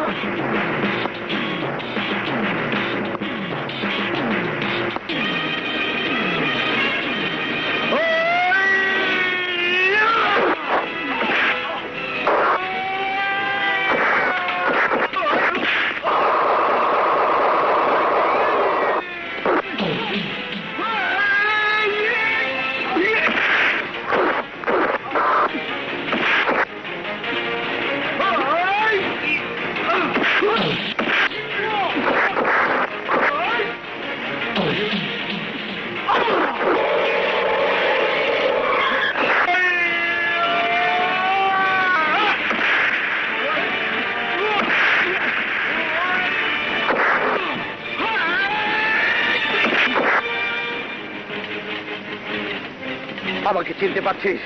Speaker 2: আমাকে চিনতে পারছিস?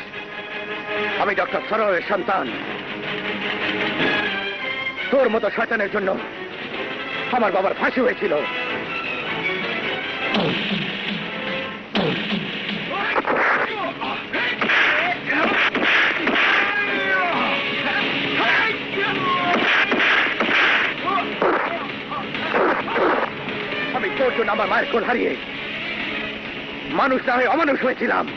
Speaker 2: আমি ডক্টর সরোয়ারের সন্তান। তোর মতো শয়তানের জন্য আমার বাবার ফাঁসি হয়েছিল। আমি তোর জন্য আমার মায়ের কোল হারিয়ে মানুষ না হয়ে অমানুষ হয়েছিলাম।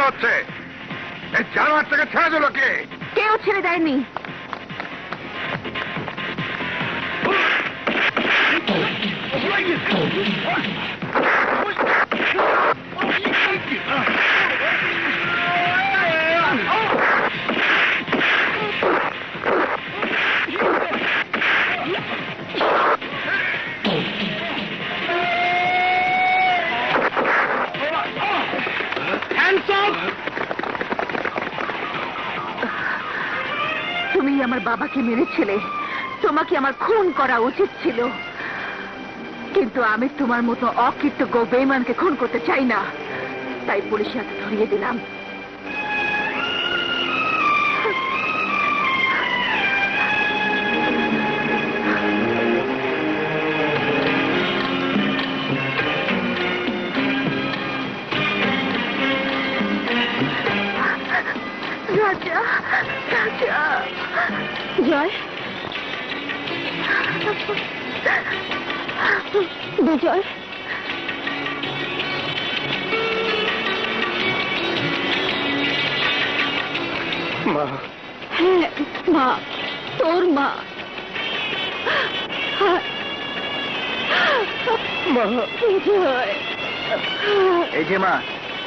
Speaker 4: হচ্ছে? এই জানোয়ার থেকে ছেড়ে দিল কে?
Speaker 3: কেউ ছেড়ে দেয়নি। তুমি আমার বাবাকে মেরেছিলে, তোমাকে আমার খুন করা উচিত ছিল, কিন্তু আমি তোমার মতো অকৃতজ্ঞ বেঈমানকে খুন করতে চাই না, তাই পুলিশের হাতে ধরিয়ে দিলাম। রাজা, রাজা, জয়, বিজয়,
Speaker 2: মা।
Speaker 3: হ্যাঁ মা, তোর মা।
Speaker 2: মা,
Speaker 3: বিজয়,
Speaker 2: এই যে মা,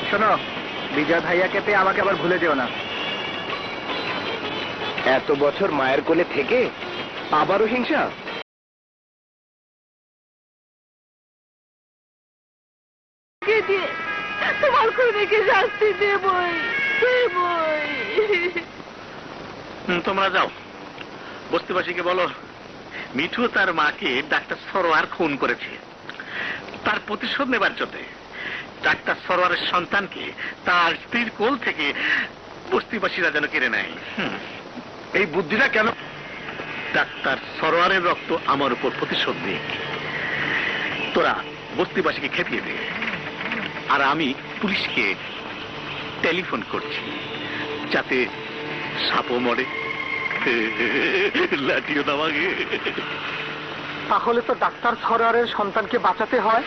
Speaker 2: শোনো, বিজয় ভাইয়াকে পেয়ে আমাকে আবার ভুলে যেও না। এত বছর মায়ের কোলে থেকে আবারও হিংসা?
Speaker 3: তোমার খুনিকে শাস্তি দেবই, দেবই।
Speaker 2: তোমরা যাও, বস্তিবাসীকে বলো মিঠু তার মাকে ডাক্তার সরোয়ার খুন করেছে। তার প্রতিশোধ নেবার জন্য ডাক্তার সরোয়ারের সন্তানকে তার স্ত্রীর কোল থেকে বস্তিবাসীরা যেন কেড়ে নেয়।
Speaker 4: এই বুদ্ধিটা কেন?
Speaker 2: ডাক্তার সরোয়ারের রক্ত আমার উপর প্রতিশোধ নিয়ে তোরা বস্তিবাসীকে খেপিয়ে দে, আর আমি পুলিশকে টেলিফোন করছি যাতে সাপও মরে, লাঠিও দামাগে।
Speaker 6: তাহলে তো ডাক্তার সরোয়ারের সন্তানকে বাঁচাতে হয়।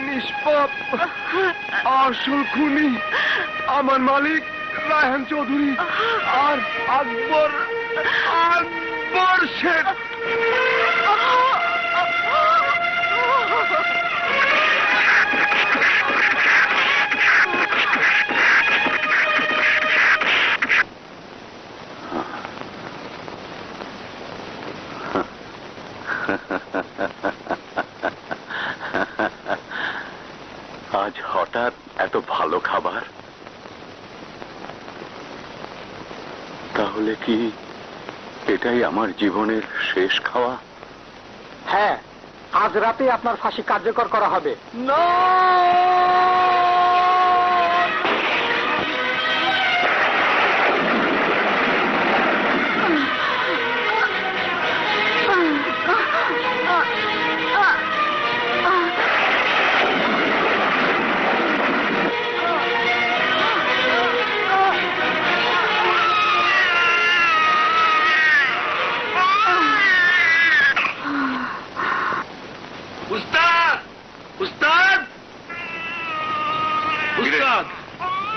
Speaker 4: নিষ্পাপ, আসল খুনি আমার মালিক রায়হান চৌধুরী আর আকবর শেখ।
Speaker 1: আজ হঠাৎ এত ভালো খাবার, তাহলে কি এটাই আমার জীবনের শেষ খাওয়া?
Speaker 6: হ্যাঁ, আজ রাতে আপনার ফাঁসি কার্যকর করা হবে।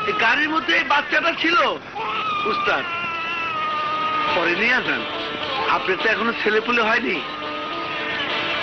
Speaker 2: এই গাড়ির মধ্যে এই বাচ্চাটা ছিল। উস্তাদ, পরে নিয়ে আসেন, আপনি তো এখনো ছেলে পুলে হয়নি।